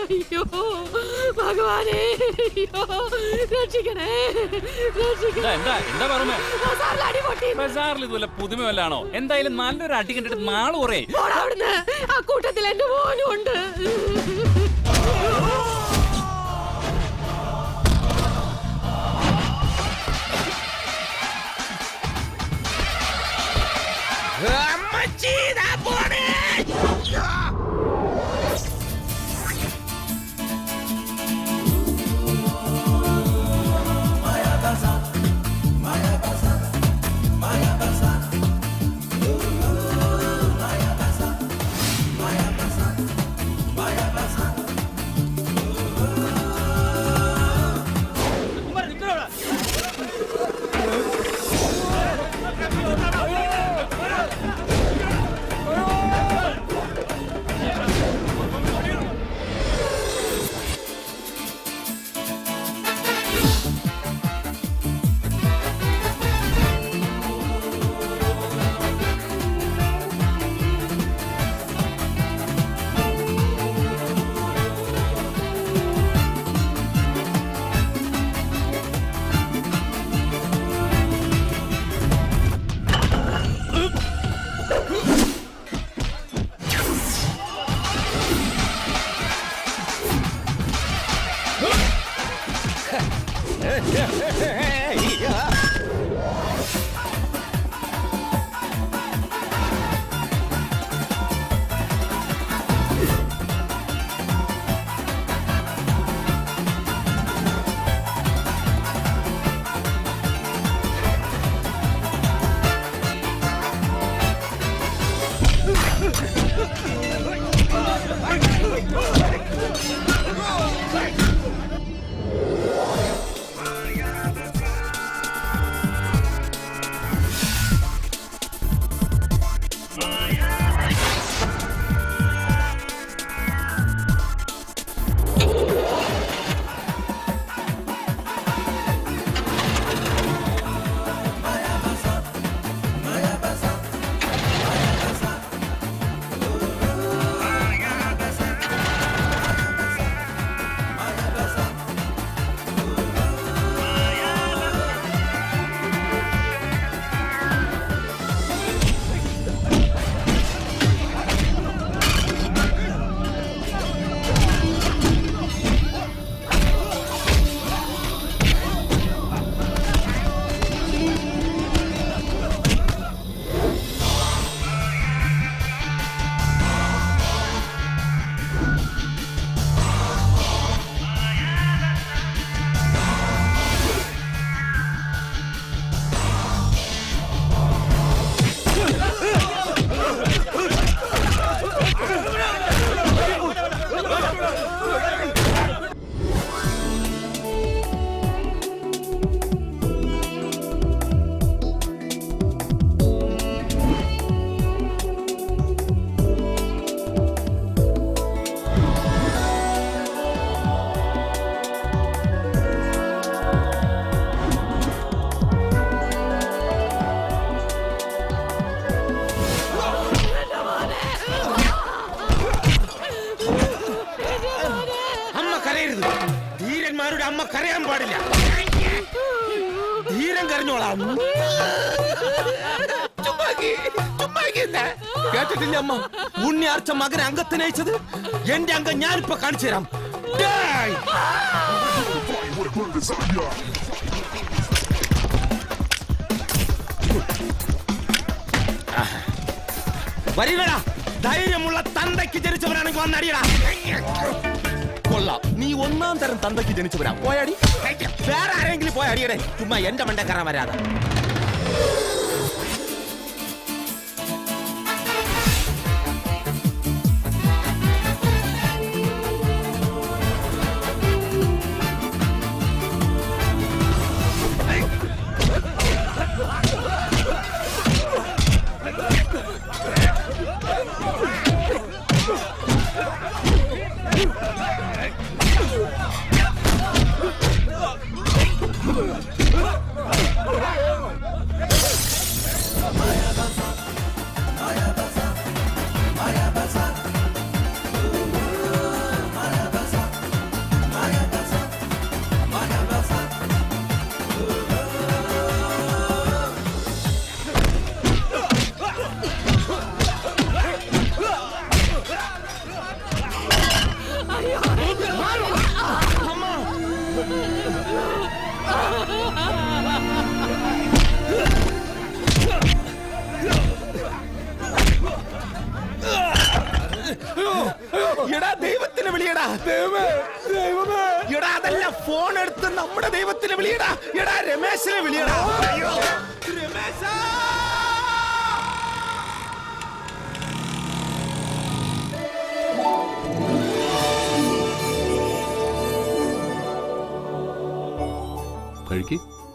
അയ്യോ ഭഗവാനേ, അയ്യോ രക്ഷിക്കണേ, ബസാറിൽ ഇതുപോലെ പുതുമ വല്ലാണോ? എന്തായാലും നല്ലൊരു അടി കണ്ടിട്ട് നാളെ കുറേ അവിടുന്ന്. ആ കൂട്ടത്തിൽ എന്റെ മോനും ഉണ്ട്. അമ്മ കരയാൻ പാടില്ല. ധീരം കരഞ്ഞോളാം. കേട്ടിട്ടില്ല അമ്മ? ഉണ്ണിയാർച്ച മകനെ അംഗത്തിനയച്ചത് എന്റെ അംഗം ഞാനിപ്പോ കാണിച്ചു തരാം. വരികടാ ധൈര്യമുള്ള തന്തയ്ക്ക് ജനിച്ചവരാണെങ്കിൽ വന്നടിയടാ. കൊള്ളാം, നീ ഒന്നാം തരം തന്തയ്ക്ക് ജനിച്ചവരാ. പോയടി, വേറെ ആരെങ്കിലും പോയ അടിയടെ. ചുമ്മാ എന്റെ മണ്ട കയറാൻ വരാതെ. എടാ ദൈവത്തിന് വിളിയടാ. എടാ അതല്ല, ഫോൺ എടുത്ത് നമ്മുടെ ദൈവത്തിന് വിളിയടാ. എടാ രമേശിനെ വിളിയടാ. രമേശ,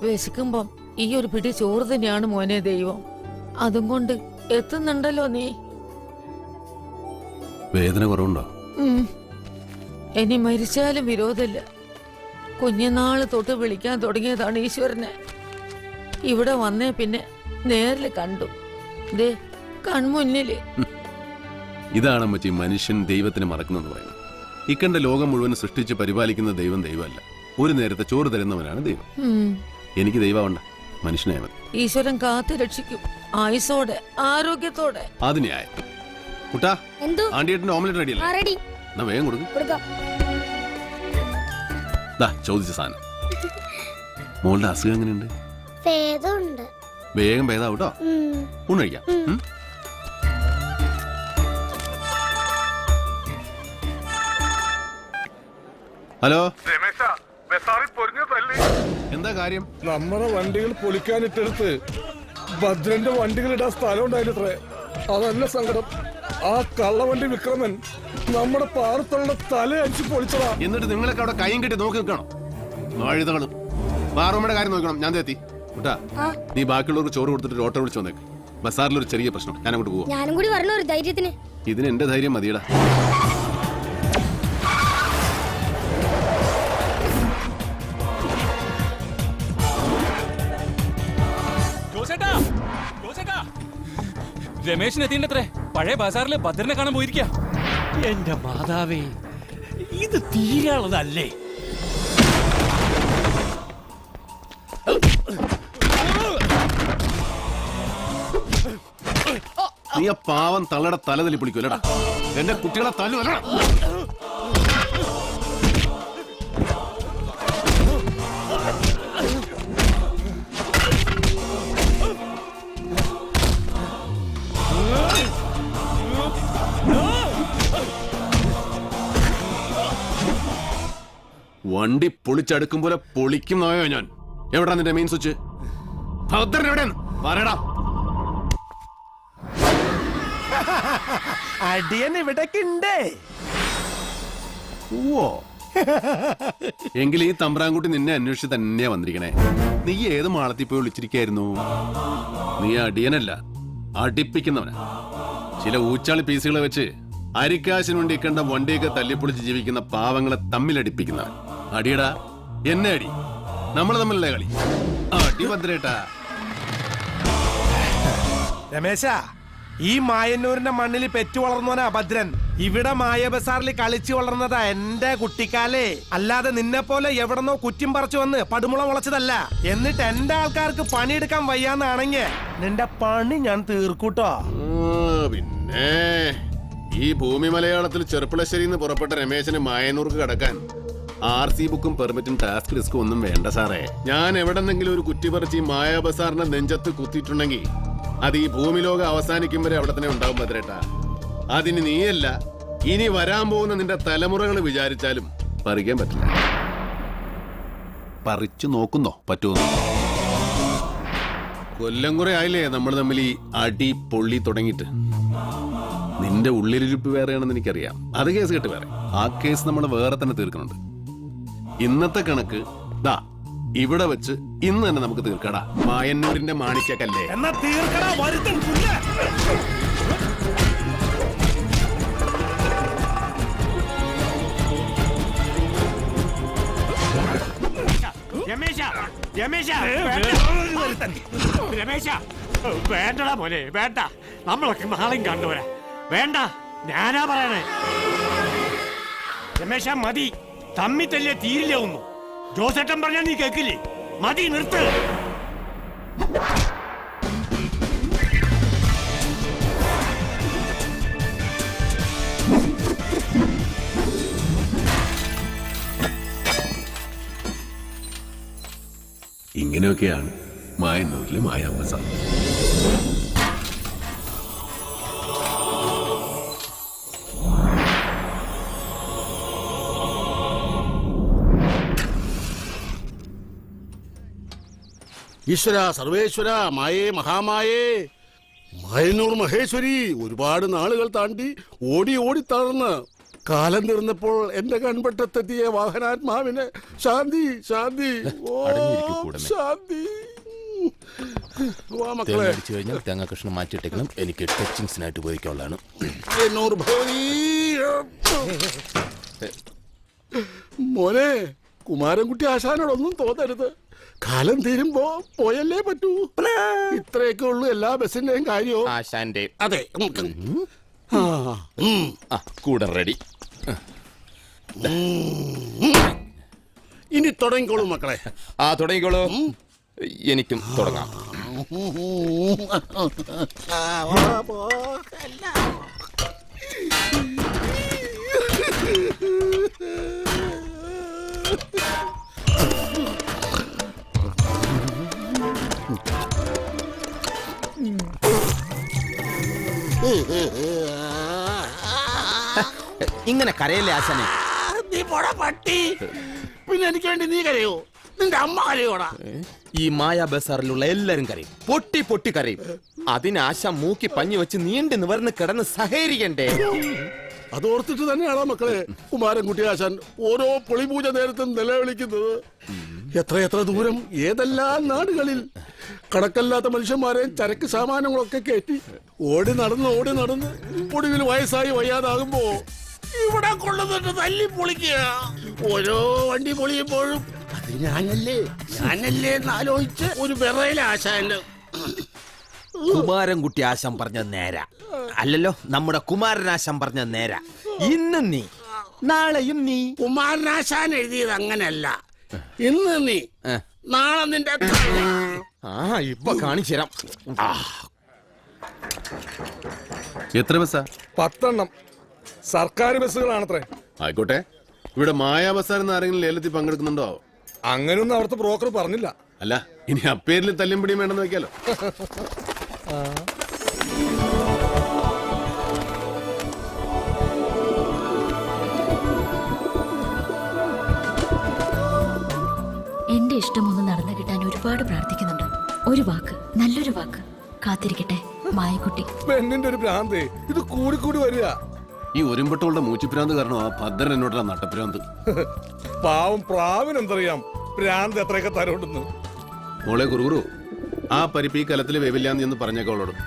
വിശക്കുമ്പം ഈ ഒരു പിടി ചോറ് തന്നെയാണ് മോനെ ദൈവം. അതും കൊണ്ട് എത്തുന്നുണ്ടല്ലോ നീ. വേദന കുറവുണ്ടോ? ഇനി മരിച്ചാലും വിരോധമില്ല. കുഞ്ഞുനാള് തൊട്ട് വിളിക്കാൻ തുടങ്ങിയതാണ് ഈശ്വരനെ. ഇവിടെ വന്നേ പിന്നെ നേരിൽ കണ്ടു. ദേ കൺമുന്നില്. ഇതാണ് അമ്മച്ചി മനുഷ്യൻ ദൈവത്തിന് മറക്കുന്നെന്ന് പറയുന്നത്. ഇക്കണ്ട ലോകം മുഴുവൻ സൃഷ്ടിച്ച് പരിപാലിക്കുന്ന ദൈവം ദൈവമല്ല, ഒരു നേരത്തെ ചോറ് തരുന്നവനാണ് ദൈവം. എനിക്ക് ദൈവമുണ്ട, മനുഷ്യനായ മതി. ഈശ്വരൻ കാത്തു രക്ഷിക്കും, ആയുസോടെ ആരോഗ്യത്തോടെ. അത് ന്യായം. കുട്ടാ, ആന്റിയേട്ടന്റെ ഓംലെറ്റ് റെഡിയല്ലേ? എന്നാ വേഗം കൊടുക്കും. ചോദിച്ച സാധനം. മോളുടെ അസുഖം എങ്ങനെയുണ്ട്? വേഗം ഭേദാവൂട്ടോ. ഊണ് കഴിക്കാം. ഹലോ, എന്താ കാര്യം? നമ്മുടെ വണ്ടികൾ പൊളിക്കാനിട്ടെടുത്ത് ഭദ്രന്റെ വണ്ടികൾ ഇടാൻ സ്ഥലം ഉണ്ടായില്ലേ? അതല്ല സങ്കടം. ആ കള്ളവണ്ടി വിക്രമൻ നമ്മുടെ പാറത്തുള്ള തല അടിച്ച് പൊളിച്ചതാ. എന്നിട്ട് നിങ്ങളൊക്കെ അവിടെ കൈയും കെട്ടി നോക്കി നിൽക്കണം. നാഴിതകളും പാറമ്മയുടെ കാര്യം നോക്കണം. ഞാൻ എത്തി. കുട്ടാ, നീ ബാക്കിയുള്ളവർക്ക് ചോറ് കൊടുത്തിട്ട് ഓട്ടോ വിളിച്ചു വന്നേക്ക്. ബസാറിലൊരു ചെറിയ പ്രശ്നം, ഞാൻ അങ്ങോട്ട് പോവാം. ഞാനും കൂടി വരണ ഒരു ധൈര്യത്തിന്. ഇതിന് എന്റെ ധൈര്യം മതിയടാ. രമേശിന് എത്തിയിട്ടത്രേ. പഴയ ബസാറിലെ ഭദ്രനെ കാണാൻ പോയിരിക്ക. എന്റെ മാതാവേ, ഇത് തീരാളതല്ലേ? നീ ആ പാവം തള്ളയുടെ തലതലി പിടിക്കൂലടാ. എന്റെ കുട്ടികളെ തല്ലുവല്ലടാ. വണ്ടി പൊളിച്ചടുക്കും പോലെ പൊളിക്കും നോയോ ഞാൻ. എവിടാ നിന്റെ മെയിൻ സ്വിച്ച്? ഭദ്രൻ എവിടെയാണ്? പറയടാ. അടിയൻ ഇവിടേക്കുണ്ട്. ഓ, എങ്കിൽ ഈ തമ്പ്രാൻകുട്ടി നിന്നെ അന്വേഷിച്ച് തന്നെയാ വന്നിരിക്കണേ. നീ ഏത് മാളത്തിൽ പോയി വിളിച്ചിരിക്കായിരുന്നു? നീ അടിയനല്ല, അടിപ്പിക്കുന്നവനാ. ചില ഊച്ചാളി പീസുകളെ വെച്ച് അരിക്കാശിന് വേണ്ടി കണ്ട വണ്ടിയൊക്കെ തല്ലിപ്പൊളിച്ച് ജീവിക്കുന്ന പാവങ്ങളെ തമ്മിലടിപ്പിക്കുന്നവൻ. അടിയടാ, എന്നെ അടി. നമ്മൾ തമ്മിലല്ലേ കളി? അടി ഭദ്രേട്ടാ. രമേശ, ഈ മായന്നൂരിന്റെ മണ്ണിൽ പെറ്റു വളർന്നവനാ ഭദ്രൻ. ഇവിടെ മായ ബസാറിൽ കളിച്ചു വളർന്നതാ എന്റെ കുട്ടിക്കാലേ. അല്ലാതെ നിന്നെ പോലെ എവിടെന്നോ കുറ്റിം പറിച്ചു വന്ന് പടുമുള മുളച്ചതല്ല. എന്നിട്ട് എന്റെ ആൾക്കാർക്ക് പണിയെടുക്കാൻ വയ്യാന്നാണെങ്കിൽ നിന്റെ പണി ഞാൻ തീർക്കൂട്ടോ. പിന്നെ ഈ ഭൂമി മലയാളത്തിൽ ചെറുപ്പുളശ്ശേരിന്ന് പുറപ്പെട്ട രമേശന് മായന്നൂർക്ക് കടക്കാൻ RC ബുക്കും പെർമിറ്റും ടാസ്ക് റിസ്ക്കും ഒന്നും വേണ്ട സാറേ. ഞാൻ എവിടെന്നെങ്കിലും ഒരു കുറ്റി പറിച്ച് ഈ മായാ ബസാറിന്റെ നെഞ്ചത്ത് കുത്തിയിട്ടുണ്ടെങ്കിൽ അത് ഈ ഭൂമി ലോകം അവസാനിക്കും വരെ അവിടെ തന്നെ ഉണ്ടാവും ഭദ്രേട്ടാ. അതിന് നീയല്ല, ഇനി വരാൻ പോകുന്ന നിന്റെ തലമുറകൾ വിചാരിച്ചാലും പറിക്കാൻ പറ്റില്ല. പറിച്ചു നോക്കുന്നോ പറ്റുമോ? കൊല്ലം കുറെ ആയില്ലേ നമ്മൾ തമ്മിൽ ഈ അടി പൊള്ളി തുടങ്ങിയിട്ട്. നിന്റെ ഉള്ളിലിരിപ്പ് വേറെയാണെന്ന് എനിക്കറിയാം. അത് കേസ് കേട്ട് വേറെ. ആ കേസ് നമ്മൾ വേറെ തന്നെ തീർക്കുന്നുണ്ട്. ഇന്നത്തെ കണക്ക് ദാ ഇവിടെ വെച്ച് ഇന്ന് തന്നെ നമുക്ക് തീർക്കടാ. മായന്നൂരിന്റെ മാണിക്കല്ലേ. എന്നാ തീർക്കടാ വരുത്തൻ പുല്ല്. രമേശ വേണ്ടടാ മോനെ വേണ്ട, നമ്മളൊക്കെ നാളെയും കണ്ടുവരാ. വേണ്ട, ഞാനാ പറയണേ. രമേശ മതി, തമ്മി തല്ലേ തീരില്ല ഒന്നും. ജോസേട്ടൻ പറഞ്ഞാ നീ കേക്കില്ലേ? മതി, നിർത്ത്. ഇങ്ങനെയൊക്കെയാണ് മായന്നൂരിലെ മായാബസാർ. ഈശ്വര, സർവേശ്വര, മായേ മഹാമായേ, മായന്നൂർ മഹേശ്വരി, ഒരുപാട് നാളുകൾ താണ്ടി ഓടി ഓടി തളർന്ന് കാലം തീർന്നപ്പോൾ എന്റെ കൺപെട്ടെത്തിയ വാഹനാത്മാവിന് ശാന്തി ശാന്തി ശാന്തി. വാ മക്കളെ, കഴിഞ്ഞാൽ തേങ്ങ കഷ്ണം മാറ്റിയിട്ടെങ്കിലും എനിക്ക് ടച്ചിങ്സിനായിട്ട് ഉപയോഗിക്കാനുള്ളതാണ്. മോനെ, കുമാരൻകുട്ടി ആശാനോടൊന്നും തോന്നരുത്. കാലം തീരുമ്പോ പോയല്ലേ പറ്റൂ. ഇത്രയൊക്കെ ഉള്ളൂ എല്ലാ ബസിന്റെയും കാര്യവും. ആശാന്റെ അതെ. കൂടെ റെഡി. ഇനി തുടങ്ങിക്കോളൂ മക്കളെ. തുടങ്ങിക്കോളൂ. എനിക്കും തുടങ്ങാം. ഇങ്ങനെ കരയല്ലേ ആശാനെ? നീ പോടാ പട്ടി. പിന്നെ എനിക്ക് വേണ്ടി നീ കരയോ? നിന്റെ അമ്മ കരയോടാ? ഈ മായാ ബസാറിലുള്ള എല്ലാരും കരയും, പൊട്ടി പൊട്ടി കരയും. അതിന് ആശ മൂക്കി പഞ്ഞു വെച്ച് നീണ്ടു നിവർന്ന് കിടന്ന് സഹകരിക്കണ്ടേ? അതോർത്തിട്ട് തന്നെയാണോ മക്കളെ കുമാരൻകുട്ടി ആശാൻ ഓരോ പൊളിപൂജ നേരത്തും നിലവിളിക്കുന്നത്? എത്രയെത്ര ദൂരം, ഏതെല്ലാം നാടുകളിൽ കണക്കല്ലാത്ത മനുഷ്യന്മാരെയും ചരക്ക് സാമാനങ്ങളൊക്കെ കയറ്റി ഓടി നടന്ന് ഒടുവിൽ വയസ്സായി വയ്യാതാകുമ്പോ ഇവിടെ കൊള്ളുന്നിട്ട് തല്ലി പൊളിക്കുക. ഓരോ വണ്ടി പൊളിയുമ്പോഴും അത് ഞാനല്ലേ എന്ന് ആലോചിച്ച് ഒരു വിറയിലെ ആശാന്. കുമാരൻകുട്ടി ആശാൻ പറഞ്ഞ നേരാ അല്ലല്ലോ, നമ്മുടെ കുമാരനാശാൻ പറഞ്ഞ നേരാ. ഇന്നും നീ, നാളെയും നീ. കുമാരനാശാൻ എഴുതിയത് അങ്ങനല്ല. ഇന്ന് നീ, നാളെ നിന്റെ. ഇപ്പൊ കാണിച്ചു തരാം. എത്ര ബസ്സാ? 10 എണ്ണം സർക്കാർ ബസ്സുകളാണത്രേ. ആയിക്കോട്ടെ. ഇവിടെ മായാബസാർ എന്ന് ആരെങ്കിലും ലേലത്തിൽ പങ്കെടുക്കുന്നുണ്ടോ? അങ്ങനെയൊന്നും അവിടുത്തെ ബ്രോക്കർ പറഞ്ഞില്ല. അല്ല, ഇനി അപ്പേരിൽ തല്ലും പിടിയും വേണമെന്ന് വെക്കാലോ. എന്റെ ഇഷ്ടമൊന്ന് നടന്നു കിട്ടാൻ ഒരുപാട് പ്രാർത്ഥിക്കുന്നുണ്ട്. ഒരു വാക്ക്, നല്ലൊരു വാക്ക്. കാത്തിരിക്കട്ടെ മായക്കുട്ടി. പെണ്ണിന്റെ ഒരു ഭ്രാന്ത് ഇത് കൂടി വരിക. ഈ ഒരുമ്പട്ടോളുടെ മൂച്ചിപ്രാന്ത് കാരണം ആ ഭദ്രൻ എന്നോടുള്ള നട്ടപ്രാന്ത്. പാവം പ്രാവിന് എന്തറിയാം ഭ്രാന്ത് എത്രയൊക്കെ തരോണ്ടെന്ന്. മോളെ കുറുകുറു, ആ പരിപ്പ് ഈ കലത്തിൽ വേവില്ലാന്ന് എന്ന് പറഞ്ഞേക്കോളോടും.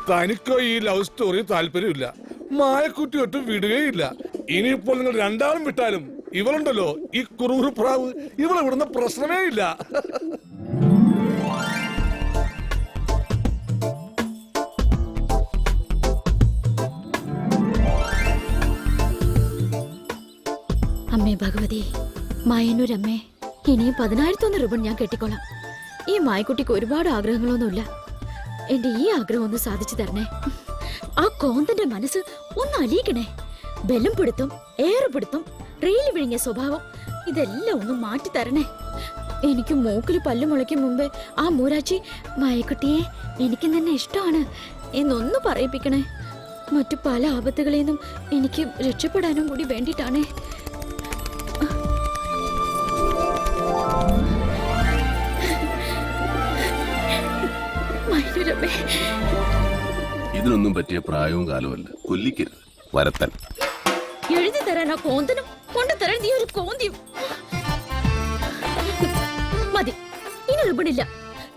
തനിക്കോ ഈ ലവ് സ്റ്റോറി താല്പര്യമില്ല. മായക്കുട്ടി ഒട്ടും വിടുകയില്ല. ഇനിയിപ്പോൾ നിങ്ങൾ രണ്ടാളും വിട്ടാലും ഇവളുണ്ടല്ലോ, ഈ കുറുകുറു പ്രാവ്, ഇവളെ വിടുന്ന പ്രശ്നമേ ഇല്ല. അമ്മേ ഭഗവതി, മായന്നൂരമ്മേ, ഇനിയും 10,001 രൂപ ഞാൻ കെട്ടിക്കോളാം. ഈ മായക്കുട്ടിക്ക് ഒരുപാട് ആഗ്രഹങ്ങളൊന്നുമില്ല. എന്റെ ഈ ആഗ്രഹം ഒന്ന് സാധിച്ചു തരണേ. ആ കോന്തന്റെ മനസ്സ് ഒന്ന് അലിയിക്കണേ. ബലം പിടുത്തം, ഏറുപിടുത്തം, റെയിൽ വിഴിഞ്ഞ സ്വഭാവം, ഇതെല്ലാം ഒന്ന് മാറ്റി തരണേ. എനിക്ക് മൂക്കിൽ പല്ല് മുളയ്ക്കും മുമ്പേ ആ മൂരാച്ചി, മായക്കുട്ടിയെ എനിക്ക് നിന്നെ ഇഷ്ടമാണ്, എന്നൊന്ന് പറയിപ്പിക്കണേ. മറ്റു പല ആപത്തുകളിൽ നിന്നും എനിക്ക് രക്ഷപ്പെടാനും കൂടി വേണ്ടിയിട്ടാണേ. മൈനൂരമ്മേ, ഇതിനൊന്നും പറ്റിയ പ്രായവും കാലവുമല്ല. കൊല്ലിക്കരുത് വരത്തൻ. എഴുതി തരാൻ ആ കോന്തനും കൊണ്ടുതരാൻ നീ ഒരു കോന്തിയും. മതി, ഇനി റിബണില്ല.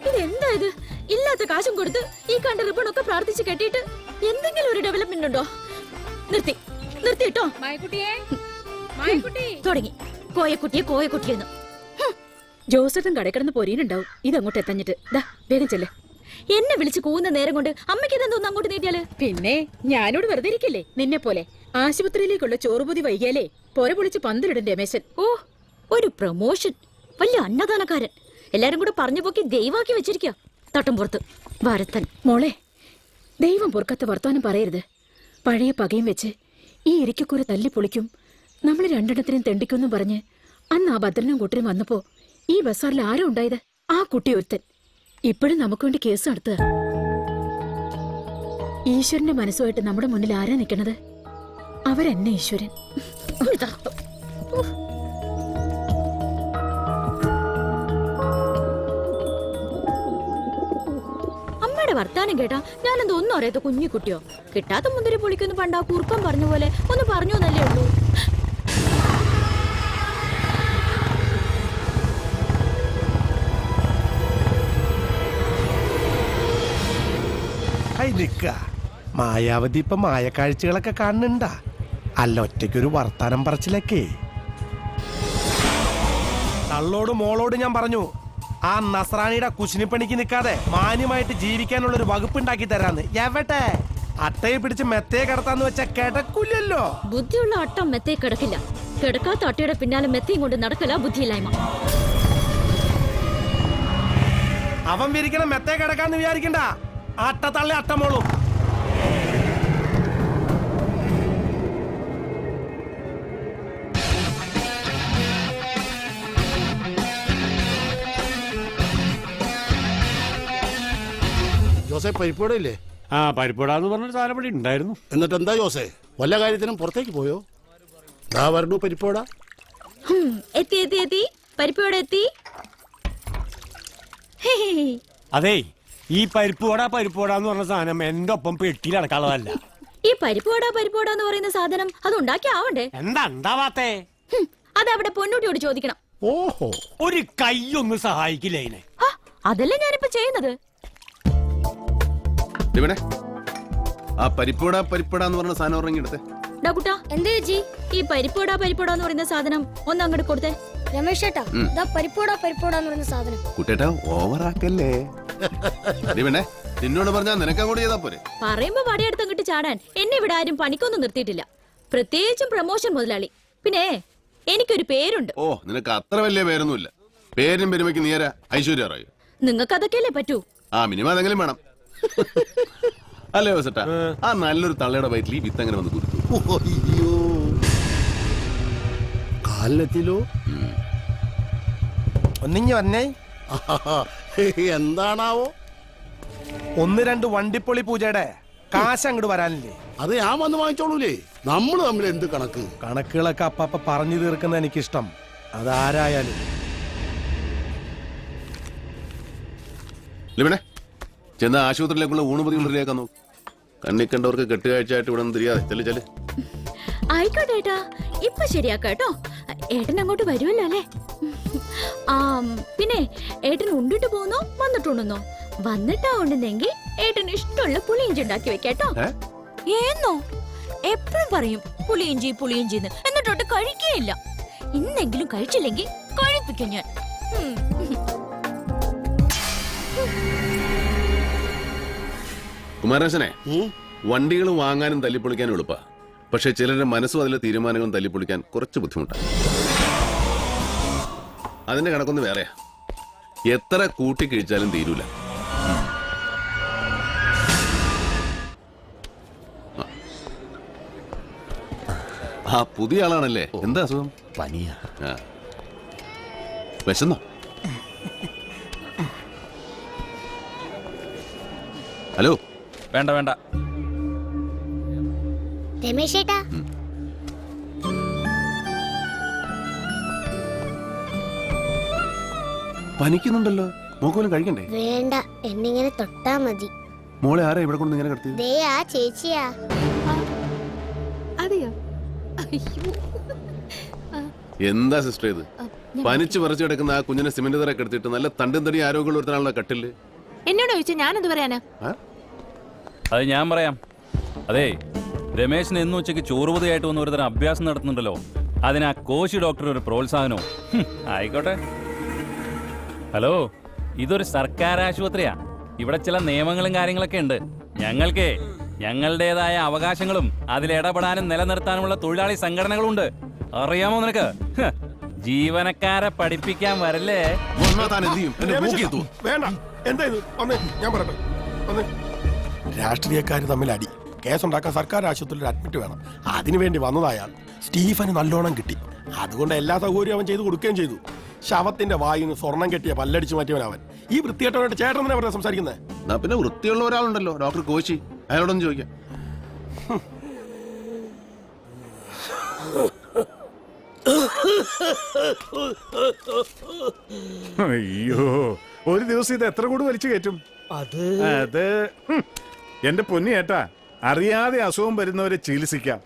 ഇതെന്താ ഇത്? ഇല്ലാത്ത കാശും കൊടുത്ത് ഈ കണ്ട റിബണൊക്കെ പ്രാർത്ഥിച്ച് കെട്ടിയിട്ട് എന്തെങ്കിലും ഒരു ഡെവലപ്മെന്റ് ഉണ്ടോ? നിർത്തിട്ടോ. തുടങ്ങി കോയക്കുട്ടിയെന്ന്. ജോസഫും കടക്കിടന്ന് പൊരിയുന്നുണ്ടാവും. ഇതങ്ങോട്ട് എത്തഞ്ഞിട്ട് ദാ വേഗം ചെല്ലേ. എന്നെ വിളിച്ച് കൂന്ന നേരം കൊണ്ട് അമ്മയ്ക്ക് ഇതെന്തോന്ന് അങ്ങോട്ട് നീട്ടിയാല്? പിന്നെ ഞാനോട് വെറുതെ ഇരിക്കില്ലേ നിന്നെ പോലെ. ആശുപത്രിയിലേക്കുള്ള ചോറുപൊതി വൈകിയാലേ പൊര പൊളിച്ച് പന്തലിടും രമേശൻ. ഓ, ഒരു പ്രൊമോഷൻ. വലിയ അന്നദാനക്കാരൻ. എല്ലാരും കൂടെ പറഞ്ഞു പോക്കി ദൈവാക്കി വെച്ചിരിക്കുക തട്ടം പുറത്ത്. ഭാരതൻ മോളെ, ദൈവം പൊറുക്കത്തെ വർത്താനം പറയരുത്. പഴയ പകയും വെച്ച് ഈ ഇരിക്കക്കൂര തല്ലി പൊളിക്കും, നമ്മൾ രണ്ടെണ്ണത്തിനും തെണ്ടിക്കുമെന്നും പറഞ്ഞ് അന്ന് ആ ഭദ്രനും കൂട്ടരും വന്നപ്പോ ഈ ബസാറിൽ ആരും ഉണ്ടായത്? ആ കുട്ടി ഒരുത്തൻ. ഇപ്പോഴും നമുക്ക് വേണ്ടി കേസ് നടത്തുക. ഈശ്വരന്റെ മനസ്സുമായിട്ട് നമ്മുടെ മുന്നിൽ ആരാ നിൽക്കണത്? അവരെന്നെ ഈശ്വരൻ. അമ്മയുടെ വർത്താനം കേട്ടാ ഞാനെന്തോ ഒന്നും അറിയാത്ത കുഞ്ഞു കുട്ടിയോ? കിട്ടാത്ത മുന്തിരി പൊളിക്കൊന്ന് പണ്ടാ കുറുക്കം പറഞ്ഞ പോലെ ഒന്ന് പറഞ്ഞു എന്നല്ലേ ഉള്ളൂ. മായാവതി ഇപ്പൊ മായക്കാഴ്ചകളൊക്കെ കാണുന്നുണ്ടാ? അല്ല, ഒറ്റയ്ക്കൊരു വർത്താനം പറച്ചിലൊക്കെ. തള്ളോട് മോളോട് ഞാൻ പറഞ്ഞു, ആ നസ്രാണിയുടെ കുശിനിപ്പണിക്ക് നിൽക്കാതെ മാന്യമായിട്ട് ജീവിക്കാനുള്ളൊരു വകുപ്പ് ഉണ്ടാക്കി തരാന്ന്. എവട്ടെ? അട്ടയെ പിടിച്ച് മെത്തയെ കിടത്താന്ന് വെച്ചാ കിടക്കൂലല്ലോ. ബുദ്ധിയുള്ള അട്ടം മെത്തയെ കിടക്കില്ല. കിടക്കാത്ത അട്ടയുടെ പിന്നാലെ മെത്തയും കൊണ്ട് നടക്കല ബുദ്ധിയില്ലായ്മ. അവൻ വിരിക്കണം മെത്തയെ കിടക്കാന്ന് വിചാരിക്കണ്ട. അട്ട തള്ളി അട്ടമോളും. ജോസേ പരിപ്പോടെ ഇല്ലേ? ആ പരിപ്പോടാന്ന് പറഞ്ഞൊരു സാധനം ഇവിടെ ഉണ്ടായിരുന്നു. എന്നിട്ട് എന്താ ജോസേ, വല്ല കാര്യത്തിനും പുറത്തേക്ക് പോയോ? ദാ വരണു പരിപ്പോടാ. എത്തി പരിപ്പോടെ എത്തി. അതേ, ഈ പരിപ്പോടാന്ന് പറഞ്ഞ സാധനം എന്റെ ഒപ്പം പെട്ടിയിൽ അടക്കാനുള്ളതല്ല. ഈ പരിപ്പോടാന്ന് പറയുന്ന സാധനം അത് ഉണ്ടാക്കി ആവണ്ടേ? എന്താവാത്തേ? അതവിടെ പൊന്നൂട്ടിയോട് ചോദിക്കണം. ഓഹോ, ഒരു കൈയൊന്ന് സഹായിക്കില്ല ഇതിനെ. അതല്ലേ ഞാനിപ്പോ ചെയ്യുന്നത്. ഇവിടെ ആ പരിപ്പോടാന്ന് പറഞ്ഞ സാധനം ഉറങ്ങിയെടുത്തേ. ഡാക്കുട്ടാ, എന്താ ചേച്ചി ഈ പരിപ്പോടാന്ന് പറയുന്ന സാധനം ഒന്ന് അങ്ങോട്ട് കൊടുത്തേ. രമേശ് ചേട്ടാ, പരിപ്പോടാന്ന് പറയുന്ന സാധനം. കുട്ടേട്ടാ ഓവറാക്കല്ലേ. വേണേ നിന്നോട് പറഞ്ഞാ നിനക്കങ്ങോട്ട് ചെയ്താ പോരെ. പറയുമ്പോ വടിയെടുത്ത് അങ്ങോട്ട് ചാടാൻ എന്നെ ഇവിടെ ആരും പണിക്കൊന്നും നിർത്തിയിട്ടില്ല. പ്രത്യേകിച്ചും പ്രമോഷൻ മുതലാളി. പിന്നെ എനിക്കൊരു പേരുണ്ട്. ഓ, നിനക്ക് അത്ര വലിയ പേരൊന്നുമില്ല. പേരും പെരുമയ്ക്ക് നീരാ ഐശ്വര്യ റായ്. നിങ്ങൾക്ക് അതൊക്കെയല്ലേ പറ്റൂ. ആ മിനിമം അതെങ്കിലും വേണം. അല്ലേ വസട്ടാ, ആ നല്ലൊരു തള്ളയുടെ വയറ്റിൽ ഈ വിത്ത് അങ്ങനെ വന്ന് കുരുത്തു. കാലിലെത്തിലോ? ഒന്നിഞ്ഞ് വന്നേ. എന്താണാവോ? 1-2 വണ്ടിപ്പൊളി പൂജയുടെ കാശ് അങ്ങോട്ട് വരാനില്ലേ? അത് ഞാൻ വന്ന് വാങ്ങിച്ചോളൂലേ. നമ്മള് തമ്മിൽ എന്ത് കണക്ക്? കണക്കുകളൊക്കെ അപ്പ പറഞ്ഞു തീർക്കുന്ന എനിക്കിഷ്ടം. അതാരായാലും. ലിബിനെ ചെന്ന ആശുപത്രിയിലേക്കുള്ള ഊണുപതി കൊണ്ടിരിക്കാൻ നോക്കും. കണ്ണി കണ്ടവർക്ക് കെട്ടുകാഴ്ചയായിട്ട് ഇവിടെ നിന്ന് തിരിയാതെ ചെല്ലു ചെല്ലു. ആയിക്കോട്ടെ ഏട്ടാ, ഇപ്പൊ ശരിയാക്കാട്ടോ. ഏട്ടൻ അങ്ങോട്ട് വരുമല്ലോ അല്ലേ? പിന്നെ ഏട്ടൻ ഉണ്ടിട്ട് പോന്നോ വന്നിട്ടുണ്ടെന്നോ? വന്നിട്ടാ ഉണ്ടെന്നെങ്കിൽ ഏട്ടന് ഇഷ്ടമുള്ള പുളിയിഞ്ചി ഉണ്ടാക്കി വെക്കാട്ടോ. ഏന്നോ എപ്പോഴും പറയും പുളിയിഞ്ചിന്ന്, എന്നിട്ടോട്ട് കഴിക്കുകയില്ല. ഇന്നെങ്കിലും കഴിച്ചില്ലെങ്കിൽ കഴിപ്പിക്കും ഞാൻ. കുമാരേശനെ, വണ്ടികൾ വാങ്ങാനും തല്ലിപ്പൊളിക്കാനും എളുപ്പാ. പക്ഷെ ചിലരുടെ മനസ്സും അതിലെ തീരുമാനങ്ങളും തല്ലിപ്പൊളിക്കാൻ കുറച്ച് ബുദ്ധിമുട്ടാണ്. അതിന്റെ കണക്കൊന്ന് വേറെയാ. എത്ര കൂട്ടി കഴിച്ചാലും തീരൂല. ആ പുതിയ ആളാണല്ലേ? എന്താ അസുഖം? പനിയാ. വിശന്നോ? ഹലോ, വേണ്ട വേണ്ട. രമേശ് ചേട്ടാ, പനിക്കുന്നുണ്ടല്ലോ, മോക്കോലും കഴിക്കണ്ടേ? വേണ്ട, എന്നിങ്ങനെ തൊട്ടാ മതി. മോളെ ആരാ ഇവിടെ കൊണ്ട് ഇങ്ങനെ കിടത്തി? ദേ ആ ചേച്ചിയാ. അതെയോ? എന്താ സിസ്റ്റർ ഇത്? പനിച്ച് പറിച്ചു കിടക്കുന്ന ആ കുഞ്ഞിനെ സിമന്റ് തറ കിടത്തിയിട്ട് നല്ല തണ്ടും തടി ആരോഗ്യമുള്ള ഒരുത്തനാണല്ലോ കട്ടില്. എന്നോട് ചോദിച്ചാ ഞാനെന്ത് പറയാനാ? അത് ഞാൻ പറയാം. അതെ, രമേശിന് എന്നും ഉച്ചയ്ക്ക് ചോറുപതിയായിട്ട് വന്ന് ഒരുതരം അഭ്യാസം നടത്തുന്നുണ്ടല്ലോ. അതിനാ കോശി ഡോക്ടർ ഒരു പ്രോത്സാഹനവും. ആയിക്കോട്ടെ. ഹലോ, ഇതൊരു സർക്കാർ ആശുപത്രിയാ. ഇവിടെ ചില നിയമങ്ങളും കാര്യങ്ങളൊക്കെ ഉണ്ട്. ഞങ്ങളുടേതായ അവകാശങ്ങളും അതിലിടപെടാനും നിലനിർത്താനുമുള്ള തൊഴിലാളി സംഘടനകളുണ്ട്. അറിയാമോ നിനക്ക്? ജീവനക്കാരെ പഠിപ്പിക്കാൻ വരല്ലേ? വേണ്ട, എന്താ ഇത്? വന്നേ, ഞാൻ പറയട്ടെ. വന്നേ. രാഷ്ട്രീയക്കാർ തമ്മിൽ അടി കേസുണ്ടാക്കാൻ സർക്കാർ ആശുപത്രിയിൽ അഡ്മിറ്റ് വേണം. അതിനുവേണ്ടി വന്നതായാൽ സ്റ്റീഫന് നല്ലോണം കിട്ടി. അതുകൊണ്ട് എല്ലാ സൗകര്യവും അവൻ ചെയ്തു കൊടുക്കുകയും ചെയ്തു. ശവത്തിന്റെ വായുന്ന് സ്വർണം കെട്ടിയ പല്ലടിച്ചു മാറ്റിയവനവൻ. ഈ വൃത്തികെട്ടവനായിട്ട് ചേട്ടൻ തന്നെ പറഞ്ഞ സംസാരിക്കുന്നത്. പിന്നെ വൃത്തിയുള്ള ഒരാളുണ്ടല്ലോ, ഡോക്ടർ കോശി. അയാളോടൊന്ന് ചോദിക്കാം. അയ്യോ, ഒരു ദിവസം ഇത് എത്ര കൂടി വലിച്ചു കയറ്റും? അത് എന്റെ പൊന്നി ഏട്ടാ, അറിയാതെ അസുഖം വരുന്നവരെ ചികിത്സിക്കാം.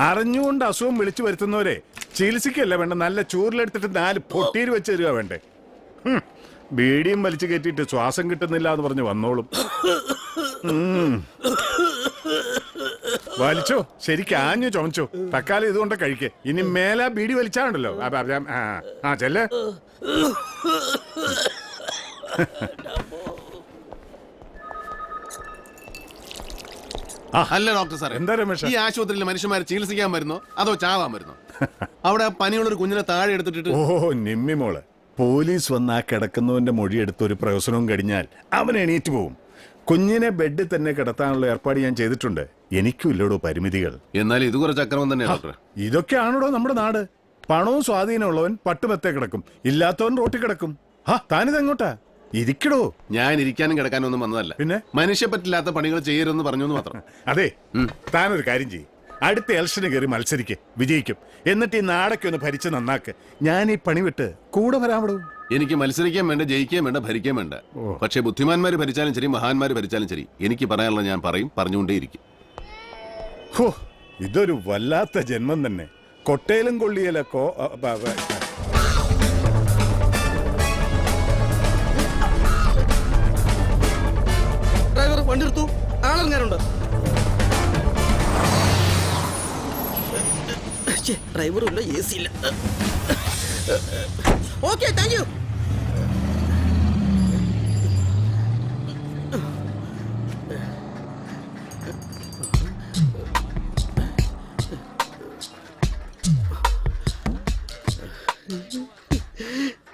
അറിഞ്ഞുകൊണ്ട് അസുഖം വിളിച്ചു വരുത്തുന്നവരെ ചികിത്സിക്കല്ല വേണ്ട, നല്ല ചൂരിലെടുത്തിട്ട് 4 പൊട്ടീര് വെച്ച് തരിക വേണ്ടേ. ബീഡിയും വലിച്ചു കയറ്റിയിട്ട് ശ്വാസം കിട്ടുന്നില്ല എന്ന് പറഞ്ഞ് വന്നോളും. വലിച്ചോ, ശരിക്കും ആഞ്ഞു ചുമച്ചോ. തക്കാലം ഇതുകൊണ്ട് കഴിക്കേ. ഇനി മേല ബീഡി വലിച്ചാണ്ടല്ലോ. ആ ചെല്ലേ. അല്ല ഡോക്ടർ സാർ, എന്താ രമേശ, ഈ ആശുപത്രിയിൽ മനുഷ്യന്മാരെ ചികിത്സിക്കാൻ വരുന്നോ അതോ ചാവാൻ വരുന്നോ? അവിടെ പനിയുള്ള ഒരു കുഞ്ഞിനെ താഴെ എടുത്തിട്ട്. ഓ നിമ്മി മോള്, പോലീസ് വന്ന് ആ കിടക്കുന്നവന്റെ മൊഴിയെടുത്ത് ഒരു പ്രഹസനവും കഴിഞ്ഞാൽ അവൻ എണീറ്റ് പോവും. കുഞ്ഞിനെ ബെഡിൽ തന്നെ കിടത്താനുള്ള ഏർപ്പാട് ഞാൻ ചെയ്തിട്ടുണ്ട്. എനിക്കും ഇല്ലടോ പരിമിതികൾ. എന്നാൽ ഇത് കുറച്ച് അക്രമം തന്നെ ഡോക്ടർ. ഇതൊക്കെയാണോ നമ്മുടെ നാട്? പണവും സ്വാധീനമുള്ളവൻ പട്ടുമെത്തേ കിടക്കും, ഇല്ലാത്തവൻ റോട്ടിൽ കിടക്കും. താനിതെങ്ങോട്ടാ? ഇരിക്കടോ. ഞാൻ ഇരിക്കാനും കിടക്കാനും ഒന്നും വന്നതല്ല. പിന്നെ മനുഷ്യ പറ്റില്ലാത്ത പണികൾ ചെയ്യരുതെന്ന് പറഞ്ഞു മാത്രം. അതെ, താനൊരു കാര്യം ചെയ്യും. അടുത്ത ഇലക്ഷന് കയറി മത്സരിക്ക്, വിജയിക്കും. എന്നിട്ട് ഈ നാടൊക്കെ ഒന്ന് ഭരിച്ച് നന്നാക്ക്. ഞാൻ ഈ പണി വിട്ട് കൂടെ വരാമടോ. എനിക്ക് മത്സരിക്കാൻ വേണ്ട, ജയിക്കാൻ വേണ്ട, ഭരിക്കാൻ വേണ്ട. പക്ഷെ ബുദ്ധിമാന്മാര് ഭരിച്ചാലും ശരി, മഹാന്മാര് ഭരിച്ചാലും ശരി, എനിക്ക് പറയാനുള്ളത് ഞാൻ പറയും, പറഞ്ഞുകൊണ്ടേയിരിക്കും. ഹോ, ഇതൊരു വല്ലാത്ത ജന്മം തന്നെ. കൊട്ടയിലും കൊള്ളിയലൊക്കെ. ഡ്രൈവർ വണ്ടി എടുത്തു, ആളെങ്ങാനുണ്ട്? ഡ്രൈവറുമില്ല, എ സി ഇല്ല. Okay, thank you.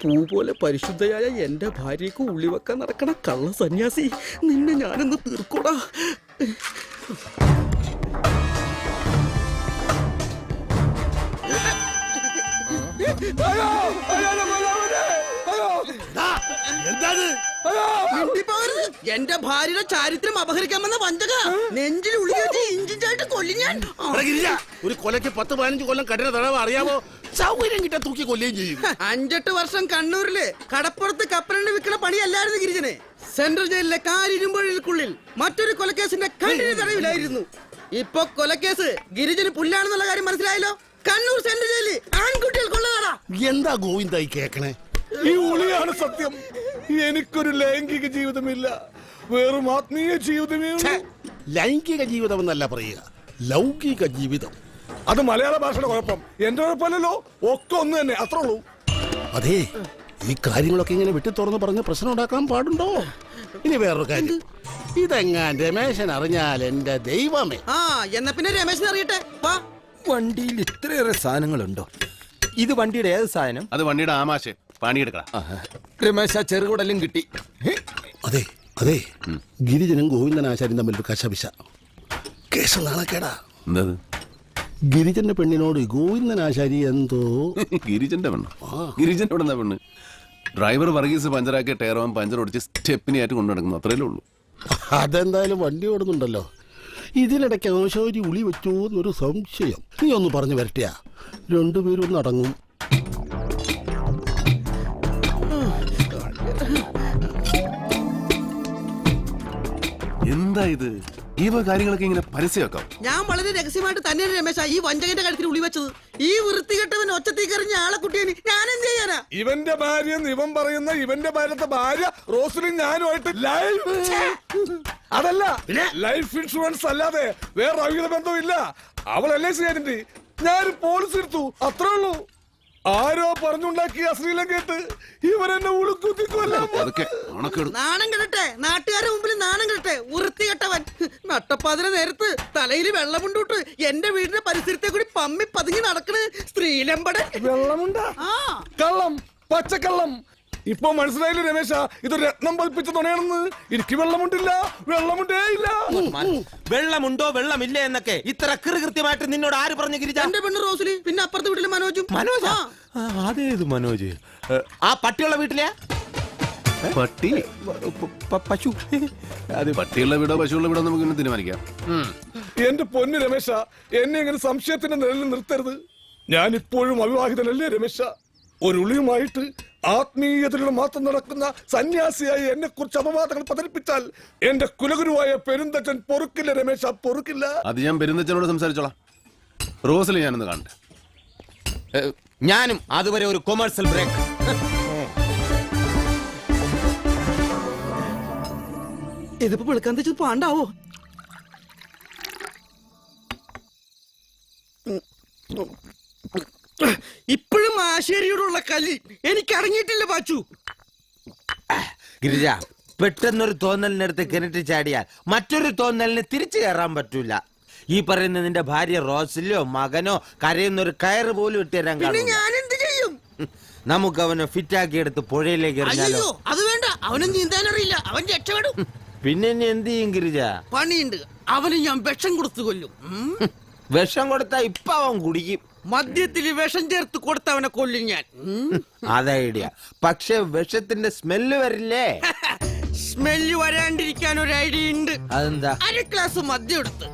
പൂ പോലെ പരിശുദ്ധയായ എന്റെ ഭാര്യക്ക് ഉള്ളി വെക്കാൻ നടക്കണ കള്ള സന്യാസി, നിന്നെ ഞാനൊന്ന് തീർക്കൂടാ. എന്റെ ഭാര്യയുടെ ചാരിത്രം അപഹരിക്കാമെന്ന വഞ്ചക നെഞ്ചിൽ ഉള്ളിയേറ്റി ഇഞ്ചിഞ്ചായിട്ട് കൊല്ലി ഞാൻ. ഒരു കൊലയ്ക്ക് 10-15 കൊല്ലം കഠിന തടവ് അറിയാമോ? സൗകര്യം കിട്ടാൻ തൂക്കി കൊല്ലുകയും ചെയ്യും. 5-8 വർഷം കണ്ണൂരില് കടപ്പുറത്ത് കപ്പലണ്ടി വിൽക്കുന്ന പണിയല്ലായിരുന്നു ഗിരിജന്. സെൻട്രൽ ജയിലിലെ കാരിരുമ്പൊഴികൾക്കുള്ളിൽ മറ്റൊരു കൊലക്കേസിന്റെ കണ്ണിന് തടവിലായിരുന്നു. ഇപ്പൊ കൊലക്കേസ് ഗിരിജന് പുല്ലാണെന്നുള്ള കാര്യം മനസ്സിലായല്ലോ. കണ്ണൂർ സെൻട്രൽ ജയിലിൽ ആൺകുട്ടികൾക്കുള്ളതാടാ. എന്താ ഗോവിന്ദായി കേക്കണേ? ഈ ഉളിയാണ് സത്യം. എനിക്കൊരു ലൈംഗിക ജീവിതമില്ല, വെറും ആത്മീയ ജീവിതമേ. ലൈംഗിക ജീവിതം എന്നല്ല പറയുക, ലൗകിക ജീവിതം. അത് മലയാള ഭാഷയുടെ കുഴപ്പം, എന്റെ കുഴപ്പമല്ലല്ലോ. ഒക്കെ ഒന്ന് തന്നെ, അത്രേ ഉള്ളൂ. അതെ, ഈ കാര്യങ്ങളൊക്കെ ഇങ്ങനെ വിട്ടു തുറന്ന് പറഞ്ഞ് പ്രശ്നം ഉണ്ടാക്കാൻ പാടുണ്ടോ? ഇനി വേറൊരു കാര്യം, ഇതെങ്ങാൻ രമേശൻ അറിഞ്ഞാൽ എന്റെ ദൈവമേ. എന്നാ പിന്നെ രമേശൻ അറിയട്ടെ. വണ്ടിയിൽ ഇത്രയേറെ സാധനങ്ങളുണ്ടോ? ഇത് വണ്ടിയുടെ ഏത് സാധനം? അത് വണ്ടിയുടെ ആമാശ പണിയെടുക്കണം. രമേശ ചെറുകുടലും കിട്ടി. അതെ അതെ, ഗിരിജനും ഗോവിന്ദനാശാരും തമ്മിലൊരു കശപിശ. കേസ് നാളേക്കേടാ. എന്തത്? ഗിരിജന്റെ പെണ്ണിനോട് ഗോവിന്ദനാശാരി എന്തോ. ഗിരിജന്റെ പെണ്ണ്? ഗിരിജന്റെ പെണ്ണെന്താ പെണ്ണ്? ഡ്രൈവർ വർഗീസ് പഞ്ചറാക്കിയ ടയറോൻ പഞ്ചർ ഒടിച്ച് സ്റ്റെപ്പിനെ ആയിട്ട് കൊണ്ടു നടക്കുന്നു, അത്രയല്ലേ ഉള്ളൂ. അതെന്തായാലും വണ്ടി ഓടുന്നുണ്ടല്ലോ. ഇതിനിടയ്ക്ക് ആശാരി ഉളി വെച്ചോ എന്നൊരു സംശയം. നീ ഒന്ന് പറഞ്ഞു വരട്ടിയാ രണ്ടുപേരും ഒന്ന് അടങ്ങും. എന്താ ഇത്? ഈ കാര്യങ്ങളൊക്കെ ഇങ്ങനെ പരസ്യമാക്കാം. ഞാൻ വളരെ രഹസ്യമായിട്ട് തന്നെയാണ് രമേശ ഈ വഞ്ചകന്റെ കാര്യത്തിൽ ഉളി വെച്ചത്. ഈ വൃത്തികെട്ടവൻ ഒച്ചത്തീക്കറിഞ്ഞ ആളെ കുട്ടിയെ ഞാൻ എന്ത് ചെയ്യാനാ? ഇവന്റെ ഭാര്യ ഇവൻ പറയുന്ന ഇവന്റെ ഭാര്യ റോസലിൻ ഞാനുമായിട്ട് ലൈഫ് അതല്ല ലൈഫ് ഇൻഷുറൻസ് അല്ലാതെ വേറെ അവിഹിത ബന്ധമില്ല. അവൾ LIC ഏജന്റ്, ഞാൻ പോളിസി എടുത്തു, അത്രേ ഉള്ളൂ. ആരോ പറഞ്ഞുണ്ടാക്കിയ അശ്ലീലം കേട്ട് ഇവരെന്നെ ഉളുക്കുത്തിക്കൊല്ലാം. നാണം കെടട്ടെ, നാട്ടുകാരുടെ മുമ്പിൽ നാണം കെടട്ടെ. വൃത്തികെട്ടവൻ നട്ടപ്പാതിര നേരത്ത് തലയിൽ വെള്ളമുണ്ടോട്ട് എന്റെ വീടിന്റെ പരിസരത്തെ കൂടി പമ്മി പതുങ്ങി നടക്കണ് സ്ത്രീലമ്പടൻ. വെള്ളമുണ്ടാ? കള്ളം, പച്ചക്കള്ളം. ഇപ്പൊ മനസ്സിലായില്ലേ രമേശ, ഇത് രത്നം പൽപ്പിച്ച തുണയാണെന്ന്. എനിക്ക് വെള്ളമുണ്ടില്ല, വെള്ളമുണ്ടേ ഇല്ല. വെള്ളമുണ്ടോ വെള്ളമില്ല എന്നൊക്കെ ഇത്ര കൃത്യമായിട്ട് നിന്നോട് ആര് പറഞ്ഞു ഗിരിജ? എന്റെ പെണ്ണ് റോസിലി, പിന്നെ അപ്പുറത്തെ വീട്ടിലെ മനോജും. മനോജ്? അതേത് മനോജ്? ആ പട്ടിയുള്ള വീട്ടിലെ പട്ടി? പശു? അത് പട്ടിയുള്ള വീടോ പശുള്ള വീടോ നമുക്ക് ഇന്ന് തീരുമാനിക്കാം. എന്റെ പൊന്നു രമേശ, എന്നെ ഇങ്ങനെ സംശയത്തിന്റെ നിഴലിൽ നിർത്തരുത്. ഞാൻ ഇപ്പോഴും അവിവാഹിതനല്ലേ രമേശ? ഒരു ഉളിയുമായിട്ട് ആത്മീയതയുടെ മാത്രം നടക്കുന്ന സന്യാസിയായി എന്നെ കുറിച്ച് അപവാദങ്ങൾ പതരിപ്പിച്ചാൽ എന്റെ കുലഗുരുവായ പെരുന്തച്ചൻ പൊറുക്കില്ല രമേശ, പൊറുക്കില്ല. അത് ഞാൻ പെരുന്തച്ചനോട് സംസാരിച്ചോളാം. റോസലി ഞാനൊന്ന് കാണട്ടെ. ഞാനും അതുവരെ ഒരു കൊമേഴ്സ്യൽ ബ്രേക്ക്. ഇതിപ്പോ വെളുക്കാൻ തെച്ചത് പാണ്ടാവോ? ഇപ്പോഴും ആശേരിയോടുള്ള കലി എനിക്ക് അടങ്ങിയിട്ടില്ല പാച്ചു. ഗിരിജ, പെട്ടെന്നൊരു തോന്നലിനടുത്ത് കിണറ്റ് ചാടിയാൽ മറ്റൊരു തോന്നലിന് തിരിച്ചു കയറാൻ പറ്റൂല. ഈ പറയുന്ന നിന്റെ ഭാര്യ റോസിലോ മകനോ കരയുന്നൊരു കയറ് പോലും ഇട്ടുതരാൻ കാണും. ഞാൻ എന്ത് ചെയ്യും? നമുക്ക് അവനെ ഫിറ്റാക്കി എടുത്ത് പുഴയിലേക്ക് എറിഞ്ഞാലോ? അയ്യോ, അത് വേണ്ട. അവനും നീന്താൻ അറിയില്ല, അവൻ രക്ഷപ്പെടും. പിന്നെ ഇനി എന്ത് ചെയ്യും ഗിരിജ? പണിയുണ്ട്, അവന് ഞാൻ വിഷം കൊടുത്തു കൊല്ലും. വിഷം കൊടുത്താ ഇപ്പൊ അവൻ കുടിക്കും. മദ്യത്തിൽ വിഷം ചേർത്ത് കൊടുത്തവനെ കൊല്ലും ഞാൻ. അത് ഐഡിയ. പക്ഷെ വിഷത്തിന്റെ സ്മെല്ല് വരില്ലേ? സ്മെല്ല് വരാണ്ടിരിക്കാൻ ഒരു ഐഡിയ ഉണ്ട്. അതെന്താ? 1 ഗ്ലാസ് മദ്യം എടുത്ത്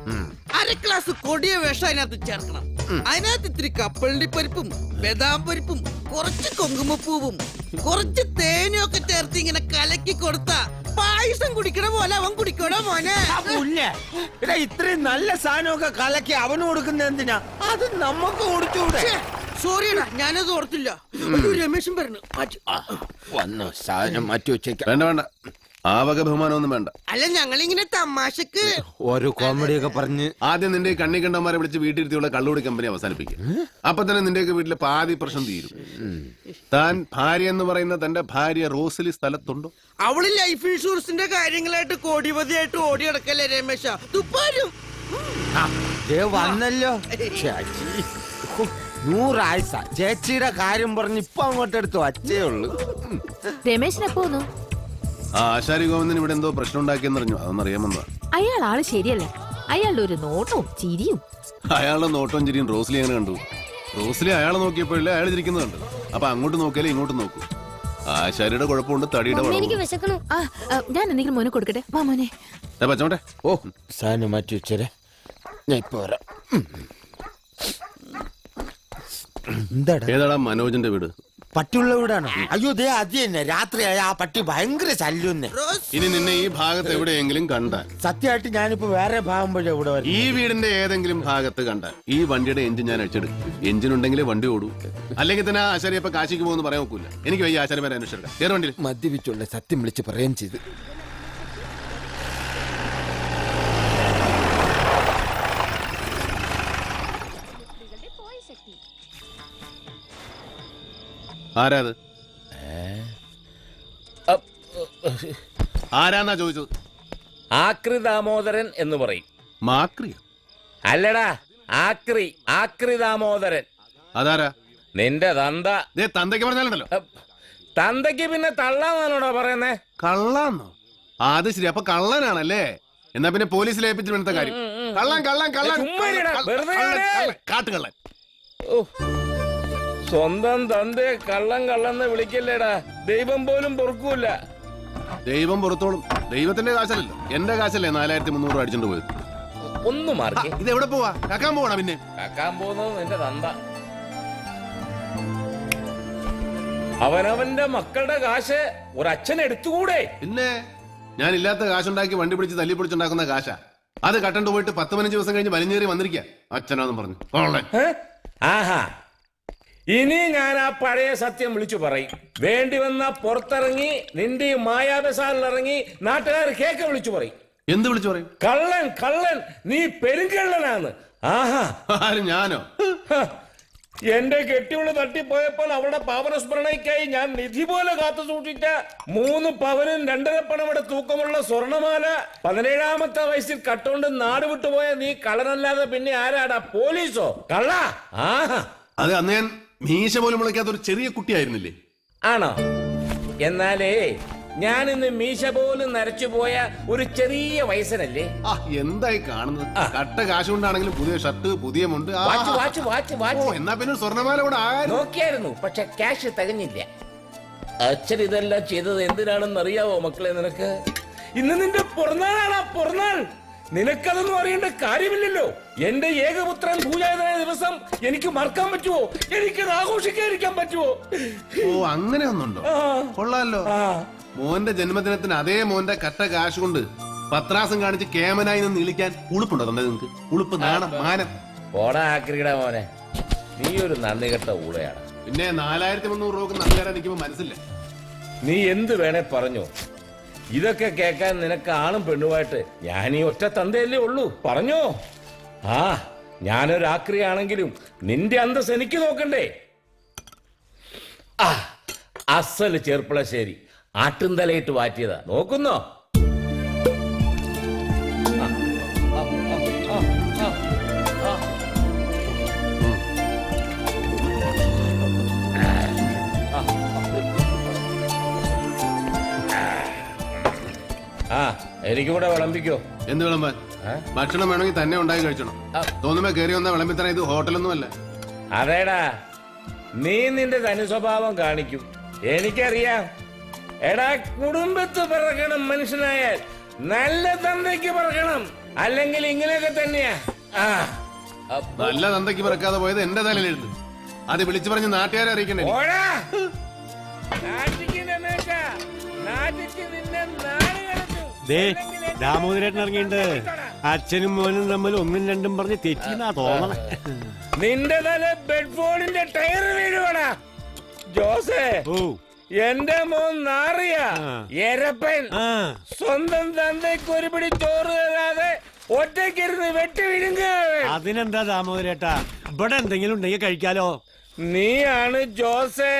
1 ഗ്ലാസ് കൊടിയ വിഷം അതിനകത്ത് ചേർക്കണം. അതിനകത്ത് ഇത്തിരി കപ്പലണ്ടി പരിപ്പും ബദാം പരിപ്പും കുറച്ച് കുങ്കുമപ്പൂവും കുറച്ച് തേനും ഒക്കെ ചേർത്ത് ഇങ്ങനെ കലക്കി കൊടുത്ത പായസം കുടിക്കണ പോലെ അവൻ കുടിക്കണോ മോനെ? ഇത്രയും നല്ല സാധനമൊക്കെ കലക്കി അവന് കൊടുക്കുന്ന എന്തിനാ? അത് നമുക്ക് കൊടുത്തൂടെ? സോറിയടാ, ഞാനത് ഓർത്തില്ല. രമേശൻ പറഞ്ഞു വന്നു സാധനം മാറ്റി വെച്ചേക്കാം. വേണ്ട വേണ്ട, ആ വക ബഹുമാനമൊന്നും വേണ്ട. അല്ല, ഞങ്ങളിങ്ങനെ തമാശക്ക് ഒരു കോമഡി ഒക്കെ പറഞ്ഞ് ആദ്യം നിന്റെ കണ്ണി കണ്ടന്മാരെ വിളിച്ച് വീട്ടിരുത്തിയുള്ള കള്ളുകൂടി കമ്പനി അവസാനിപ്പിക്കും. അപ്പൊ തന്നെ നിന്റെയൊക്കെ വീട്ടിലെ പാതി പ്രശ്നം തീരും. താൻ ഭാര്യ എന്ന് പറയുന്ന തന്റെ ഭാര്യ റോസലി സ്ഥലത്തുണ്ടോ? അവള് ലൈഫ് ഇൻഷുറൻസിന്റെ കാര്യങ്ങളായിട്ട് കോടിപതിയായിട്ട് ഓടി നടക്കല്ലേ രമേശ? തുപ്പാരും വന്നല്ലോ. 100 ആഴ്ച ചേച്ചിയുടെ കാര്യം പറഞ്ഞ് ഇപ്പൊ അങ്ങോട്ട് എടുത്തു വച്ചേ ഉള്ളു. രമേശൻ എപ്പോ വന്നു? ആ ആശാരി ഗോവിന്ദൻ ഇവിടെ എന്തോ പ്രശ്നം ഉണ്ടാക്കിയെന്നറിഞ്ഞു. അതൊന്നറിയാമെന്നാ. അയാൾ ആള് ശരിയല്ല. അയാളുടെ ഒരു നോട്ടവും ചിരിയും. അയാളുടെ നോട്ടവും ചിരിയും റോസ്ലി എങ്ങനെ കണ്ടു? റോസ്ലി അയാളെ നോക്കിയപ്പോഴല്ലേ അയാൾ ചിരിക്കുന്നത് കണ്ടു. അപ്പൊ അങ്ങോട്ട് നോക്കിയാലേ ഇങ്ങോട്ട് നോക്കൂ. ആശാരിയുടെ കുഴപ്പമുണ്ട്, തടിയുടെ ഞാൻ എന്തെങ്കിലും മോനെ കൊടുക്കട്ടെ? വാ മോനെ. പച്ചോട്ടെ. ഓ, സാധനം മാറ്റി വെച്ചേരെ, ഞാൻ ഇപ്പൊ വരാം. ഏതാടാ മനോജിന്റെ വീട്? പട്ടിയുള്ള വീടാണ്. അയ്യോ, ദേ അത് തന്നെ. രാത്രിയായ ആ പട്ടി ഭയങ്കര ശല്യം. ഇനി നിന്നെ ഈ ഭാഗത്ത് എവിടെയെങ്കിലും കണ്ടാൽ, സത്യമായിട്ട് ഞാനിപ്പോ വേറെ ഭാഗം വഴി ഇവിടെ വരും. ഈ വീടിന്റെ ഏതെങ്കിലും ഭാഗത്ത് കണ്ടാൽ ഈ വണ്ടിയുടെ എഞ്ചിൻ ഞാൻ അടിച്ചെടുക്കും. എഞ്ചിൻ ഉണ്ടെങ്കിലേ വണ്ടി ഓടൂ. അല്ലെങ്കിൽ തന്നെ ആശാരി ഇപ്പൊ കാശിക്ക് പോകുന്നു പറയാൻ നോക്കൂല. എനിക്ക് വയ്യ ആശാരിമാരെ അന്വേഷിച്ചെടുക്കാം. വേറെ വണ്ടിയിൽ മദ്യപിച്ചുള്ള സത്യം വിളിച്ച് പറയുകയും ചെയ്ത്. ആരാത്? ആരാന്നാ ചോദിച്ചത്? ആക്രി ദാമോദരൻ എന്ന് പറയും. മാക്രിയ? അല്ലടാ, ആക്രി ദാമോദരൻ. അതാരാ? നിന്റെ തന്ത. തന്തയ്ക്ക് പറഞ്ഞാലുണ്ടല്ലോ. തന്തയ്ക്ക് പിന്നെ തള്ളാന്നാണോടാ പറയുന്നേ? കള്ളാന്നോ? അത് ശരി, അപ്പൊ കള്ളനാണല്ലേ? എന്നാ പിന്നെ പോലീസിൽ ഏൽപ്പിച്ചു വേണ്ട കാര്യം. കാട്ടുകള്ളൻ. സ്വന്തം തന്തയെ കള്ളൻ കള്ളന്ന് വിളിക്കല്ലേടാ, ദൈവം പോലും പൊറുക്കൂല. ദൈവം പുറത്തോളും. ദൈവത്തിന്റെ കാശല്ലല്ലോ, എന്റെ കാശല്ലേ 4300 അടിച്ചോണ്ട് പോയത്. ഒന്ന് മാർക്കേ. ഇത് എവിടെ പോവാ? കാക്കാൻ പോവാ പിന്നെ? കാക്കാൻ പോകുന്നത് നിന്റെ തന്ത. അവനവന്റെ മക്കളുടെ കാശ് ഒരച്ഛൻ എടുത്തുകൂടെ? പിന്നെ ഞാൻ ഇല്ലാത്ത കാശുണ്ടാക്കി വണ്ടി പിടിച്ച് തല്ലി പിടിച്ചുണ്ടാക്കുന്ന കാശാ. അത് കട്ടണ്ട് പോയിട്ട് 10-15 ദിവസം കഴിഞ്ഞ് വലിഞ്ഞേറി വന്നിരിക്കുക അച്ഛനാന്നും പറഞ്ഞു. ആഹാ, ഇനി ഞാൻ ആ പഴയ സത്യം വിളിച്ചു പറയും. വേണ്ടി വന്ന പുറത്തിറങ്ങി നിന്റെ ഈ മായാബസാറിൽ ഇറങ്ങി നാട്ടുകാർ കേക്ക് വിളിച്ചു പറയും. എന്ത് വിളിച്ചു പറയും? കള്ളൻ കള്ളൻ, നീ പെരുങ്കള്ളനാന്ന്. ആഹാ, ആരും ഞാനോ? എന്റെ കെട്ടിയോള് തട്ടിപ്പോയപ്പോൾ അവളുടെ പാവനസ്മരണയ്ക്കായി ഞാൻ നിധി പോലെ കാത്തു സൂക്ഷിച്ച 3 പവനും 2.5 പണയുടെ തൂക്കമുള്ള സ്വർണമാല 17ാമത്തെ വയസ്സിൽ കട്ടോണ്ട് നാട് വിട്ടുപോയ നീ കള്ളനല്ലാതെ പിന്നെ ആരാടാ? പോലീസോ? കള്ള? ആഹാ, അത് അന്ന് ഞാൻ മീശ പോലും മുളയ്ക്കാത്ത ഒരു ചെറിയ കുട്ടിയായിരുന്നില്ലേ? ആണോ? എന്നാലേ ഞാൻ ഇന്ന് മീശ പോലും നരച്ചു പോയ ഒരു ചെറിയ വയസ്സനല്ലേ? ആ, എന്തായി കാണുന്നത്? കട്ട കാശ് കൊണ്ടാണെങ്കിലും പുതിയ ഷർട്ട്, പുതിയ മുണ്ട്. എന്നാ പിന്നെ സ്വർണ്ണമാല കൂടെ നോക്കിയായിരുന്നു, പക്ഷെ ക്യാഷ് തികഞ്ഞില്ല. അച്ഛൻ ഇതെല്ലാം ചെയ്തത് എന്തിനാണെന്ന് അറിയാവോ മക്കളെ നിനക്ക്? ഇന്ന് നിന്റെ പിറന്നാളാണ്. പിറന്നാൾ നിനക്കതൊന്നും അറിയേണ്ട കാര്യമില്ലല്ലോ. എന്റെ ഏകപുത്രൻ പൂജാതനായ ദിവസം എനിക്ക് മറക്കാൻ പറ്റുമോ? എനിക്കത് ആഘോഷിക്കാതിരിക്കാൻ പറ്റുമോ? ഓ, അങ്ങനെ ഒന്നുണ്ടോ? കൊള്ളാലോ. മോന്റെ ജന്മദിനത്തിന് അതേ മോന്റെ കട്ട കാശ് കൊണ്ട് പത്രാസം കാണിച്ച് കേമനായി നിന്ന് വിളിക്കാൻ ഉളുപ്പുണ്ടോ തന്നെ നിങ്ങക്ക്? ഉളുപ്പ്, നാണം, മാനം. പോടാ ആക്രിയുടെ മോനെ, നീ ഒരു നന്ദി കെട്ട ഊളയാണ്. പിന്നെ 4300 രൂപക്ക് നന്ദികാരാൻ നിൽക്കുമ്പോ മനസ്സില്ല. നീ എന്ത് വേണേ പറഞ്ഞോ. ഇതൊക്കെ കേൾക്കാൻ നിനക്ക് ആണും പെണ്ണുമായിട്ട് ഞാൻ ഈ ഒറ്റ തന്തയല്ലേ ഉള്ളൂ. പറഞ്ഞോ. ആ, ഞാനൊരു ആക്രിയാണെങ്കിലും നിന്റെ അന്തസ് എനിക്ക് നോക്കണ്ടേ? ആ, അസല് ചെർപ്പളശ്ശേരി ആട്ടും തലയിട്ട് വാറ്റിയതാ. നോക്കുന്നോ? ആ, എനിക്ക് കൂടെ വിളമ്പിക്കോ. എന്ത് വിളമ്പാൻ? ഭക്ഷണം വേണമെങ്കിൽ തന്നെ ഉണ്ടാക്കി കഴിച്ചണം. തോന്നുമ്പോ കയറി വന്ന വിളമ്പിത്തന്നെ ഇത് ഹോട്ടലൊന്നും അല്ല. അതേടാ, നീ നിന്റെ തനി സ്വഭാവം കാണിക്കും, എനിക്കറിയാം. എടാ, കുടുംബത്ത് പിറക്കണം മനുഷ്യനായാൽ. നല്ല തന്തയ്ക്ക് പിറക്കണം, അല്ലെങ്കിൽ ഇങ്ങനെയൊക്കെ തന്നെയാ. നല്ല തന്തയ്ക്ക് പിറക്കാതെ പോയത് എന്റെ തലയിലെഴുത്ത്. അത് വിളിച്ചു പറഞ്ഞ് നാട്ടുകാരെ അറിയിക്കണ്ടേ? ദാമോദരേട്ടൻ ഇറങ്ങിയിട്ട് അച്ഛനും മോനും തമ്മിൽ 1ഉം 2ഉം പറഞ്ഞ് തെറ്റിന്നാ തോന്നണേ. നിന്റെ തല ബെഡ്ഫോണിന്റെ ടയർ വീഴുവാടാ ജോസേ. എന്റെ മോൻ നാറിയ എരപ്പൻ സ്വന്തം തന്തയ്ക്ക് ഒരു പിടി ചോറ് തരാതെ ഒറ്റയ്ക്കിരുന്ന് വെട്ടി വിഴുങ്ങ. അതിനെന്താ ദാമോദരേട്ടാ, ഇവിടെ എന്തെങ്കിലും ഉണ്ടെങ്കിൽ കഴിക്കാലോ. നീയാണ് ജോസേ.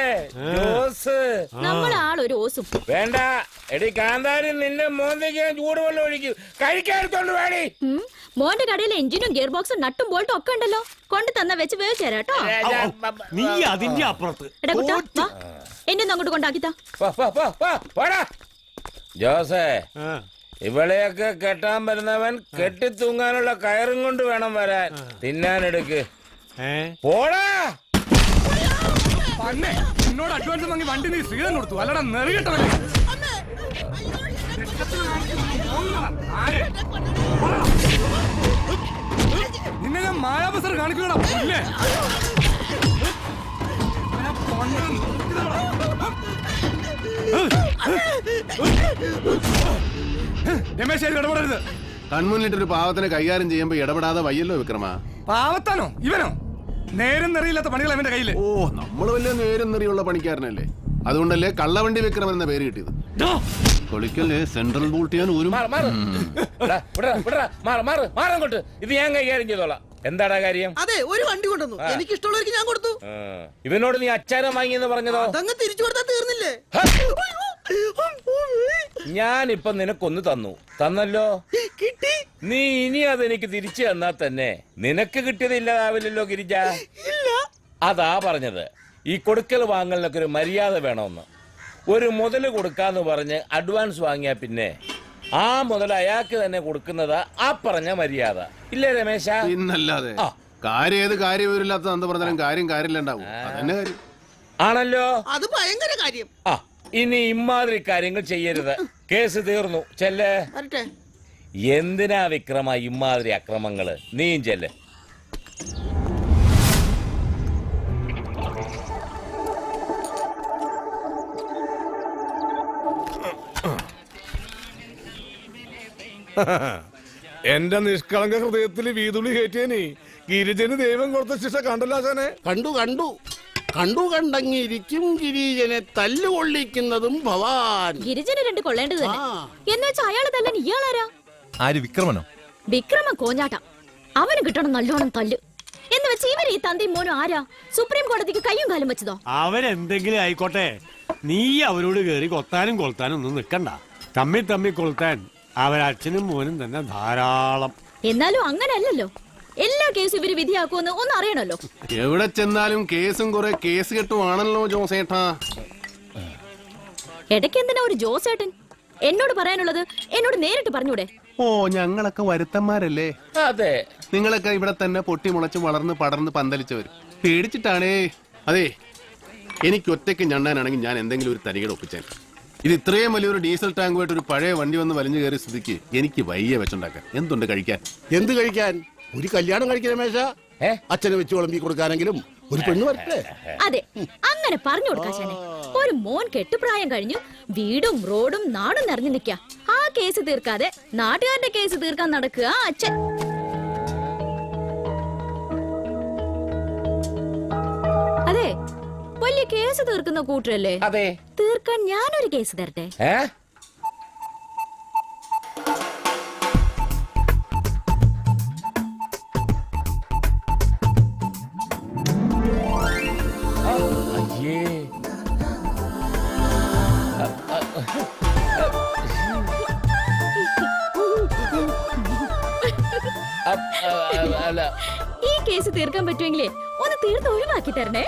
ജോസ് നമ്മളാളൊരു ഓസും വേണ്ട. എടി കാന്താരി, നിന്റെ മോന്തയ്ക്ക് ചൂടുവെള്ളം ഒഴിക്കും. കഴിക്കാടുത്തോണ്ട് വേടി. മോന്റെ കടയിൽ എഞ്ചിനും ഗിയർ ബോക്സും നട്ടും ബോൾട്ടും ഒക്കെ ഉണ്ടല്ലോ. കൊണ്ട് തന്ന വെച്ച് വേവിച്ചേരാട്ടോ. നീ അതിന്റെ അപ്പുറത്ത്. എന്നെ അങ്ങോട്ട് കൊണ്ടാക്കിത്താ. ജോസേ, ഇവളെയൊക്കെ കെട്ടാൻ വരുന്നവൻ കെട്ടിത്തൂങ്ങാനുള്ള കയറും കൊണ്ട് വേണം വരാൻ. തിന്നാനെടുക്ക്. പോടാ. എന്നോട് അഡ്വാൻസ് വാങ്ങി വണ്ടി നീ ശ്രീധരൻ കൊടുത്തു, അല്ലടാ നെറികെട്ടവനെ. നിന്നെ ഞാൻ മായാബസാർ കാണിക്കണ. രമേശ്, ഇടപെടരുത്. കൺമുന്നിട്ടൊരു പാവത്തിനെ കൈകാര്യം ചെയ്യുമ്പോ ഇടപെടാതെ വയ്യല്ലോ വിക്രമ. പാവത്താനോ ഇവനോ? നേരം നിറയില്ലാത്ത പണികൾ അവന്റെ കയ്യില്. ഓ, നമ്മള് വലിയ നേരം നിറയുള്ള പണിക്കാരനല്ലേ. അതുകൊണ്ടല്ലേ കള്ളവണ്ടി വിക്രമൻ എന്ന പേര് കിട്ടിയത്. കൊളിക്കല്ലേ സെൻട്രൽ ബോൾട്ട് ചെയ്യാൻ ഒരു ഇത് ഞാൻ കൈകാര്യം ചെയ്തോളാം. എന്താടാ കാര്യം? അതെ, ഒരു വണ്ടി കൊണ്ടുവന്നു, എനിക്ക് ഇഷ്ടമുള്ളവർക്ക് ഞാൻ കൊടുത്തു. ഇവനോട് നീ അച്ചാരം വാങ്ങിയെന്ന് പറഞ്ഞതോ? അതങ്ങ് തിരിച്ചു കൊടുത്താൽ തീർന്നില്ലേ? ഞാനിപ്പൊ നിനക്കൊന്ന് തന്നല്ലോ. കിട്ടി. നീ ഇനി അതെനിക്ക് തിരിച്ചു തന്നാ തന്നെ നിനക്ക് കിട്ടിയത് ഇല്ലാതാവില്ലല്ലോ ഗിരിജ. അതാ പറഞ്ഞത്, ഈ കൊടുക്കൽ വാങ്ങലിനൊക്കെ ഒരു മര്യാദ വേണമെന്ന്. ഒരു മുതല് കൊടുക്കാന്ന് പറഞ്ഞ് അഡ്വാൻസ് വാങ്ങിയാ പിന്നെ ആ മുതൽ അയാൾക്ക് തന്നെ കൊടുക്കുന്നതാ ആ പറഞ്ഞ മര്യാദ. ഇല്ലേ രമേശ? പിന്നല്ലാതെ. കാര്യം ഏത് കാര്യമില്ലാത്ത അന്ത പറഞ്ഞാലും കാര്യം കാര്യമില്ലാണ്ടാവും. അതന്നെ കാര്യം ആണല്ലോ. അത് ഭയങ്കര കാര്യം. ഇനി ഇമാതിരി കാര്യങ്ങൾ ചെയ്യരുത്. കേസ് തീർന്നു. ചെല്ലേ. വരട്ടെ. എന്തിനാ വിക്രമ ഇമാതിരി അക്രമങ്ങള്? നീയും ചെല്ലേ. എന്റെ നിഷ്കളങ്ക ഹൃദയത്തിൽ വീതുളി കയറ്റിയനി ഗിരിജന് ദൈവം കൊടുത്ത ശിക്ഷ കണ്ടല്ലോ ആശാനെ. കണ്ടു കണ്ടു കണ്ടു കണ്ടങ്ങിരിക്കും ഗിരീജനെ തല്ലുകൊള്ളിക്കുന്നതും ഭവാൻ. ഗിരിജന് രണ്ട് കൊള്ളേണ്ടത് തന്നെ. എന്ന് വെച്ചാൽ അയാളെ തല്ലാൻ ഇയാളാരാ? ആര്, വിക്രമനോ? വിക്രമൻ കോഞ്ഞാട്ടം. അവന് കിട്ടണം നല്ലോണം തല്ല്. എന്ന് വെച്ച് ഇവര് ഈ തന്തയും മോനും ആരാ? സുപ്രീം കോടതിക്ക് കയ്യും കാലും വെച്ചതോ? അവരെന്തെങ്കിലും ആയിക്കോട്ടെ, നീ അവരോട് കേറി കൊത്താനും കൊളുത്താനും ഒന്നും നിക്കണ്ട. തമ്മി കൊളുത്താൻ അവരച്ഛനും മോനും തന്നെ ധാരാളം. എന്നാലും അങ്ങനല്ലല്ലോ. എല്ലാ കേസും ഇവര് വിധിയാക്കുമെന്ന് ഒന്ന് അറിയണല്ലോ. എവിടെ ചെന്നാലും കേസും കുറെ കേസ് കെട്ടുവാണല്ലോ ജോസേട്ടാ. ഇടയ്ക്ക് എന്തിനാ ഒരു ജോസേട്ടൻ? എന്നോട് പറയാനുള്ളത് എന്നോട് നേരിട്ട് പറഞ്ഞൂടെ? ഓ, ഞങ്ങളൊക്കെ വരുത്തന്മാരല്ലേ? അതെ. നിങ്ങളൊക്കെ ഇവിടെ തന്നെ പൊട്ടി മുളച്ച് വളർന്ന് പടർന്ന് പന്തലിച്ചവർ. പേടിച്ചിട്ടാണേ. അതെ, എനിക്ക് ഒറ്റയ്ക്ക് ഞണ്ടാനാണെങ്കിൽ ഞാൻ എന്തെങ്കിലും ഒരു തരികട ഒപ്പിച്ചേൻ. ഇത് ഇത്രയും വലിയൊരു ഡീസൽ ടാങ്കുമായിട്ട് ഒരു പഴയ വണ്ടി വന്ന് വലിഞ്ഞു കയറി സ്ഥിതിക്ക് എനിക്ക് വയ്യ വെച്ചുണ്ടാക്കാൻ. എന്തുണ്ട് കഴിക്കാൻ? എന്ത് കഴിക്കാൻ? ഒരു കല്യാണം കഴിക്കുന്ന രമേശ. അച്ഛനെ വെച്ച് വിളമ്പി കൊടുക്കാനെങ്കിലും ഒരു പെണ്ണ് വരട്ടെ. അതെ, അങ്ങനെ പറഞ്ഞു കൊടുക്കാശാനെ. ഒരു മോൻ കെട്ടുപ്രായം കഴിഞ്ഞു വീടും റോഡും നാടും നിറഞ്ഞു നിൽക്കുക. ആ കേസ് തീർക്കാതെ നാട്ടുകാരുടെ കേസ് തീർക്കാൻ നടക്കുക അച്ഛൻ. അതെ, വലിയ കേസ് തീർക്കുന്ന കൂട്ടരല്ലേ? അതെ. തീർക്കാൻ ഞാനൊരു കേസ് തരട്ടെ? ഈ കേസ് തീർക്കാൻ പറ്റുമെങ്കിലേ ഒന്ന് തീർത്ത് ഒഴിവാക്കി തരണേ.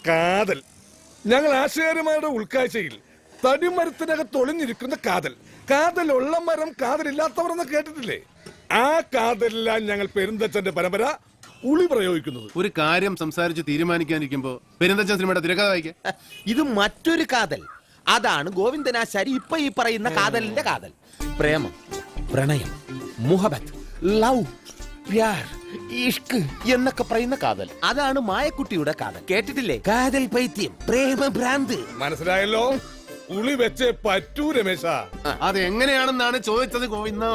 കാതൽ, ഞങ്ങൾ ആശയന്മാരുടെ ഉൾക്കാഴ്ചയിൽ തടിമരത്തിനകത്ത് ഒളിഞ്ഞിരിക്കുന്ന കാതൽ. കാതലുള്ള മരം കാതലില്ലാത്തവരെന്ന് കേട്ടിട്ടില്ലേ? ആ കാതലിലാണ് ഞങ്ങൾ പെരുന്തച്ഛന്റെ പരമ്പര ഉളി പ്രയോഗിക്കുന്നത്. ഒരു കാര്യം സംസാരിച്ച് തീരുമാനിക്കാനിരിക്കുമ്പോ പെരുന്തച്ഛൻ സിനിമയുടെ തിരക്കഥ വായിക്കാൻ. ഇത് മറ്റൊരു കാതൽ. അതാണ് ഗോവിന്ദനാശാരി ഇപ്പൊ ഈ പറയുന്ന കാതലിന്റെ കാതൽ. പ്രേമം, പ്രണയം, മുഹബത്ത്, ലവ്, പ്യാർ, ഇഷ്ക് എന്നൊക്കെ പറയുന്ന കാതൽ. അതാണ് മായക്കുട്ടിയുടെ കാതൽ. കേട്ടിട്ടില്ലേ? കാതൽ പൈത്യം, പ്രേമ ഭ്രാന്ത്. മനസ്സിലായല്ലോ? ഉളി വെച്ചേ പറ്റൂ രമേശ. അത് എങ്ങനെയാണെന്നാണ് ചോദിച്ചത് ഗോവിന്ദ.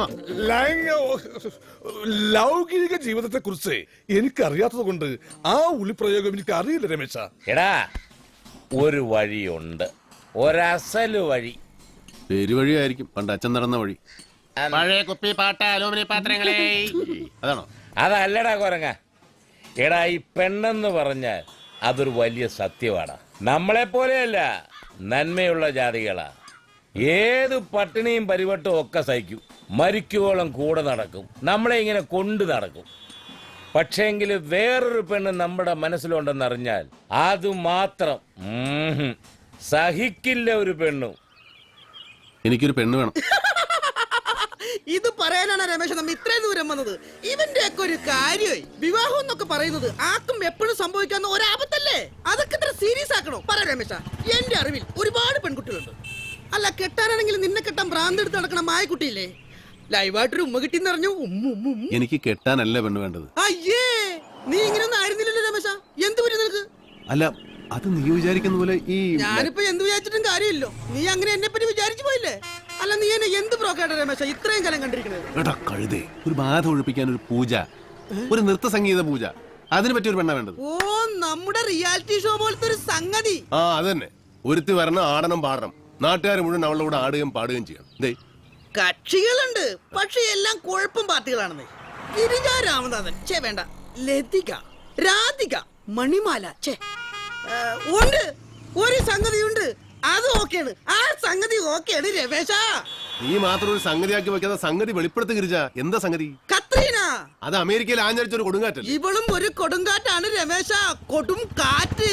ലൗകിക ജീവിതത്തെ കുറിച്ച് എനിക്കറിയാത്തത് കൊണ്ട് ആ ഉളി പ്രയോഗം എനിക്ക് അറിയില്ല രമേശ. എടാ, ഒരു വഴിയുണ്ട്, ഒരസല് വഴി. പെരുവഴിയായിരിക്കും, പണ്ട് അച്ഛൻ നടന്ന വഴി. പഴയ കുപ്പി പാട്ട അലൂമിനി പാത്രങ്ങളെ. അതാണോ? അതല്ലടാ കൊരങ്ങ. എടാ, ഈ പെണ്ണെന്ന് പറഞ്ഞാൽ അതൊരു വലിയ സത്യമാണ്. നമ്മളെ പോലെയല്ല, നന്മയുള്ള ജാതികളാ. ഏത് പട്ടിണിയും പരിവട്ടവും ഒക്കെ സഹിക്കും, മരിക്കുവോളം കൂടെ നടക്കും, നമ്മളെ ഇങ്ങനെ കൊണ്ടു നടക്കും. പക്ഷേങ്കിൽ വേറൊരു പെണ്ണ് നമ്മുടെ മനസ്സിലുണ്ടെന്നറിഞ്ഞാൽ അത് മാത്രം സഹിക്കില്ല ഒരു പെണ്ണും. എനിക്കൊരു പെണ്ണ് വേണം. ഇത് പറയാനാണ് രമേശ നമ്മ ഇത്രയും ദൂരം വന്നത്. ഇവന്റെ ഒക്കെ ഒരു കാര്യമായി വിവാഹം എന്നൊക്കെ പറയുന്നത് ആർക്കും എപ്പോഴും സംഭവിക്കാവുന്ന ഒരാപത്തല്ലേ? അതൊക്കെ ഇത്ര സീരിയസ് ആക്കണോ? പറ രമേശ. എന്റെ അറിവിൽ ഒരുപാട് പെൺകുട്ടികളുണ്ട്. അല്ല, കെട്ടാനാണെങ്കിൽ നിന്നെ കെട്ടാൻ ഭ്രാന്തെടുത്ത് നടക്കണ മായക്കുട്ടിയില്ലേ? ലൈവായിട്ടൊരു ഉമ്മ കിട്ടിന്ന് പറഞ്ഞു. എനിക്ക് കെട്ടാനല്ല പെണ്ണ് വേണ്ടത്. അയ്യേ, നീ ഇങ്ങനെയൊന്നും ആയിരുന്നില്ലല്ലോ രമേശ. എന്ത് പറ്റി നിനക്ക്? അല്ല, അത് നീ വിചാരിക്കുന്ന പോലെ ഈ ഞാനിപ്പോ എന്ത് വിചാരിച്ചിട്ടും കാര്യമില്ലോ. നീ അങ്ങനെ എന്നെ പറ്റി വിചാരിച്ചു പോയില്ലേ? അല്ല, നീ എന്നെ എന്ത് ബ്രോക്കായിട്ട് രമേശ ഇത്രയും കാലം കണ്ടിരിക്കണത്? കഴുതേ, ഒരു ബാധ ഒഴിപ്പിക്കാൻ ഒരു പൂജ, ഒരു നൃത്ത സംഗീത പൂജ, അതിന് പറ്റിയ ഒരു പെണ്ണ വേണ്ടത്. ഓ, നമ്മുടെ റിയാലിറ്റി ഷോ പോലത്തെ ഒരു സംഗതി. ആ, അത് തന്നെ. ഒരുത്തി വരണം, ആടണം, പാടണം, നാട്ടുകാർ മുഴുവൻ അവളുടെ കൂടെ ആടുകയും പാടുകയും ചെയ്യണം. കക്ഷികളുണ്ട്, പക്ഷെ എല്ലാം കുഴപ്പം പാർട്ടികളാണെന്ന്. ഗിരിജ രാമനാഥൻ, ചേ വേണ്ട, ലതിക, രാധിക, മണിമാല, ചേ ഉണ്ട്. ഒരു സംഗതി ഉണ്ട്, അത് ഓക്കെയാണ്. ആ സംഗതി ഓക്കെയാണ് രമേശ. നീ മാത്രം ഒരു സംഗതിയാക്കി വെക്കാതെ സംഗതി വെളിപ്പെടുത്തി ഗിരിജ. എന്താ സംഗതി? കത്രീന. അത് അമേരിക്കയിൽ ആഞ്ഞടിച്ചൊരു കൊടുങ്കാറ്റല്ലേ? ഇവളും ഒരു കൊടുങ്കാറ്റാണ് രമേശ. കൊടും കാറ്റ്.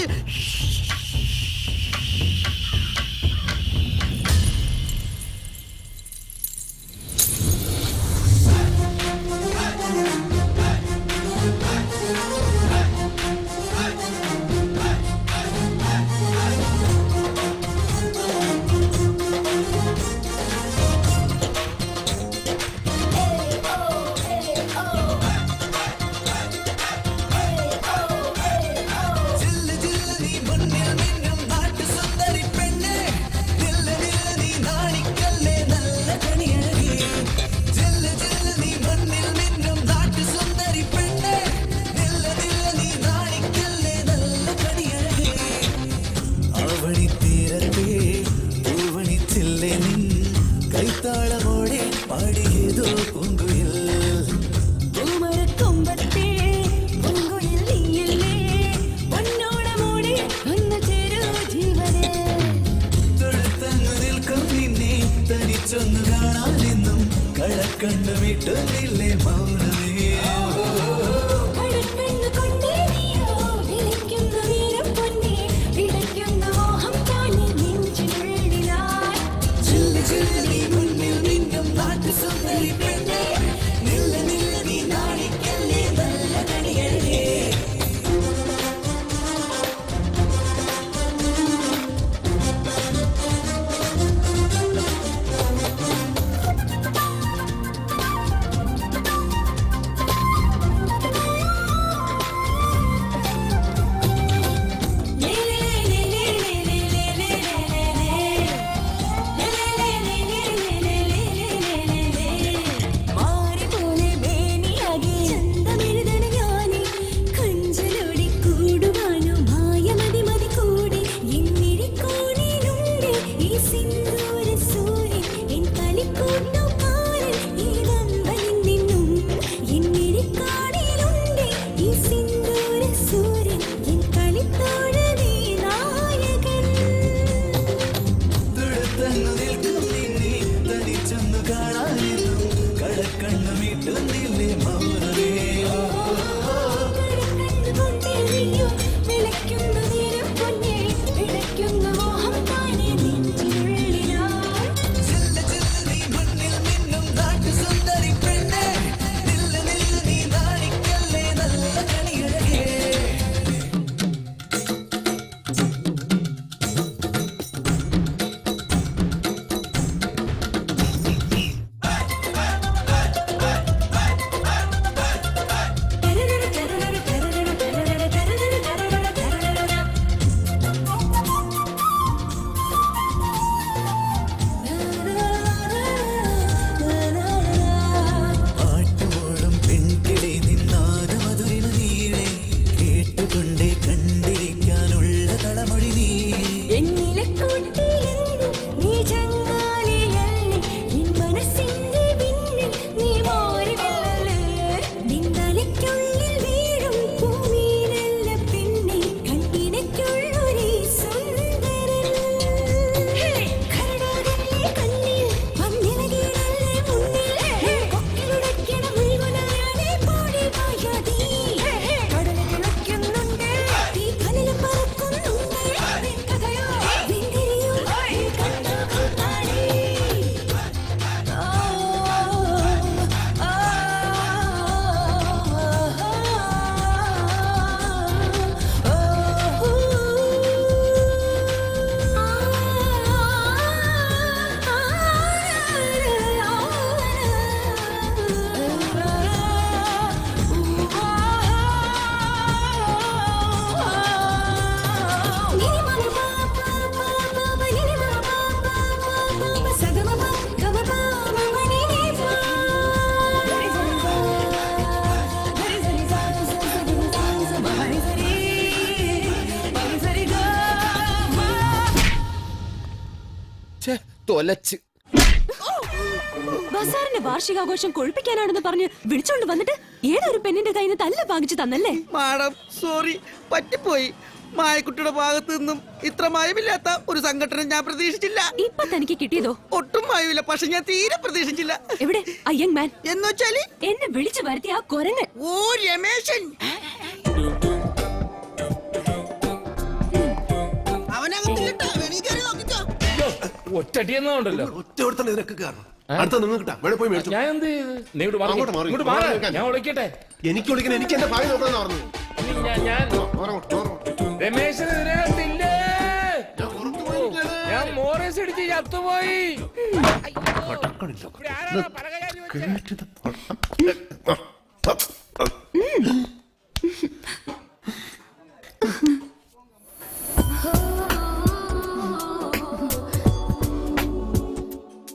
തൊലച്ച്. ബസാറിന്റെ വാർഷികാഘോഷം കൊഴുപ്പിക്കാനാണെന്ന് പറഞ്ഞ് വിളിച്ചോണ്ട് വന്നിട്ട് ഏതൊരു പെണ്ണിന്റെ കയ്യിൽ നിന്ന് തല്ല പാകിച്ചു തന്നല്ലേ? മാഡം സോറി, പറ്റിപ്പോയി. മായക്കുട്ടിയുടെ ഭാഗത്ത് നിന്നും ഇത്ര മായമില്ലാത്ത ഒരു സംഘടന ഞാൻ പ്രതീക്ഷിച്ചില്ല. ഇപ്പൊ തനിക്ക് കിട്ടിയതോ? ഒട്ടും മായമില്ല, പക്ഷെ ഞാൻ തീരെ പ്രതീക്ഷിച്ചില്ല. എവിടെ ആ യങ് മാൻ? എന്ന് വെച്ചാല് എന്നെ വിളിച്ചു വരുത്തി ആ കുരങ്ങൻ. ഓ രമേശൻ, അവനകത്തില്ലട്ടോ, വെളിയിൽ കയറി നോക്കിക്കോ. ഒറ്റടിയെന്നുണ്ടല്ലോ. ഒറ്റ കൊടുത്തന്നെ ഇതിനൊക്കെ കാരണം അടുത്ത നിങ്ങൾ കിട്ടാ വേണേ പോയി മേടിച്ചു. ഞാൻ എന്ത് ചെയ്ത്? നീ ഇങ്ങോട്ട് മാറ്. അങ്ങോട്ട് മാറ്. ഇങ്ങോട്ട് മാറ്. മാറി നിൽക്കാൻ. ഞാൻ വിളിക്കട്ടെ. എനിക്ക് വിളിക്കണം, എനിക്ക് എന്റെ ഭാഗ്യം നോക്കാന്ന് പറഞ്ഞു. ഞാൻ രമേശൻ ഇതിനകത്തില്ലേ? ഞാൻ മോറേസ് ഇടിച്ച് ചത്തുപോയി. ഇവിടെ ആരാണ് പലകയാരി വെച്ചത്?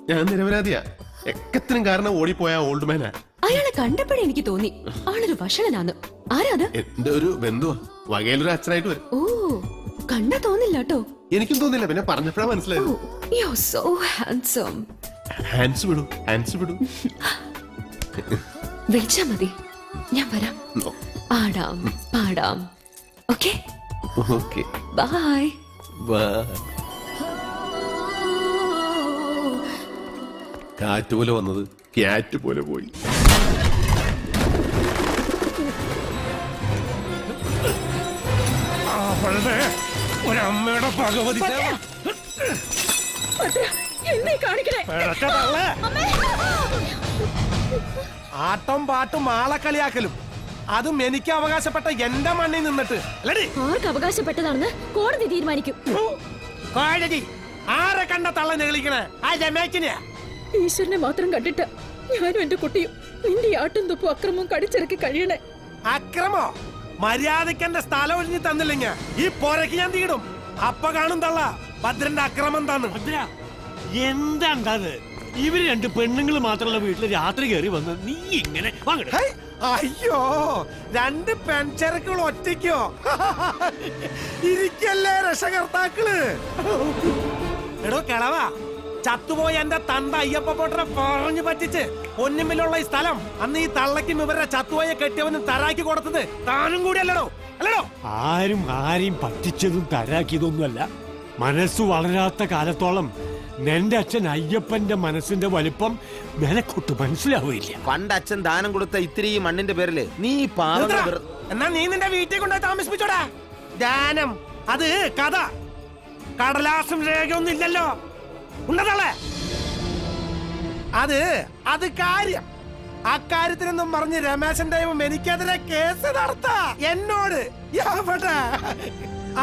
ഞാൻ നിരപരാധിയാ. എക്കത്തിനും കാരണം ഓടിപ്പോയ ഓൾഡ് മാനാ. അയാളെ കണ്ടപ്പോഴേ എനിക്ക് തോന്നി ആളൊരു വഷളനാന്ന്. ആരാത്? എന്റെ ഒരു ബന്ധുവാ, വകയിലൊരു അച്ഛനായിട്ട് വരും. ഓ, കണ്ടാ തോന്നില്ല കേട്ടോ. എനിക്കും തോന്നില്ല, പിന്നെ പറഞ്ഞപ്പോഴാ മനസ്സിലായത്. You so handsome. ഹാൻഡ്സ് വിടൂ, ഹാൻഡ്സ് വിടൂ. വിളിച്ചാ മതി, ഞാൻ വരാം. No. ആടാം പാടാം. Okay Okay. ബൈ. Bye. കാറ്റ് പോലെ വന്നത് ക്യാറ്റ് പോലെ പോയി. അവളുടെ ഒരമ്മയുടെ ഭഗവതി എന്നെ കാണിക്കണേ. പിഴച്ച തള്ളേ. ആട്ടം പാട്ടും ആളക്കളിയാക്കലും, അതും എനിക്ക് അവകാശപ്പെട്ട എന്റെ മണ്ണിൽ നിന്നിട്ട് അല്ലടി. ആർക്ക് അവകാശപ്പെട്ടതാണെന്ന് കോടതി തീരുമാനിക്കും. കോടതി ആരെ കണ്ട തള്ളനെ കളിക്കണേ? ആ രമേശിനെ. ഈശ്വരനെ മാത്രം കണ്ടിട്ട് ഞാനും എന്റെ കുട്ടിയും നിന്റെ ആട്ടും തുപ്പും അക്രമവും കടിച്ചിറക്കി കഴിയണേ. അക്രമോ? മര്യാദക്ക് എന്റെ സ്ഥലം ഒഴിഞ്ഞു തന്നില്ലെങ്കിൽ ഈ പോരക്ക് ഞാൻ തീടും. അപ്പ കാണും തള്ള ഭദ്രന്റെ അക്രമം താന്ന്. എന്താണ്ടത്? ഇവര് രണ്ട് പെണ്ണുങ്ങൾ മാത്രമുള്ള വീട്ടില് രാത്രി കയറി വന്ന് നീ ഇങ്ങനെ വാങ്ങട്ടെ. ഹൈ, അയ്യോ, രണ്ട് പെൺചെറുക്കൾ ഒറ്റയ്ക്കോ? ഇരിക്കല്ലേ രക്ഷകർത്താക്കള്. എടോ കിളവാ, ചത്തുപോയ എന്റെ തന്ത അയ്യപ്പ പോട്ടനെ പറഞ്ഞു പറ്റിച്ച് പൊന്നുമ്പിലുള്ള ഈ സ്ഥലം അന്ന് ഈ തള്ളക്കും ഇവരുടെ ചത്തുപോയ കെട്ടിയവനും തരാക്കി കൊടുത്തത് താനും കൂടി അല്ലടോ. അല്ലടോ? ആരും ആരെയും പറ്റിച്ചതും തരാക്കിയതൊന്നുമല്ല. മനസ്സ് വളരാത്ത കാലത്തോളം നിന്റെ അച്ഛൻ അയ്യപ്പന്റെ മനസ്സിന്റെ വലിപ്പം നിനക്കൊട്ട് മനസ്സിലാവില്ല. പണ്ട് അച്ഛൻ ദാനം കൊടുത്ത ഇത്തിരി ഈ മണ്ണിന്റെ പേരില് നീ എന്നാ നീ നിന്റെ വീട്ടിൽ കൊണ്ടുപോയി താമസിപ്പിച്ചോടാ. ദാനം അത് കഥ, കടലാസും രേഖയൊന്നും ഇല്ലല്ലോ. ഉണ്ടതല്ലേ? അത് കാര്യം. അക്കാര്യത്തിനൊന്നും പറഞ്ഞ് രമേശൻ ദൈവം എനിക്കെതിരെ കേസ് നടത്താ എന്നോട്.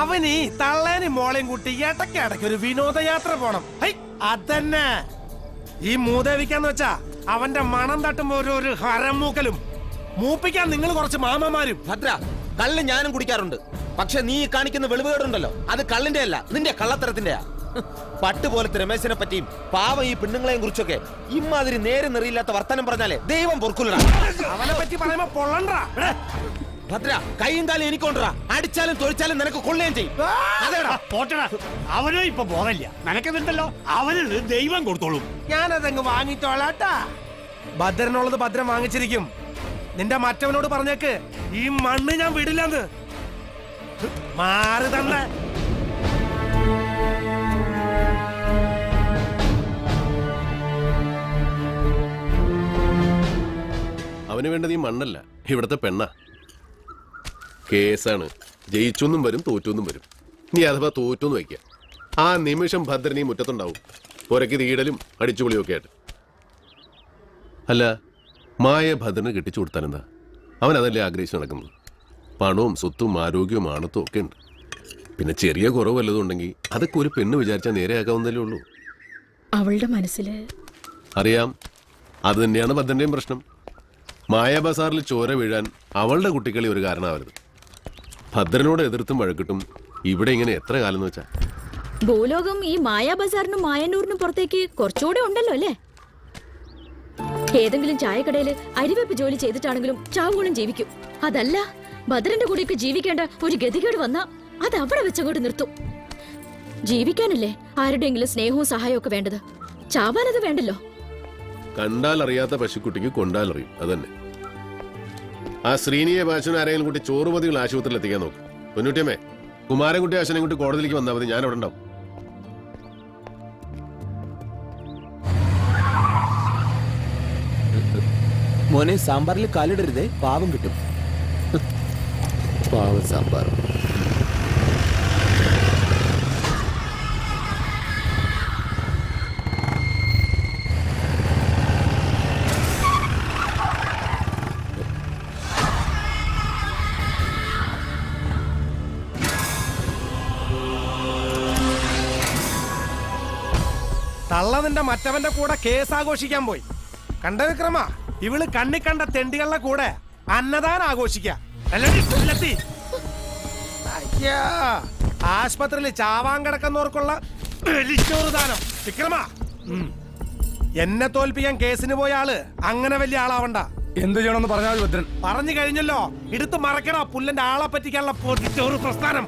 അവനീ തള്ളേനും മോളെയും കൂട്ടി ഇടയ്ക്ക് ഒരു വിനോദയാത്ര പോണം. അതന്നെ ഈ മൂദേവിക്കാന്ന് വെച്ചാ അവന്റെ മണം തട്ടുമ്പോ ഒരു ഹരമൂക്കലും മൂപ്പിക്കാൻ നിങ്ങൾ കുറച്ച് മാമമാരും. ഭദ്ര, കള്ള് ഞാനും കുടിക്കാറുണ്ട്. പക്ഷെ നീ കാണിക്കുന്ന വെളിവുകേടുണ്ടല്ലോ, അത് കള്ളിന്റെ അല്ല, നിന്റെ കള്ളത്തരത്തിന്റെയാ. പട്ട് പോലത്തെ രമേശിനെ പറ്റിയും പാവം ഈ പെണ്ണുങ്ങളെയും കുറിച്ചൊക്കെ ഇമാതിരി നേരെ നിറിയില്ലാത്ത വർത്തനം പറഞ്ഞാലേ ദൈവം പൊറുക്കില്ലടാ. അവനെ പറ്റി പറയുമ്പോ പൊള്ളണ്ടാ. ഭദ്ര, കൈയും കാലം എനിക്കൊണ്ടാ. അടിച്ചാലും തൊഴിച്ചാലും നിനക്ക് കൊള്ളുകയും ചെയ്യും. അതേടാ പോട്ടടാ, അവനും ഇപ്പൊ ബോധമില്ല. നിനക്കെന്നുണ്ടല്ലോ, അവന് ദൈവം കൊടുത്തോളും. ഞാനതങ്ങ് വാങ്ങിച്ചോളാട്ടാ. ഭദ്രനുള്ളത് ഭദ്രൻ വാങ്ങിച്ചിരിക്കും. നിന്റെ മറ്റവനോട് പറഞ്ഞേക്ക് ഈ മണ്ണ് ഞാൻ വിടില്ലെന്ന്. മാറി തന്നെ. അവന് വേണ്ടത് ഈ മണ്ണല്ല, ഇവിടത്തെ പെണ്ണ. കേസാണ്. ജയിച്ചൊന്നും വരും, തോറ്റൊന്നും വരും. നീ അഥവാ തോറ്റൊന്നും വയ്ക്കുക, ആ നിമിഷം ഭദ്രനീ മുറ്റത്തുണ്ടാവും, പുരക്ക് തീടലും അടിച്ചുപൊളിയും ഒക്കെ ആയിട്ട്. അല്ല, മായ ഭദ്രന് കെട്ടിച്ചു കൊടുത്താനെന്താ? അവൻ അതല്ലേ ആഗ്രഹിച്ചു നടക്കുന്നത്? പണവും സ്വത്തും ആരോഗ്യവും ആണത്തും ഒക്കെ ഉണ്ട്. പിന്നെ ചെറിയ കുറവ് വല്ലതും ഉണ്ടെങ്കിൽ അതൊക്കെ ഒരു പെണ്ണ് വിചാരിച്ചാൽ നേരെയാക്കാവുന്നതല്ലേ ഉള്ളൂ. അവളുടെ മനസ്സില് അറിയാം, അത് തന്നെയാണ് ഭദ്രന്റെയും പ്രശ്നം. മായ ബസാറിൽ ചോര വീഴാൻ അവളുടെ കുട്ടികളി ഒരു കാരണമാവരുത്. ഭദ്രനോട് എതിർത്തും വഴക്കിട്ടും ഇവിടെ ഇങ്ങനെ എത്ര കാലം എന്ന് വെച്ചാ. ഭൂലോകം ഈ മായാ ബസാറിനും മായന്നൂരിനും പുറത്തേക്ക് കുറച്ചുകൂടെ ഉണ്ടല്ലോ അല്ലേ? ഏതെങ്കിലും ചായക്കടയില് അരിവെപ്പ് ജോലി ചെയ്തിട്ടാണെങ്കിലും ചാവുകളും ജീവിക്കും. അതല്ല, ഭദ്രന്റെ കൂടെയൊക്കെ ജീവിക്കേണ്ട ഒരു ഗതികേട് വന്നാ അത് അവിടെ വെച്ചങ്ങോട്ട് നിർത്തും. ജീവിക്കാനല്ലേ ആരുടെയെങ്കിലും സ്നേഹവും സഹായവും ഒക്കെ വേണ്ടത്, ചാവാനത് വേണ്ടല്ലോ. കണ്ടാൽ അറിയാത്ത പശുക്കുട്ടിക്ക് കൊണ്ടാലറിയും, അതന്നെ. ആ ശ്രീനിയെ ഭാഷന് ആരെങ്കിലും കൂട്ടി ചോറുപതികൾ ആശുപത്രിയിൽ എത്തിക്കാൻ നോക്കും. പൊന്നൂട്ടിയമ്മേ, കുമാരൻകുട്ടി അച്ഛനെക്കുട്ടി കോടതിയിലേക്ക് വന്നാൽ മതി, ഞാൻ അവിടെ ഉണ്ടാവും. മോനെ സാമ്പാറിൽ കാലിടരുതേ, പാവം കിട്ടും. പാവം സാമ്പാർ. തള്ള നിന്റെ മറ്റവന്റെ കൂടെ കേസ് ആഘോഷിക്കാൻ പോയി. കണ്ട വിക്രമ, ഇവള് കണ്ണി കണ്ട തെണ്ടികളുടെ കൂടെ അന്നദാനം ആഘോഷിക്ക. അയ്യാ, ആശുപത്രിയിൽ ചാവാൻ കിടക്കുന്നവർക്കുള്ള വെളിച്ചോറ് ദാനം. വിക്രമ, എന്നെ തോൽപ്പിക്കാൻ കേസിന് പോയ ആള് അങ്ങനെ വലിയ ആളാവണ്ട. എന്ത് ചെയ്യണമെന്ന് പറഞ്ഞാൽ ഭദ്രൻ പറഞ്ഞു കഴിഞ്ഞല്ലോ, എടുത്ത് മറക്കണ പുല്ലന്റെ ആളെ പറ്റിക്കാനുള്ള പൊതിച്ചോറ് പ്രസ്ഥാനം.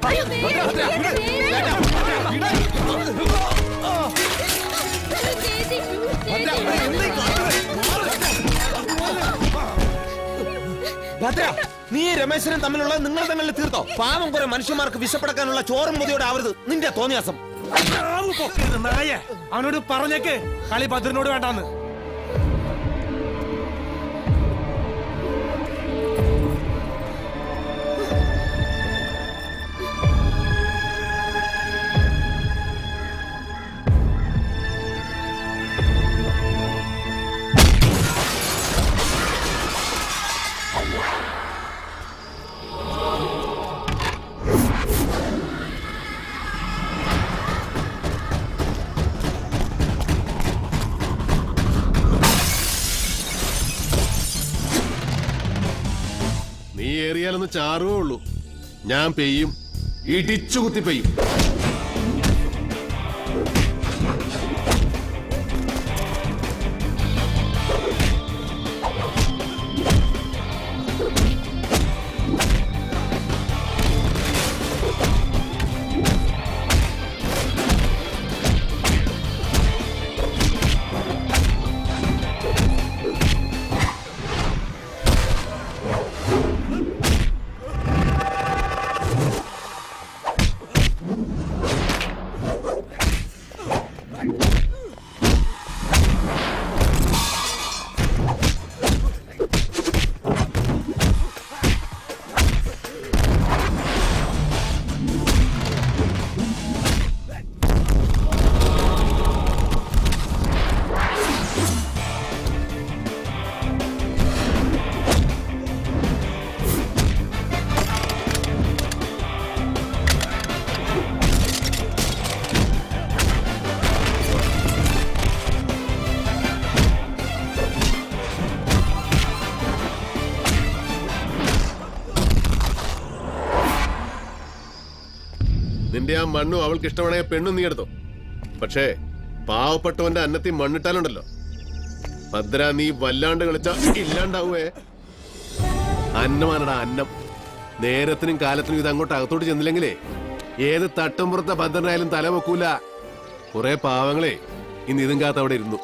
ഭദ്ര, നീ രമേശനും തമ്മിലുള്ള നിങ്ങൾ തമ്മിൽ തീർത്തോ? പാവം കുറെ മനുഷ്യന്മാർക്ക് വിശപ്പടക്കാനുള്ള ചോറും മുതിയോടെ ആവരുത് നിന്റെ തോന്നിയാസം. നായ, അവനോട് പറഞ്ഞേക്ക് കളി ഭദ്രനോട് വേണ്ടാന്ന്. നീ ഏറിയാലൊന്ന് ചാറുവേ ഉള്ളൂ, ഞാൻ പെയ്യും, ഇടിച്ചു കുത്തി പെയ്യും. നിന്റെ ആ മണ്ണും അവൾക്ക് ഇഷ്ടമാണെങ്കിൽ പെണ്ണും നീ എടുത്തോ. പക്ഷേ പാവപ്പെട്ടവന്റെ അന്നത്തിൽ മണ്ണിട്ടാലുണ്ടല്ലോ ഭദ്ര, നീ വല്ലാണ്ട് കളിച്ച ഇല്ലാണ്ടാവേ. അന്നമാനടാ അന്നം. നേരത്തിനും കാലത്തിനും ഇത് അങ്ങോട്ട് അകത്തോട്ട് ചെന്നില്ലെങ്കിലേ ഏത് തട്ടുംപുറത്തെ ഭദ്രനായാലും തല വെക്കൂല. കുറെ പാവങ്ങളെ ഇന്ന് ഇതും കാത്ത് അവിടെ ഇരുന്നു.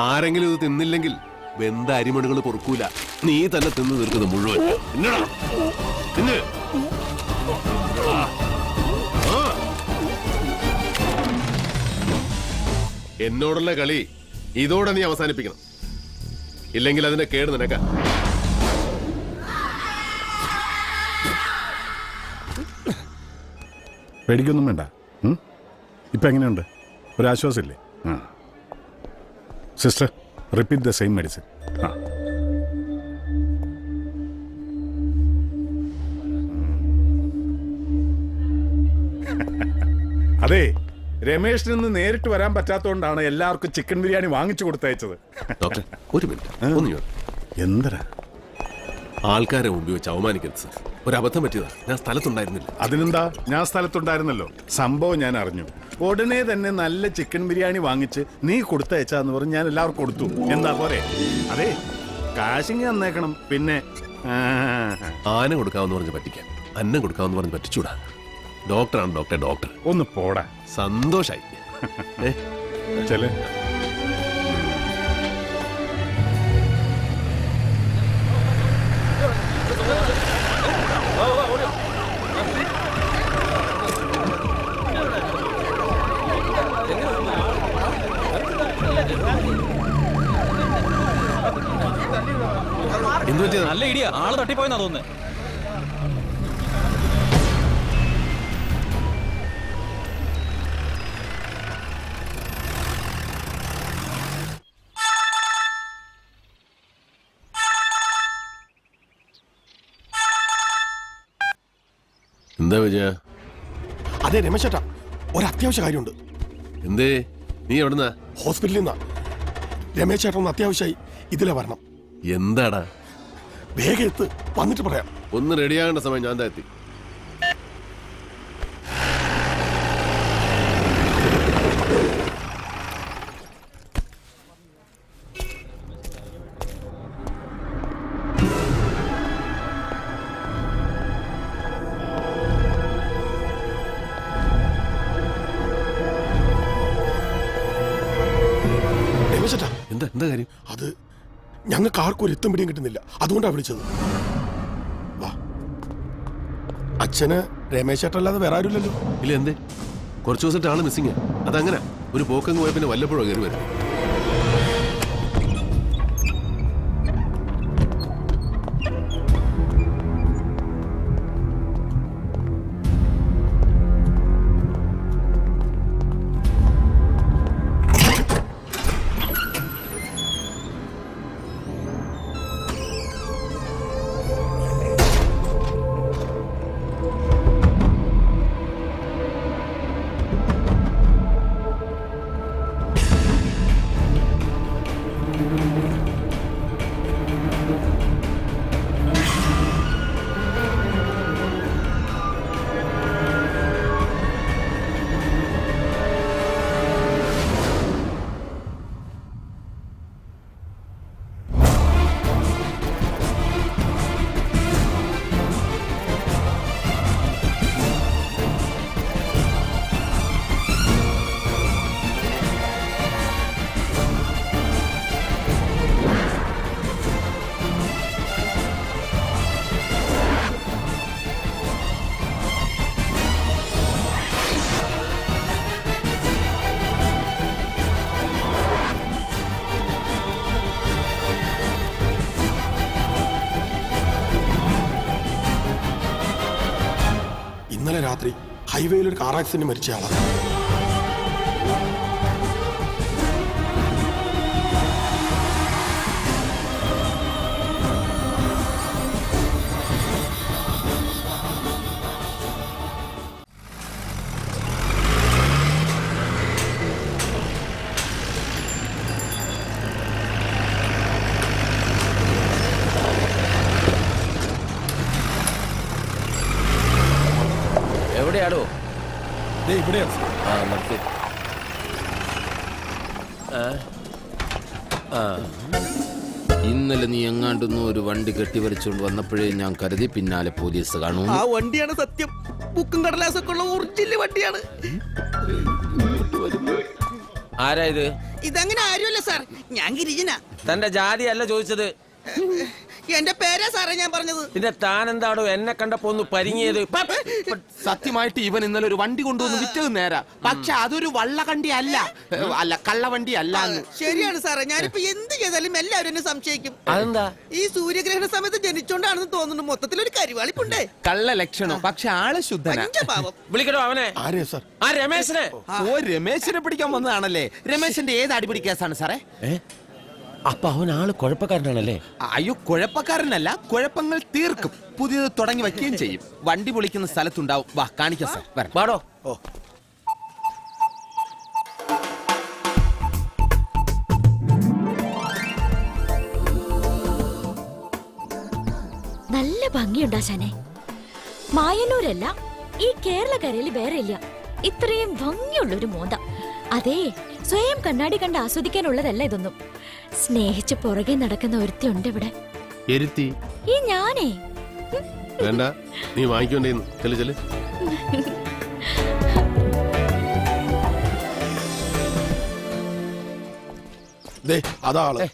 ആരെങ്കിലും ഇത് തിന്നില്ലെങ്കിൽ വെന്ത അരിമണികൾ പൊറുക്കൂല. നീ തന്നെ തിന്നു തീർക്കുന്നത് മുഴുവൻ. എന്നടാ തിന്ന്. എന്നോടുള്ള കളി ഇതോടെ നീ അവസാനിപ്പിക്കണം, ഇല്ലെങ്കിൽ അതിന്റെ കേട് നിനക്ക. പേടിക്കൊന്നും വേണ്ട. ഇപ്പൊ എങ്ങനെയുണ്ട്? ഒരാശ്വാസമില്ലേ? Sister, repeat the same medicine. അതെ, രമേഷിന് ഇന്ന് നേരിട്ട് വരാൻ പറ്റാത്തതുകൊണ്ടാണ് എല്ലാവർക്കും ചിക്കൻ ബിരിയാണി വാങ്ങിച്ചു കൊടുത്തയച്ചത്. ഡോക്ടർ, ഒരു മിനിറ്റ്. എന്തരാ ആൾക്കാരെ മുമ്പ് വെച്ച് അവമാനിക്കരുത് സർ. ഒരു അബദ്ധം പറ്റിയതാ, ഞാൻ സ്ഥലത്തുണ്ടായിരുന്നില്ല. അതിനെന്താ, ഞാൻ സ്ഥലത്തുണ്ടായിരുന്നല്ലോ. സംഭവം ഞാൻ അറിഞ്ഞു. ഉടനെ തന്നെ നല്ല ചിക്കൻ ബിരിയാണി വാങ്ങിച്ച് നീ കൊടുത്തയച്ചാന്ന് പറഞ്ഞ് ഞാൻ എല്ലാവർക്കും കൊടുത്തു. എന്താ പോരെ? അതെ, കാശിങ് തന്നേക്കണം. പിന്നെ ആന കൊടുക്കാമെന്ന് പറഞ്ഞ് പറ്റിക്കാൻ അന്നം കൊടുക്കാമെന്ന് പറഞ്ഞ് പറ്റിച്ചൂടാ. ഡോക്ടറാണ് ഡോക്ടർ. ഡോക്ടർ ഒന്ന് പോടാ. സന്തോഷായി. ചെല്. നല്ല ഇടിയാ, ആള് തട്ടിപ്പോയെന്നാ തോന്നുന്നത്. എന്താ വിജയ? അതെ രമേശേട്ടാ, ഒരു അത്യാവശ്യ കാര്യമുണ്ട്. എന്തേ? നീ എവിടുന്നാ? ഹോസ്പിറ്റലിൽ നിന്നാ. രമേശ് ചേട്ടൻ ഒന്ന് അത്യാവശ്യമായി ഇതിലെ വരണം. എന്താടാ? വേഗം എത്ത്, വന്നിട്ട് പറയാം. ഒന്ന് റെഡിയാകേണ്ട സമയം ഞാൻ എത്തി. രമേശേട്ടാ, എന്താ എന്താ കാര്യം? അത് ഞങ്ങൾക്ക് ആർക്കും ഒരു എത്തും പിടിയും കിട്ടുന്നില്ല, അതുകൊണ്ടാണ് വിളിച്ചത്. വാ. അച്ഛന് രമേശ് ചേട്ടല്ലാതെ വേറെ ആരുമില്ലല്ലോ. ഇല്ല, എന്തേ? കുറച്ച് ദിവസമായിട്ട് ആള് മിസ്സിങ്. അതങ്ങനെ ഒരു പോക്കങ്ങ് പോയ പിന്നെ വല്ലപ്പോഴും കയറി വരും. ഇന്നലെ രാത്രി ഹൈവേയിൽ ഒരു കാർ ആക്സിഡന്റ് മരിച്ചയാളാണ്. എവിടെയാടോ? ഇവിടെയാണ്. ഇന്നലെ നീ എങ്ങാണ്ടൊന്നും ഒരു വണ്ടി കെട്ടിവലിച്ചുകൊണ്ട് വന്നപ്പോഴേ ഞാൻ കരുതി പിന്നാലെ പോലീസ് കാണൂ. ആ വണ്ടിയാണ് സത്യം. ബുക്കും കടലാസൊക്കെ ഉള്ള ഒറിജിനൽ വണ്ടിയാണ്. ആരാ ഇത്? ഇതങ്ങനെ ആരുമല്ല സാർ, ഞാൻ ഗിരിജന. തന്റെ ജാതി അല്ല ചോദിച്ചത്, എന്റെ പേരാ സാറേ ഞാൻ പറഞ്ഞത്. പിന്നെ താൻ എന്താടോ എന്നെ കണ്ടപ്പോ ഒന്ന് പരിങ്ങിയത്? സത്യമായിട്ട് ഇവൻ ഇന്നലെ ഒരു വണ്ടി കൊണ്ടുവന്ന് വിറ്റത് നേരാ, പക്ഷെ അതൊരു വള്ളവണ്ടി അല്ല, അല്ല കള്ളവണ്ടി അല്ല. ശരിയാണ് സാറേ, ഞാനിപ്പോ എന്ത് ചെയ്താലും എല്ലാവരും എന്നെ സംശയിക്കും. അതെന്താ? ഈ സൂര്യഗ്രഹണ സമയത്ത് ജനിച്ചോണ്ടാണെന്ന് തോന്നുന്നു. മൊത്തത്തിലൊരു കരിവാളിപ്പുണ്ടേ. കള്ള ലക്ഷണം, പക്ഷെ ആള് ശുദ്ധനാ. വിളിക്കടോ അവനെ. ആ രമേശനെ. ഓ, രമേശനെ പിടിക്കാൻ വന്നതാണല്ലേ? രമേശന്റെ ഏത് അടിപിടി കേസാണ് സാറേ? അപ്പൊ അവൻ ആള് കുഴപ്പക്കാരനാണല്ലേ? അയ്യോ, കുഴപ്പക്കാരനല്ല, കുഴപ്പങ്ങൾ തീർക്കും, പുതിയത് തുടങ്ങി വയ്ക്കുകയും ചെയ്യും. വണ്ടി പൊളിക്കുന്ന സ്ഥലത്തുണ്ടാവും. വാ കാണിക്കാം സാർ, വാടോ. നല്ല ഭംഗിയുണ്ടാശാനെ. മായന്നൂരല്ല, ഈ കേരളക്കരയിൽ വേറെ ഇല്ല ഇത്രയും ഭംഗിയുള്ളൊരു മോന്ത. അതേ, സ്വയം കണ്ണാടി കണ്ട് ആസ്വദിക്കാനുള്ളതല്ല ഇതൊന്നും. സ്നേഹിച്ച് പുറകെ നടക്കുന്ന ഒരുത്തി ഉണ്ട് ഇവിടെ. ഈ ഞാനേ. വേണ്ട, നീ വാങ്ങിക്കൊണ്ടേന്ന്. ചെല് ചെല്. അതാള്.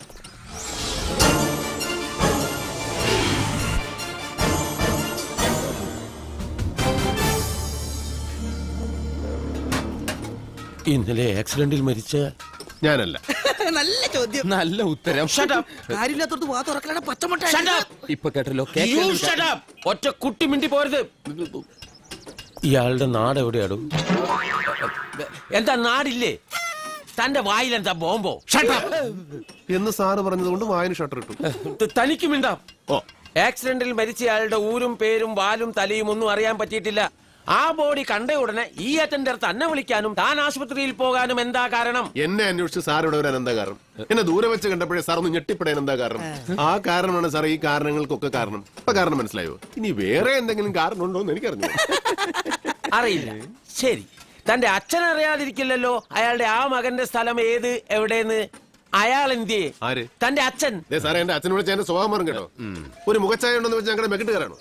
ഇന്നലെ ആക്സിഡന്റിൽ മരിച്ച ഞാനല്ല. നല്ല ചോദ്യം. നല്ല ഉത്തരം. കാര്യമില്ലാത്തോടത്ത് വാ തുറക്കലാണ് പച്ചമുട്ട. ഇപ്പൊ കേട്ടല്ലോ. ഒറ്റ കുട്ടി മിണ്ടി പോരുത്. ഇയാളുടെ നാട് എവിടെയാടും? എന്താ നാടില്ലേ? തന്റെ വായിലെന്താ ബോംബോ? എന്ന് സാറ് പറഞ്ഞതുകൊണ്ട് വായന ഷട്ടർ ഇട്ടു. തനിക്ക് മിണ്ടാം. ആക്സിഡന്റിൽ മരിച്ചയാളുടെ ഊരും പേരും വാലും തലയും ഒന്നും അറിയാൻ പറ്റിയിട്ടില്ല. ആ ബോഡി കണ്ട ഉടനെ ഈ അറ്റൻഡർ തന്നെ വിളിക്കാനും താൻ ആശുപത്രിയിൽ പോകാനും എന്താ കാരണം? എന്നെ അന്വേഷിച്ച് സാർ ഇവിടെ വരാൻ എന്താ കാരണം? എന്നെ ദൂരെ വെച്ച് കണ്ടപ്പോഴേ സാർ ഒന്ന് ഞെട്ടിപ്പെടാൻ എന്താ കാരണം? ആ കാരണമാണ് സാർ ഈ കാരണങ്ങൾക്കൊക്കെ കാരണം. ഇപ്പൊ കാരണം മനസ്സിലായോ? ഇനി വേറെ എന്തെങ്കിലും കാരണം ഉണ്ടോ എന്ന് എനിക്കറിഞ്ഞു. അറിയില്ല. ശരി, തന്റെ അച്ഛൻ അറിയാതിരിക്കില്ലല്ലോ അയാളുടെ ആ മകന്റെ സ്ഥലം ഏത് എവിടെയെന്ന്? അയാൾ എന്തിയെ? ആര്? തന്റെ അച്ഛൻ. സാറേ, എന്റെ അച്ഛനെ വിളിച്ച എന്റെ സ്വഭാവം മാറും കേട്ടോ. ഒരു മുഖച്ചായ ഉണ്ടെന്ന് വെച്ചാൽ ഞങ്ങളുടെ മെക്കിട്ട് കയറാണോ?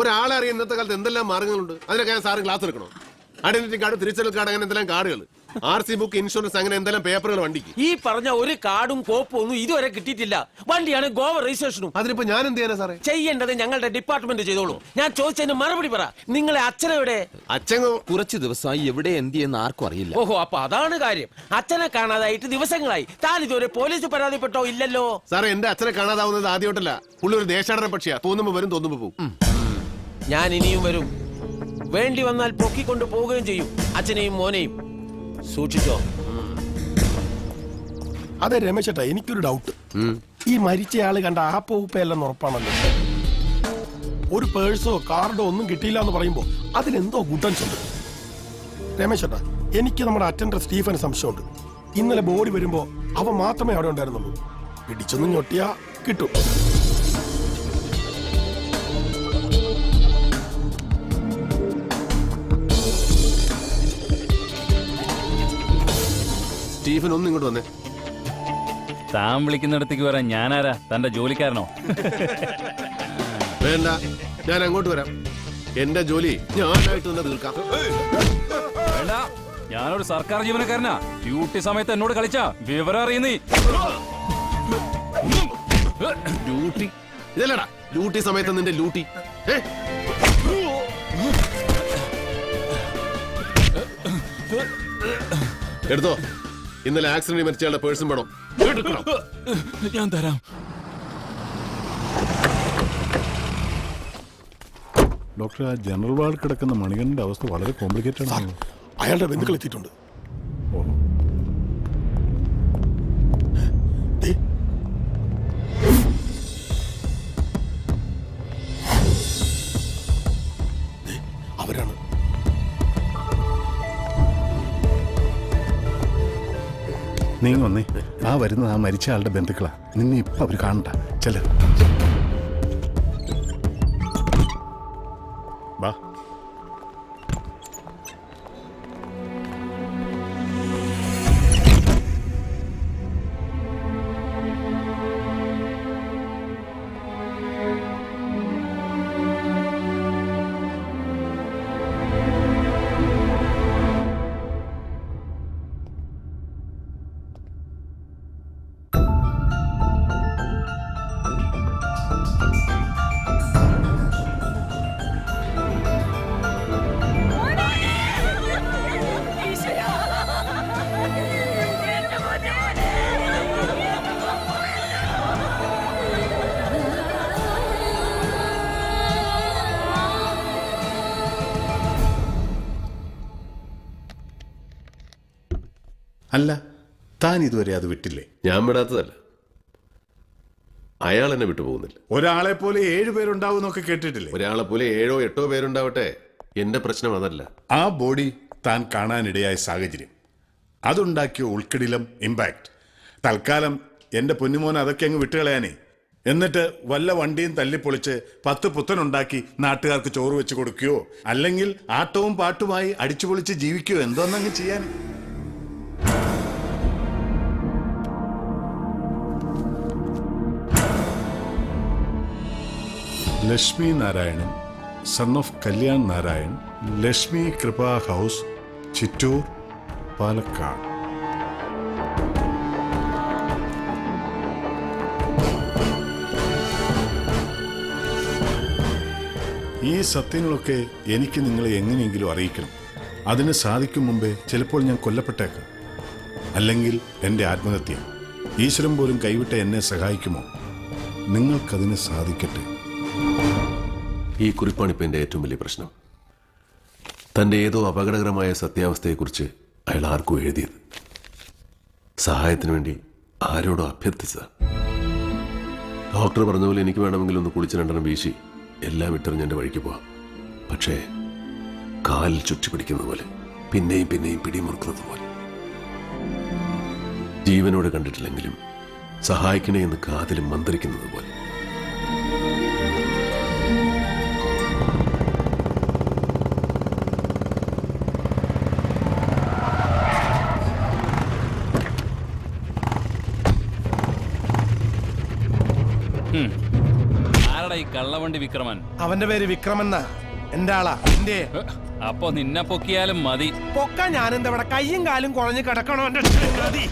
ഒരാളെ അറിയാൻ ഇന്നത്തെ കാലത്ത് എന്തെല്ലാം മാർഗങ്ങളുണ്ട്. അതിനൊക്കെ ഞാൻ സാറ് ക്ലാസ് എടുക്കണോ? ഐഡന്റിറ്റി കാർഡ്, തിരിച്ചറിയൽ കാർഡ്, അങ്ങനെ എന്തെല്ലാം കാർഡുകൾ, RC ബുക്ക്, ഇൻഷുറൻസ്, അങ്ങനെ എന്തെല്ലാം പേപ്പറുകൾ വണ്ടിക്ക്. ഈ പറഞ്ഞ ഒരു കാർഡും കോപ്പും ഒന്നും ഇതുവരെ കിട്ടിയിട്ടില്ല. വണ്ടിയാണ് ഗോവ രജിസ്ട്രേഷനും. അതിനിപ്പോ ഞാൻ എന്ത് ചെയ്യാനാ സാറേ? ചെയ്യേണ്ടത് ഞങ്ങളുടെ ഡിപ്പാർട്ട്മെന്റ് ചെയ്തോളൂ. ഞാൻ ചോദിച്ചതിന് മറുപടി പറ. നിങ്ങളെ അച്ഛനെവിടെ? അച്ഛൻ കുറച്ച് ദിവസമായി എവിടെ എന്തിയെന്ന് ആർക്കും അറിയില്ല. ഓഹോ, അപ്പൊ അതാണ് കാര്യം. അച്ഛനെ കാണാതായിട്ട് ദിവസങ്ങളായി. താൻ ഇതുവരെ പോലീസ് പരാതിപ്പെട്ടോ? ഇല്ലല്ലോ. സാറേ, എന്റെ അച്ഛനെ കാണാതാവുന്നത് ആദ്യമായിട്ടല്ല. പുള്ളി ഒരു ദേശാടന പക്ഷിയാ. തോന്നുമ്പോ വരും, തോന്നുമ്പോ പോകും. ഞാൻ ഇനിയും വരും. വേണ്ടി വന്നാൽ പൊക്കിക്കൊണ്ട് പോവുകയും ചെയ്യും, അച്ഛനെയും മോനെയും. സൂക്ഷിച്ചോ. അതെ രമേശേട്ടാ, എനിക്കൊരു ഡൗട്ട്. ഈ മരിച്ചയാള് കണ്ട ആപ്പൂപ്പയെല്ലാം ഉറപ്പാണല്ലോ. ഒരു പേഴ്സോ കാർഡോ ഒന്നും കിട്ടിയില്ല എന്ന് പറയുമ്പോ അതിലെന്തോ ഗുഡൻസ് ഉണ്ട്. രമേശേട്ടാ, എനിക്ക് നമ്മുടെ അറ്റൻഡർ സ്റ്റീഫന് സംശയമുണ്ട്. ഇന്നലെ ബോഡി വരുമ്പോ അവ മാത്രമേ അവിടെ ഉണ്ടായിരുന്നുള്ളൂ. പിടിച്ചൊന്നും ഞൊട്ടിയാ കിട്ടും. സ്റ്റീഫൻ ഒന്ന് ഇങ്ങോട്ട് വന്നേ. താൻ വിളിക്കുന്നിടത്തേക്ക് വരാൻ ഞാനാരാ? തന്റെ ജോലിക്കാരനോ? വേണ്ട, ഞാൻ അങ്ങോട്ട് വരാം. എന്റെ ജോലി ഞാനായിട്ട് തന്നെ തീർക്കാം. വേണ്ട, ഞാനൊരു സർക്കാർ ജീവനക്കാരനാ. ഡ്യൂട്ടി സമയത്ത് എന്നോട് കളിച്ച വിവരം അറിയുന്നീ. ഡ്യൂട്ടി ഇതല്ലടാ. ഡ്യൂട്ടി സമയത്ത് നിന്റെ ലൂട്ടി. എടുത്തോ. ഇന്നലെ ആക്സിഡന്റ് മരിച്ചയാളുടെ പേഴ്സും വേണം. ഞാൻ തരാം. ഡോക്ടർ, ആ ജനറൽ വാർഡ് കിടക്കുന്ന മണികണ്ഠന്റെ അവസ്ഥ വളരെ കോംപ്ലിക്കേറ്റഡ് ആണ്. അയാളുടെ ബന്ധുക്കൾ എത്തിയിട്ടുണ്ട്. അവരാണ്. നീ വന്നേ. ആ വരുന്നത് ആ മരിച്ച ആളുടെ ബന്ധുക്കളാ. നിന്നെ ഇപ്പൊ അവര് കാണണ്ട. ചെല വാ. അല്ല, താൻ ഇതുവരെ അത് വിട്ടില്ലേ? ഞാൻ വിടാത്തതല്ല, അയാൾ എന്നെ വിട്ടുപോകുന്നില്ല. ഒരാളെ പോലെ 7 പേരുണ്ടാവുന്നൊക്കെ കേട്ടിട്ടില്ലേ? ഒരാളെ പോലെ 7 or 8 പേരുണ്ടാവട്ടെ, എന്റെ പ്രശ്നം അതല്ല. ആ ബോഡി താൻ കാണാനിടയായ സാഹചര്യം, അതുണ്ടാക്കിയ ഉൾക്കിടിലം, ഇമ്പാക്ട്. തൽക്കാലം എന്റെ പൊന്നുമോൻ അതൊക്കെ അങ്ങ് വിട്ടുകളയാനേ. എന്നിട്ട് വല്ല വണ്ടിയും തല്ലിപ്പൊളിച്ച് 10 പുത്തനുണ്ടാക്കി നാട്ടുകാർക്ക് ചോറ് വെച്ച് കൊടുക്കുകയോ അല്ലെങ്കിൽ ആട്ടവും പാട്ടുമായി അടിച്ചു പൊളിച്ച് ജീവിക്കുകയോ എന്തോന്നങ്ങ് ചെയ്യാൻ. ലക്ഷ്മി നാരായണൻ, സൺ ഓഫ് കല്യാൺ നാരായൺ, ലക്ഷ്മി കൃപ ഹൗസ്, ചിറ്റൂർ, പാലക്കാട്. ഈ സത്യങ്ങളൊക്കെ എനിക്ക് നിങ്ങളെ എങ്ങനെയെങ്കിലും അറിയിക്കണം. അതിന് സാധിക്കും മുമ്പേ ചിലപ്പോൾ ഞാൻ കൊല്ലപ്പെട്ടേക്കാം. അല്ലെങ്കിൽ എൻ്റെ ആത്മഹത്യ. ഈശ്വരൻ പോലും കൈവിട്ട എന്നെ സഹായിക്കുമോ? നിങ്ങൾക്കതിന് സാധിക്കട്ടെ. ഈ കുറിപ്പാണിപ്പോൾ എൻ്റെ ഏറ്റവും വലിയ പ്രശ്നം. തൻ്റെ ഏതോ അപകടകരമായ സത്യാവസ്ഥയെക്കുറിച്ച് അയാൾ ആർക്കും എഴുതിയത്. സഹായത്തിന് വേണ്ടി ആരോടോ അഭ്യർത്ഥിച്ചതാണ്. ഡോക്ടർ പറഞ്ഞ പോലെ എനിക്ക് വേണമെങ്കിൽ ഒന്ന് കുളിച്ച് 2 എണ്ണം വീശി എല്ലാം ഇട്ടെറിഞ്ഞ് എൻ്റെ വഴിക്ക് പോവാം. പക്ഷേ കാലിൽ ചുറ്റി പിടിക്കുന്നത് പോലെ, പിന്നെയും പിന്നെയും പിടിമുറുക്കുന്നത് പോലെ. ജീവനോട് കണ്ടിട്ടില്ലെങ്കിലും സഹായിക്കണേ എന്ന് കാതിലും മന്ത്രിക്കുന്നത് പോലെ. ആരടാ ഈ കള്ളവണ്ടി വിക്രമൻ? അവന്റെ പേര് വിക്രമെന്ന. എന്റെ ആളാ. എന്റെ അപ്പൊ നിന്നെ പൊക്കിയാലും മതി. പൊക്ക ഞാനെന്താ ഇവിടെ കയ്യും കാലും കുഴഞ്ഞ് കിടക്കണോ? എന്റെ മതി.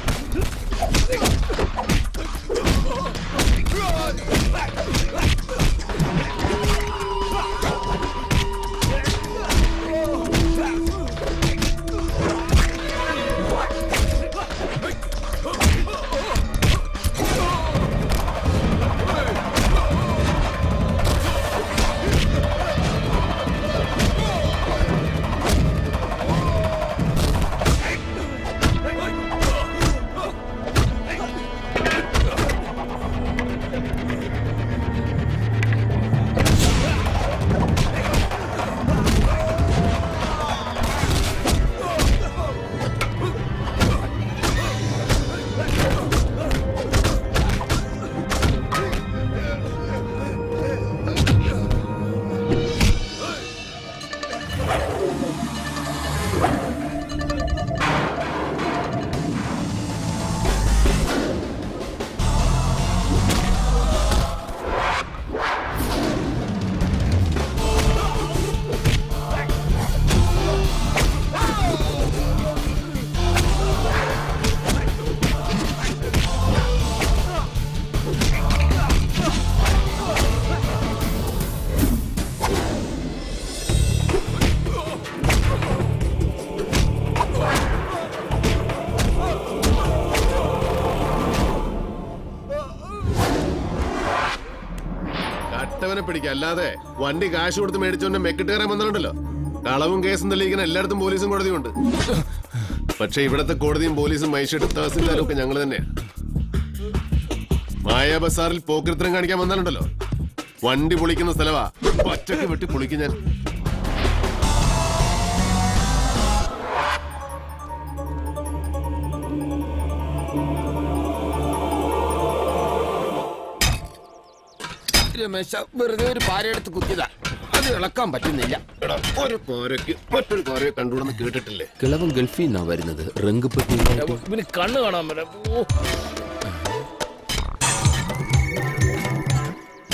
പിടിക്കുക, അല്ലാതെ വണ്ടി കാശ് കൊടുത്ത് മേടിച്ചോണ്ട് മെക്കിട്ട് കയറാൻ വന്നിട്ടുണ്ടല്ലോ. കളവും കേസും തെളിയിക്കുന്ന എല്ലായിടത്തും പോലീസും കോടതിയും ഉണ്ട്. പക്ഷെ ഇവിടത്തെ കോടതിയും പോലീസും മൈഷെട്ടും തഹസിൽദാരും ഒക്കെ ഞങ്ങൾ തന്നെയാ. മായ ബസാറിൽ പോക്കിരിത്തരം കാണിക്കാൻ വന്നാലുണ്ടല്ലോ, വണ്ടി പൊളിക്കുന്ന സ്ഥലവാ. ഒറ്റക്ക് വെട്ടി പൊളിക്കും ഞാൻ. രമേശ വെറുതെ ഒരു പാരയെടുത്ത് കുത്തിയതാ, അത് ഇളക്കാൻ പറ്റുന്നില്ല. ഒരു കോരയ്ക്ക് മറ്റൊരു കോരയെ കണ്ടുകൂടെന്ന് കേട്ടിട്ടില്ലേ? കിളവൻ ഗൾഫിൽ നിന്നാ വരുന്നത്. റംഗപ്പെട്ടി പിന്നെ കണ്ണ് കാണാൻ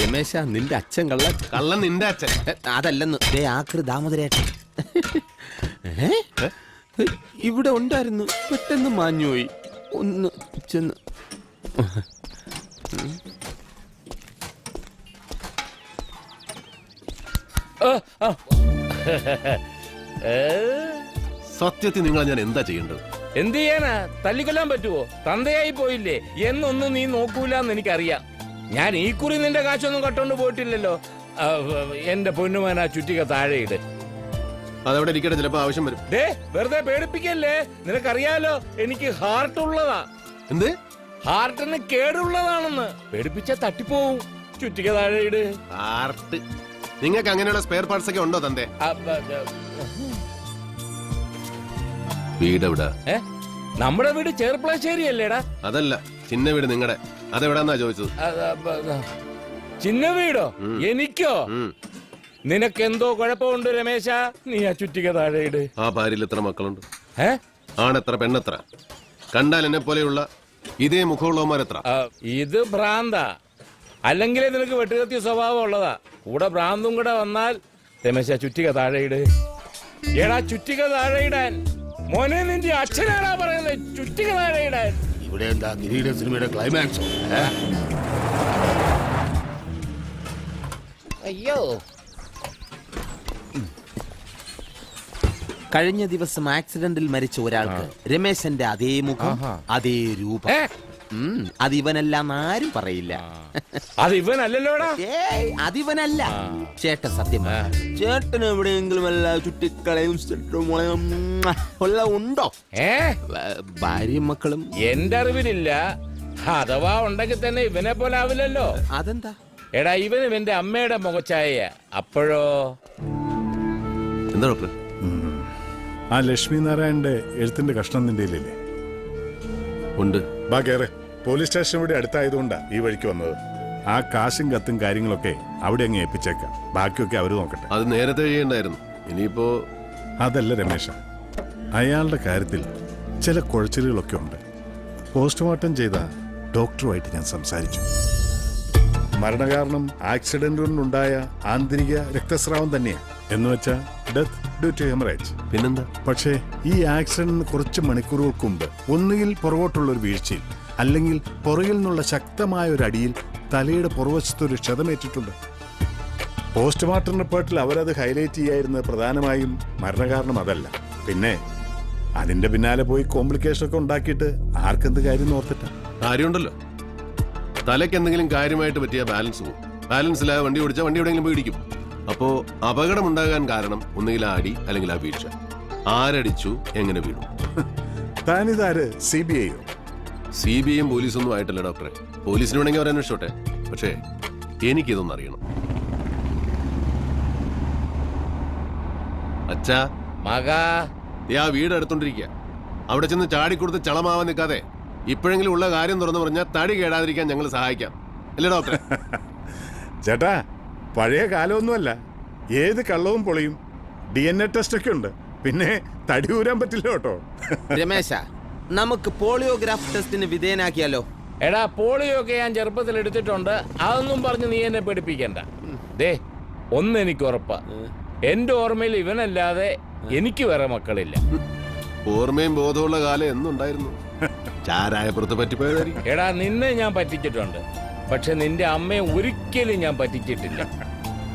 രമേശ, നിന്റെ അച്ഛൻ കള്ളൻ നിന്റെ അച്ഛൻ അതല്ലെന്ന്. ആക്രി ദാമോദരേട്ടൻ ഇവിടെ ഉണ്ടായിരുന്നു, പെട്ടെന്ന് മാഞ്ഞുപോയി. ഒന്ന് ചെന്ന് സത്യത്തിൽ നിങ്ങളെ ഞാൻ എന്താ ചെയ്യേണ്ടത്? എന്ത് ചെയ്യാനാ? തല്ലിക്കൊല്ലാൻ പറ്റുമോ? തന്തയായി പോയില്ലേ എന്നൊന്നും നീ നോക്കൂലെന്ന് എനിക്കറിയാം. ഞാൻ ഈ കുറി നിന്റെ കാശൊന്നും കട്ടോണ്ട് പോയിട്ടില്ലല്ലോ. എന്റെ പൊന്നുമാൻ, ആ ചുറ്റിക താഴെയിട്. അതവിടെ ഇരിക്കട്ടെ, ചിലപ്പോ ആവശ്യം വരും. വെറുതെ പേടിപ്പിക്കല്ലേ. നിനക്കറിയാലോ എനിക്ക് ഹാർട്ട് ഉള്ളതാ. എന്ത്? ഹാർട്ടിന് കേടുള്ളതാണെന്ന്. പേടിപ്പിച്ച തട്ടിപ്പോവും. ചുറ്റിക താഴെയിട്. ഹാർട്ട്? നിങ്ങൾക്ക് അങ്ങനെയുള്ള സ്പെയർ പാർട്സ് ഒക്കെ ഉണ്ടോ തന്റെ? വീടെവിടാ? നമ്മുടെ വീട് ചെറുപ്പളശ്ശേരി അല്ലേടാ? അതല്ല, ചിന്ന വീട് നിങ്ങളുടെ. അതെവിടാന്നാ ചോദിച്ചത്. ചിന്ന വീടോ? എനിക്കോ? നിനക്കെന്തോ കുഴപ്പമുണ്ട് രമേശ. നീ ആ ചുറ്റിക താഴെയിട്. ആ ഭാര്യയിൽ എത്ര മക്കളുണ്ട്? ആണെത്ര പെണ്ണെത്ര? കണ്ടാൽ എന്നെ പോലെയുള്ള ഇതേ മുഖമുള്ളവന്മാരെത്ര? ഇത് ഭ്രാന്ത. അല്ലെങ്കിൽ നിനക്ക് വെട്ടുകത്തിയ സ്വഭാവം ഉള്ളതാ. കൂടെ ഭ്രാന്തും കൂടെ വന്നാൽ രമേശ ചുറ്റിക താഴെയിട്. എടാ ചുറ്റിക താഴെയിടാൻ. മോനെ, നിന്റെ അച്ഛനാടാ പറയുന്നത് ചുറ്റിക താഴെയിടാൻ. ഇവിടെ എന്താ കിരീട സിനിമയുടെ ക്ലൈമാക്സ്? അയ്യോ, കഴിഞ്ഞ ദിവസം ആക്സിഡന്റിൽ മരിച്ച ഒരാൾക്ക് രമേശന്റെ അതേ മുഖം അതേ രൂപം. അത് ഇവനല്ല ആരും പറയില്ല. അത് ഇവനല്ലല്ലോടാ. ഏയ് അതിവനല്ല. ചേട്ടൻ സത്യം ചേട്ടൻ എവിടെയെങ്കിലും വല്ല ചുറ്റിക്കളയും ഉണ്ടോ? ഭാര്യയും മക്കളും എന്റെ അറിവിലില്ല. അഥവാ ഉണ്ടെങ്കിൽ തന്നെ ഇവനെ പോലെ ആവില്ലല്ലോ. അതെന്താ? എടാ ഇവന്റെ അമ്മയുടെ മുഖച്ചായ. അപ്പോഴോ എന്താ ഡോക്ടർ? ആ ലക്ഷ്മി നാരായണന്റെ എഴുത്തിന്റെ കഷ്ണം നിന്റെ കയ്യിലില്ലേ? ഉണ്ട്. ബാ കേറ്. പോലീസ് സ്റ്റേഷൻ ഇവിടെ അടുത്തായതുകൊണ്ടാ ഈ വഴിക്ക് വന്നത്. ആ കാശും കത്തും കാര്യങ്ങളൊക്കെ അവിടെ അങ്ങ് ഏൽപ്പിച്ചേക്കാം. ബാക്കിയൊക്കെ അവര് നോക്കട്ടെ. അത് നേരത്തെ ചെയ്യണ്ടായിരുന്നു. ഇനിയിപ്പോ അതല്ല രമേശ, അയാളുടെ കാര്യത്തിൽ ചില കുഴച്ചിലുകളൊക്കെ ഉണ്ട്. പോസ്റ്റ്മോർട്ടം ചെയ്ത ഡോക്ടറുമായിട്ട് ഞാൻ സംസാരിച്ചു. മരണകാരണം ആക്സിഡന്റ് കൊണ്ടുണ്ടായ ആന്തരിക രക്തസ്രാവം തന്നെയാണ്. എന്ന് വെച്ചാൽ ഡെത്ത് ഡ്യൂ ടു ഹെമറേജ്. പിന്നെന്താ? പക്ഷേ ഈ ആക്സിഡന്റിന് കുറച്ച് മണിക്കൂറുകൾക്ക് മുമ്പ് ഒന്നുകിൽ പുറകോട്ടുള്ള ഒരു വീഴ്ചയിൽ അല്ലെങ്കിൽ പുറകിൽ നിന്നുള്ള ശക്തമായ ഒരു അടിയിൽ തലയുടെ പുറവശത്ത് ഒരു ക്ഷതമേറ്റിട്ടുണ്ട്. പോസ്റ്റ്മോർട്ടം റിപ്പോർട്ടിൽ അവരത് ഹൈലൈറ്റ് ചെയ്യായിരുന്നത് പ്രധാനമായും മരണകാരണം അതല്ല. പിന്നെ അതിന്റെ പിന്നാലെ പോയി കോംപ്ലിക്കേഷൻ ഒക്കെ ഉണ്ടാക്കിയിട്ട് ആർക്കെന്ത് കാര്യം ഓർത്തിട്ടാ? കാര്യമുണ്ടല്ലോ. തലയ്ക്ക് എന്തെങ്കിലും കാര്യമായിട്ട് പറ്റിയ ബാലൻസ് പോകും. ബാലൻസ് ഇല്ലാതെ വണ്ടി ഓടിച്ചാൽ വണ്ടി എവിടെയെങ്കിലും പോയി ഇടിക്കും. അപ്പോ അപകടമുണ്ടാകാൻ കാരണം ഒന്നുകിൽ ആ അടി അല്ലെങ്കിൽ ആ വീഴ്ച. ആരടിച്ചു, എങ്ങനെ വീണു? താനിതാര്? CBI-യോ? CBI-യും പോലീസൊന്നും ആയിട്ടല്ല ഡോക്ടറെ. പോലീസിന് വേണമെങ്കിൽ അവർ അന്വേഷിച്ചോട്ടെ. പക്ഷേ എനിക്കിതൊന്നും അറിയണം. അച്ഛാ, മകാ, ആ വീട് എടുത്തോണ്ടിരിക്കുക. അവിടെ ചെന്ന് ചാടിക്കൊടുത്ത് ചളമാവാൻ നിൽക്കാതെ ഇപ്പോഴെങ്കിലും ഉള്ള കാര്യം തുറന്നു പറഞ്ഞാൽ തടി കേടാതിരിക്കാൻ ഞങ്ങൾ സഹായിക്കാം. അല്ലേ ഡോക്ടറെ? ചേട്ടാ, പഴയ കാലമൊന്നുമല്ല. ഏത് കള്ളവും പൊളിയും. DNA ടെസ്റ്റ് ഒക്കെ ഉണ്ട്. പിന്നെ തടി ഊരാൻ പറ്റില്ല കേട്ടോ. രമേശ, നമുക്ക് പോളിയോഗ്രാഫ് ടെസ്റ്റിന് വിധേയനാക്കിയാലോ? എടാ പോളിയൊക്കെ ഞാൻ ചെറുപ്പത്തിൽ എടുത്തിട്ടുണ്ട്. അതൊന്നും പറഞ്ഞ് നീ എന്നെ പേടിപ്പിക്കണ്ട. ദേ ഒന്നെനിക്ക് ഉറപ്പാ, എന്റെ ഓർമ്മയിൽ ഇവനല്ലാതെ എനിക്ക് വേറെ മക്കളില്ല. ഓർമ്മയും ബോധമുള്ള കാലം എന്നുണ്ടായിരുന്നു. ചാരായപ്പുറത്ത് പറ്റിപ്പോയതായിരിക്കും. എടാ നിന്നെ ഞാൻ പറ്റിച്ചിട്ടുണ്ട്, പക്ഷെ നിന്റെ അമ്മയെ ഒരിക്കലും ഞാൻ പറ്റിച്ചിട്ടില്ല.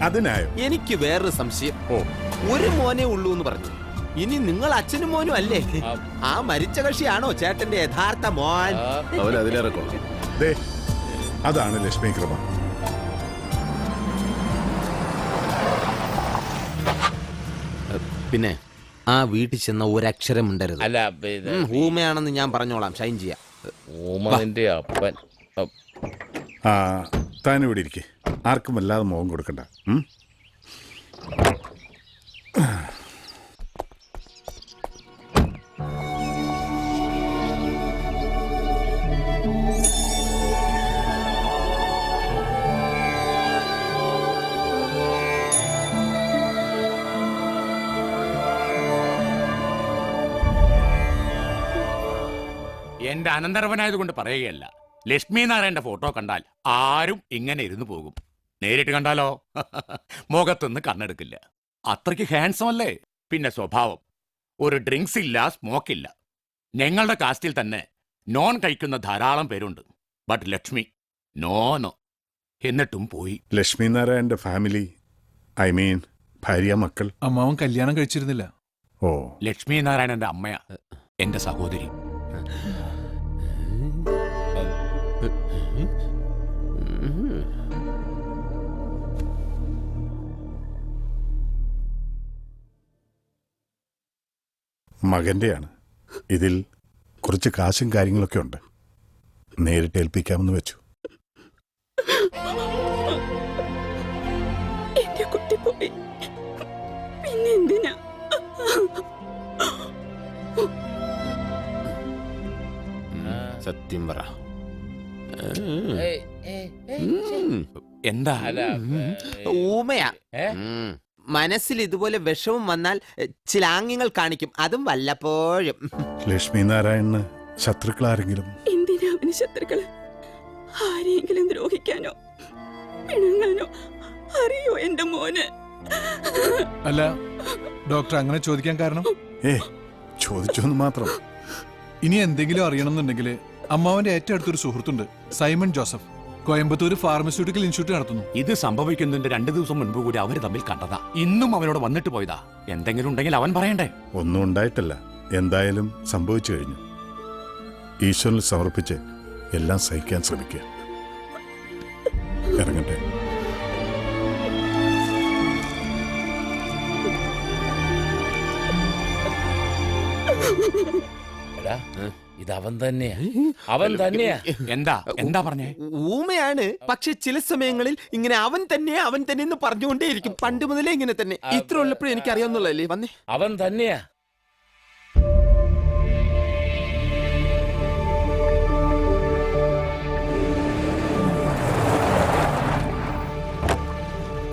അതിനായോ? എനിക്ക് വേറൊരു സംശയം. ഒരു മോനെ ഉള്ളൂ എന്ന് പറഞ്ഞു. ഇനി നിങ്ങൾ അച്ഛനും മോനും അല്ലേ? ആ മരിച്ച കക്ഷിയാണോ ചേട്ടന്റെ യഥാർത്ഥ മോൻ? അവൻ അതിലേറെ കൊള്ളാം. ദേ, അതാണ് ലക്ഷ്മി കൃപ. പിന്നെ ആ വീട്ടിൽ ചെന്ന ഒരക്ഷരം ഉണ്ടരുത്. അല്ല ഊമയാണെന്ന് ഞാൻ പറഞ്ഞോളാം. ഷൈൻ ചെയ്യാം. ഊമന്റെ അപ്പൻ. ആ, താനിവിടെ ഇരിക്കേ. ആർക്കും വല്ലാതെ മുഖം കൊടുക്കണ്ട. എന്റെ അനന്തരവനായതുകൊണ്ട് പറയുകയല്ല. ലക്ഷ്മി നാരായണന്റെ ഫോട്ടോ കണ്ടാൽ ആരും ഇങ്ങനെ ഇരുന്നു പോകും. നേരിട്ട് കണ്ടാലോ മുഖത്തൊന്ന് കണ്ണെടുക്കില്ല. അത്രയ്ക്ക് ഹാൻസം അല്ലേ? പിന്നെ സ്വഭാവം, ഒരു ഡ്രിങ്ക്സ് ഇല്ല, സ്മോക്ക് ഇല്ല. ഞങ്ങളുടെ കാസ്റ്റിൽ തന്നെ നോൺ കഴിക്കുന്ന ധാരാളം പേരുണ്ട്. But Lakshmi no. എന്നിട്ടും പോയി. ലക്ഷ്മി നാരായണന്റെ ഫാമിലി, ഐ മീൻ ഭാര്യ, മക്കൾ? അമ്മാവൻ കല്യാണം കഴിച്ചിരുന്നില്ല. ഓ, ലക്ഷ്മി നാരായണന്റെ അമ്മയാ എന്റെ സഹോദരി. മകന്റെയാണ്. ഇതിൽ കുറച്ച് കാശും കാര്യങ്ങളൊക്കെ ഉണ്ട്. നേരിട്ട് ഏൽപ്പിക്കാമെന്ന് വെച്ചു. എന്റെ കുട്ടി പോയി, പിന്നെ എന്തിനാ? സത്യം പറ. എന്താ? ഊമയാ. മനസ്സിൽ ഇതുപോലെ വിഷമം വന്നാൽ ചില ആംഗ്യങ്ങൾ കാണിക്കും. അതും വല്ലപ്പോഴും. ലക്ഷ്മി നാരായണന് ശത്രുക്കളാരെങ്കിലും? എന്തിനാ അവന് ശത്രുക്കള്? ആരെയെങ്കിലും ദ്രോഹിക്കാനോ പിണങ്ങാനോ അറിയോ എന്റെ മോന്? അല്ല ഡോക്ടർ അങ്ങനെ ചോദിക്കാൻ കാരണം? ചോദിച്ചോന്ന് മാത്രം. ഇനി എന്തെങ്കിലും അറിയണമെന്നുണ്ടെങ്കിൽ അമ്മാവന്റെ ഏറ്റവും അടുത്തൊരു സുഹൃത്തുണ്ട്, Simon Joseph. Coimbatore pharmaceutical institute നടത്തുന്നു. ഇത് സംഭവിക്കുന്നതിന്റെ 2 ദിവസം മുൻപ് കൂടി അവര് തമ്മിൽ കണ്ടതാ. ഇന്നും അവനോട് വന്നിട്ട് പോയതാ. എന്തെങ്കിലും ഉണ്ടെങ്കിൽ അവൻ പറയണ്ടേ? ഒന്നും ഉണ്ടായിട്ടില്ല. എന്തായാലും സംഭവിച്ചു കഴിഞ്ഞു. ഈശ്വരനിൽ സമർപ്പിച്ച് എല്ലാം സഹിക്കാൻ ശ്രമിക്കുക. ഇറങ്ങട്ടെ. എടാ, ഇത് അവൻ തന്നെയാ, അവൻ തന്നെയാ. എന്താ പറഞ്ഞേ? ഊമയാണ്, പക്ഷെ ചില സമയങ്ങളിൽ ഇങ്ങനെ അവൻ തന്നെ എന്ന് പറഞ്ഞുകൊണ്ടേയിരിക്കും. പണ്ട് മുതലേ ഇങ്ങനെ തന്നെ. ഇത്ര ഉള്ളപ്പോഴും എനിക്ക് അറിയാവുന്നല്ലേ. വന്നേ, അവൻ തന്നെയാ.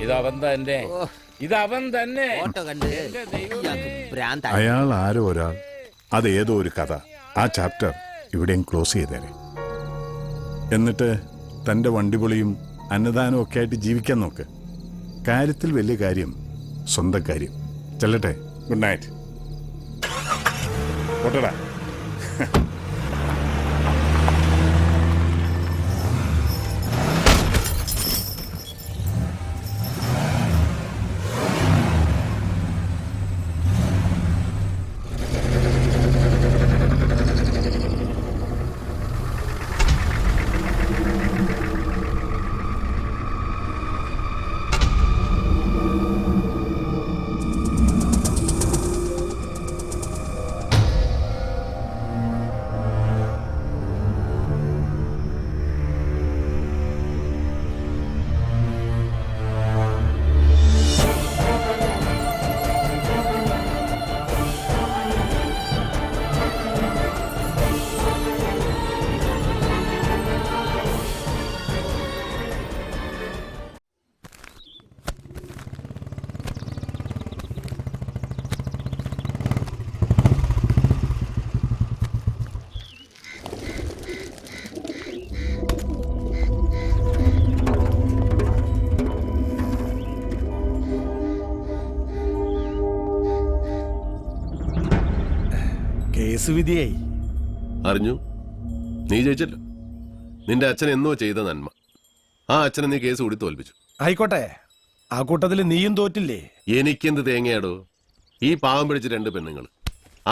ഇതവൻ തന്നെ, ഇതവൻ തന്നെ. അയാൾ ആരോ ഒരാൾ, അത് ഏതോ ഒരു കഥ. ആ ചാപ്റ്റർ ഇവിടെയും ക്ലോസ് ചെയ്തേനെ. എന്നിട്ട് തൻ്റെ വണ്ടിപൊളിയും അന്നദാനവും ഒക്കെ ആയിട്ട് ജീവിക്കാൻ നോക്ക്. കാര്യത്തിൽ വലിയ കാര്യം സ്വന്തം കാര്യം. ചെല്ലട്ടെ. Good night. ഓട്ടടാ. കേസ് വിധിയായി. അറിഞ്ഞു. നീ ജയിച്ചല്ലോ. നിന്റെ അച്ഛൻ എന്നോ ചെയ്ത നന്മ. ആ അച്ഛനെ നീ കേസ് കൂടി തോൽപ്പിച്ചു. ആയിക്കോട്ടെ, ആ കൂട്ടത്തിൽ നീയും തോറ്റില്ലേ? എനിക്കെന്ത് തേങ്ങയാടോ? ഈ പാവം പിടിച്ച 2 പെണ്ണുങ്ങൾ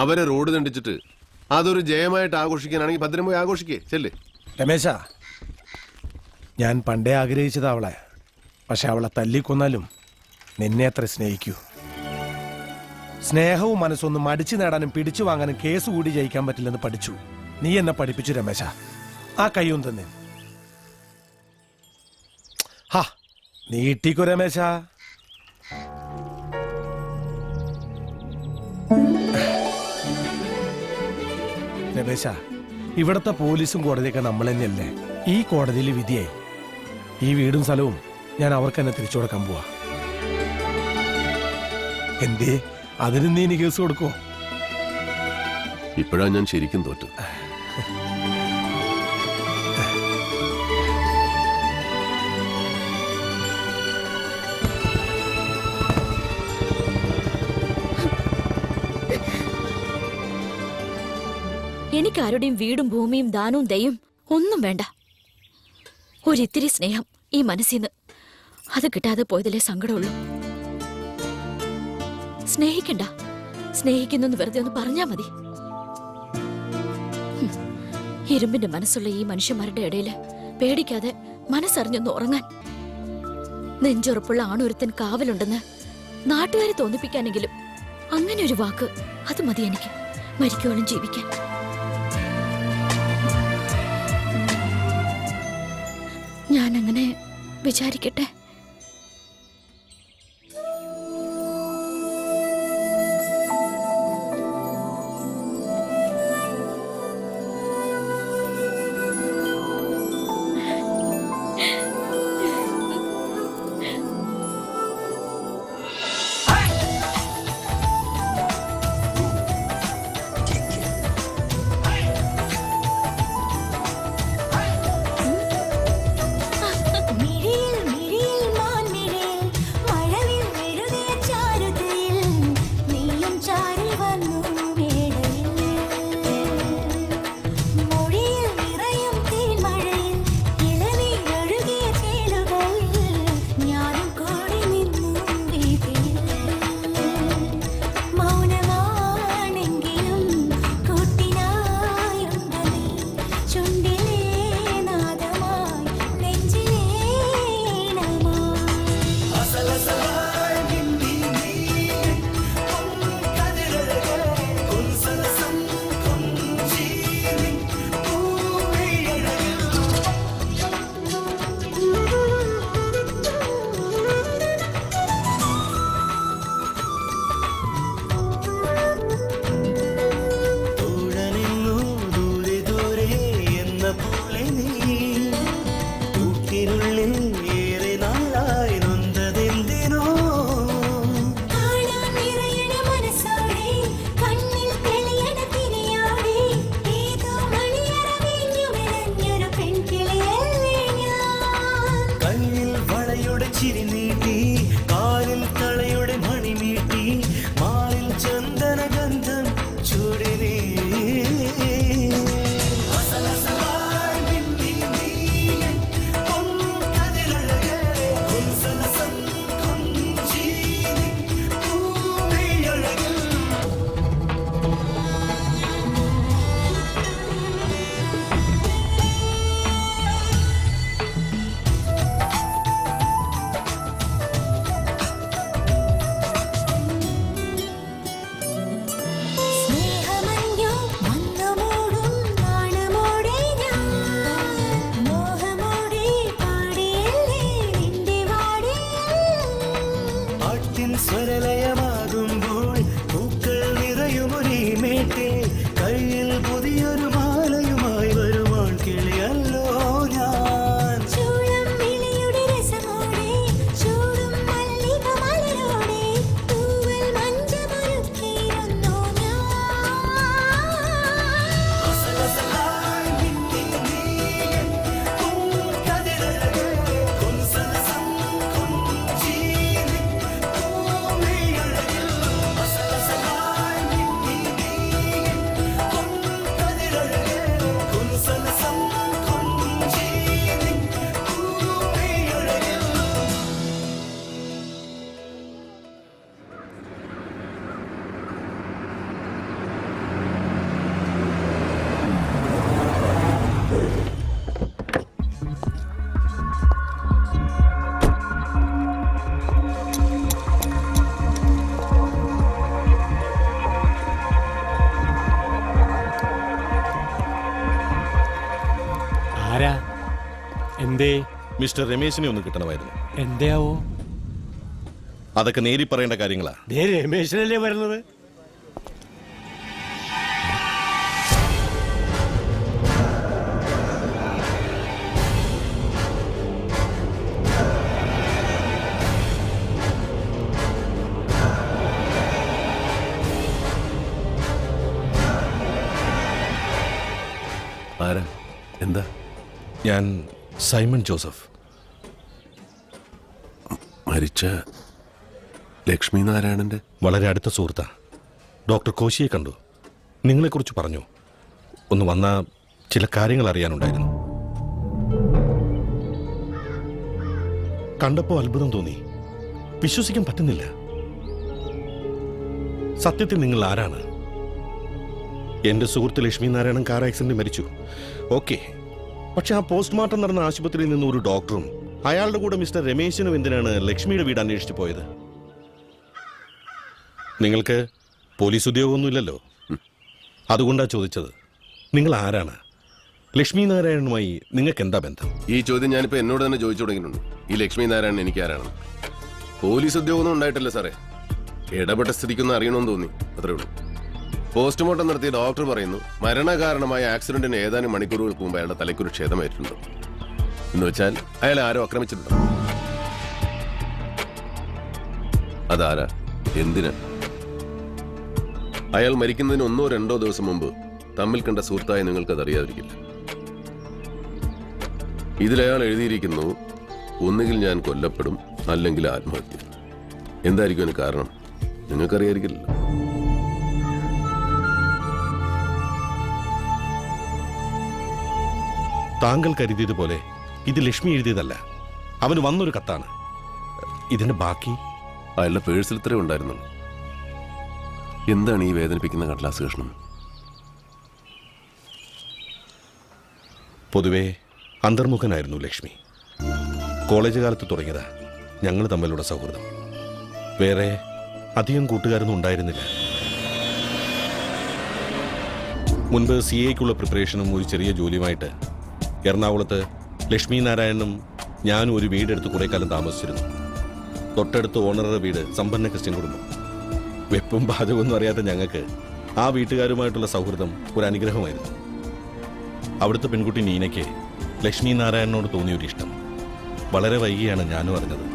അവരെ റോഡ് തണ്ടിച്ചിട്ട് അതൊരു ജയമായിട്ട് ആഘോഷിക്കാനാണെങ്കിൽ ഭദ്രം പോയി ആഘോഷിക്കേ. ചെല്ലേ. രമേശ, ഞാൻ പണ്ടേ ആഗ്രഹിച്ചത് അവളെ. പക്ഷെ അവളെ തല്ലിക്കൊന്നാലും നിന്നെ അത്ര സ്നേഹിക്കൂ. സ്നേഹവും മനസ്സൊന്നും മടിച്ചു നേടാനും പിടിച്ചു വാങ്ങാനും കേസ് കൂടി ജയിക്കാൻ പറ്റില്ലെന്ന് പഠിച്ചു. നീ എന്നെ പഠിപ്പിച്ചു രമേശ. ആ കയ്യും തന്നെ ഹാ നീട്ടിക്കോ രമേശ. രമേശ, ഇവിടത്തെ പോലീസും കോടതിയൊക്കെ നമ്മൾ തന്നെയല്ലേ. ഈ കോടതിയിൽ വിധിയായി. ഈ വീടും സ്ഥലവും ഞാൻ അവർക്ക് തന്നെ തിരിച്ചു കൊടുക്കാൻ പോവാ. എന്തേ, അതിന് നീ ഇനി കേസ് കൊടുക്കോ? ഇപ്പോഴാണ് ഞാൻ ശരിക്കും തോറ്റു. എനിക്കാരുടെയും വീടും ഭൂമിയും ദാനവും ദയും ഒന്നും വേണ്ട. ഒരിത്തിരി സ്നേഹം ഈ മനസ്സിന്ന്. അത് കിട്ടാതെ പോയതിലേ സങ്കടമുള്ളൂ. സ്നേഹിക്കണ്ട, സ്നേഹിക്കുന്നു വെറുതെ ഒന്ന് പറഞ്ഞാ മതി. ഇരുമ്പിന്റെ മനസ്സുള്ള ഈ മനുഷ്യന്മാരുടെ ഇടയില് പേടിക്കാതെ മനസ്സറിഞ്ഞൊന്ന് ഉറങ്ങാൻ നെഞ്ചുറപ്പുള്ള ആണൊരുത്തൻ കാവലുണ്ടെന്ന് നാട്ടുകാരെ തോന്നിപ്പിക്കാനെങ്കിലും അങ്ങനെ ഒരു വാക്ക് അത് മതി എനിക്ക് മരിക്കോളം ജീവിക്കാൻ. ഞാനങ്ങനെ വിചാരിക്കട്ടെ. എന്തേ? മിസ്റ്റർ രമേശിനെ ഒന്ന് കിട്ടണമായിരുന്നു. എന്തേയാവോ? അതൊക്കെ നേരി പറയേണ്ട കാര്യങ്ങളാ. രമേശനല്ലേ വരുന്നത്? ആരാ? എന്താ? ഞാൻ സൈമൺ ജോസഫ്. മരിച്ച ലക്ഷ്മി നാരായണന്റെ വളരെ അടുത്ത സുഹൃത്താ. ഡോക്ടർ കോശിയെ കണ്ടു. നിങ്ങളെക്കുറിച്ച് പറഞ്ഞു. ഒന്ന് വന്ന ചില കാര്യങ്ങൾ അറിയാനുണ്ടായിരുന്നു. കണ്ടപ്പോൾ അത്ഭുതം തോന്നി. വിശ്വസിക്കാൻ പറ്റുന്നില്ല. സത്യത്തിൽ നിങ്ങൾ ആരാണ്? എന്റെ സുഹൃത്ത് ലക്ഷ്മി നാരായണൻ കാർ ആക്സിഡന്റ് മരിച്ചു. ഓക്കെ, പക്ഷെ ആ പോസ്റ്റ്മോർട്ടം നടന്ന ആശുപത്രിയിൽ നിന്ന് ഒരു ഡോക്ടറും അയാളുടെ കൂടെ മിസ്റ്റർ രമേശനും എന്തിനാണ് ലക്ഷ്മിയുടെ വീട് അന്വേഷിച്ചു പോയത്? നിങ്ങൾക്ക് പോലീസ് ഉദ്യോഗമൊന്നുമില്ലല്ലോ. അതുകൊണ്ടാ ചോദിച്ചത്. നിങ്ങൾ ആരാണ്? ലക്ഷ്മി നാരായണനുമായി നിങ്ങൾക്ക് എന്താ ബന്ധം? ഈ ചോദ്യം ഞാനിപ്പോ എന്നോട് തന്നെ ചോദിച്ചു തുടങ്ങിയിട്ടുണ്ട്. ഈ ലക്ഷ്മി നാരായണൻ എനിക്ക് ആരാണ്? പോലീസ് ഉദ്യോഗമൊന്നും ഉണ്ടായിട്ടില്ല സാറേ. ഇടപെട്ട സ്ഥിതിക്കൊന്നും അറിയണമെന്ന് തോന്നി, അത്രേ ഉള്ളൂ. പോസ്റ്റ്മോർട്ടം നടത്തിയ ഡോക്ടർ പറയുന്നു മരണകാരണമായ ആക്സിഡന്റിന് ഏതാനും മണിക്കൂറുകൾക്ക് മുമ്പ് അയാളുടെ തലയ്ക്കൊരു ക്ഷതമേറ്റിട്ടുണ്ട്. എന്ന് വെച്ചാൽ അയാളെ ആരോ ആക്രമിച്ചിട്ടുണ്ട്. അതാരാ? എന്തിന്? അയാൾ മരിക്കുന്നതിന് 1-2 ദിവസം മുമ്പ് തമ്മിൽ കണ്ട സുഹൃത്തായി നിങ്ങൾക്കത് അറിയാതിരിക്കില്ല. ഇതിലയാൾ എഴുതിയിരിക്കുന്നു, ഒന്നുകിൽ ഞാൻ കൊല്ലപ്പെടും, അല്ലെങ്കിൽ ആത്മഹത്യ. എന്തായിരിക്കും അതിന് കാരണം? നിങ്ങൾക്കറിയാതിരിക്കില്ലല്ലോ. താങ്കൾ കരുതിയതുപോലെ ഇത് ലക്ഷ്മി എഴുതിയതല്ല. അവന് വന്നൊരു കത്താണ്. ഇതിന്റെ ബാക്കി അയാളുടെ പേഴ്സിൽ ഇത്രേ ഉണ്ടായിരുന്നുള്ളൂ. എന്താണ് ഈ വേദനിപ്പിക്കുന്ന കടലാസ് കഷ്ണം? പൊതുവെ അന്തർമുഖനായിരുന്നു ലക്ഷ്മി. കോളേജ് കാലത്ത് തുടങ്ങിയതാ ഞങ്ങൾ തമ്മിലുള്ള സൗഹൃദം. വേറെ അധികം കൂട്ടുകാരൊന്നും ഉണ്ടായിരുന്നില്ല. മുൻപ് CAക്കുള്ള പ്രിപ്പറേഷനും ഒരു ചെറിയ ജോലിയുമായിട്ട് എറണാകുളത്ത് ലക്ഷ്മി നാരായണനും ഞാനും ഒരു വീടെടുത്ത് കുറേ കാലം താമസിച്ചിരുന്നു. തൊട്ടടുത്ത് ഓണറുടെ വീട് സമ്പന്ന ക്രിസ്ത്യൻ കുടുംബം. വെപ്പും പാചകമൊന്നും അറിയാത്ത ഞങ്ങൾക്ക് ആ വീട്ടുകാരുമായിട്ടുള്ള സൗഹൃദം ഒരു അനുഗ്രഹമായിരുന്നു. അവിടുത്തെ പെൺകുട്ടി നീനയ്ക്ക് ലക്ഷ്മി നാരായണനോട് തോന്നിയൊരു ഇഷ്ടം. വളരെ വൈകിയാണ് ഞാനും അറിഞ്ഞത്.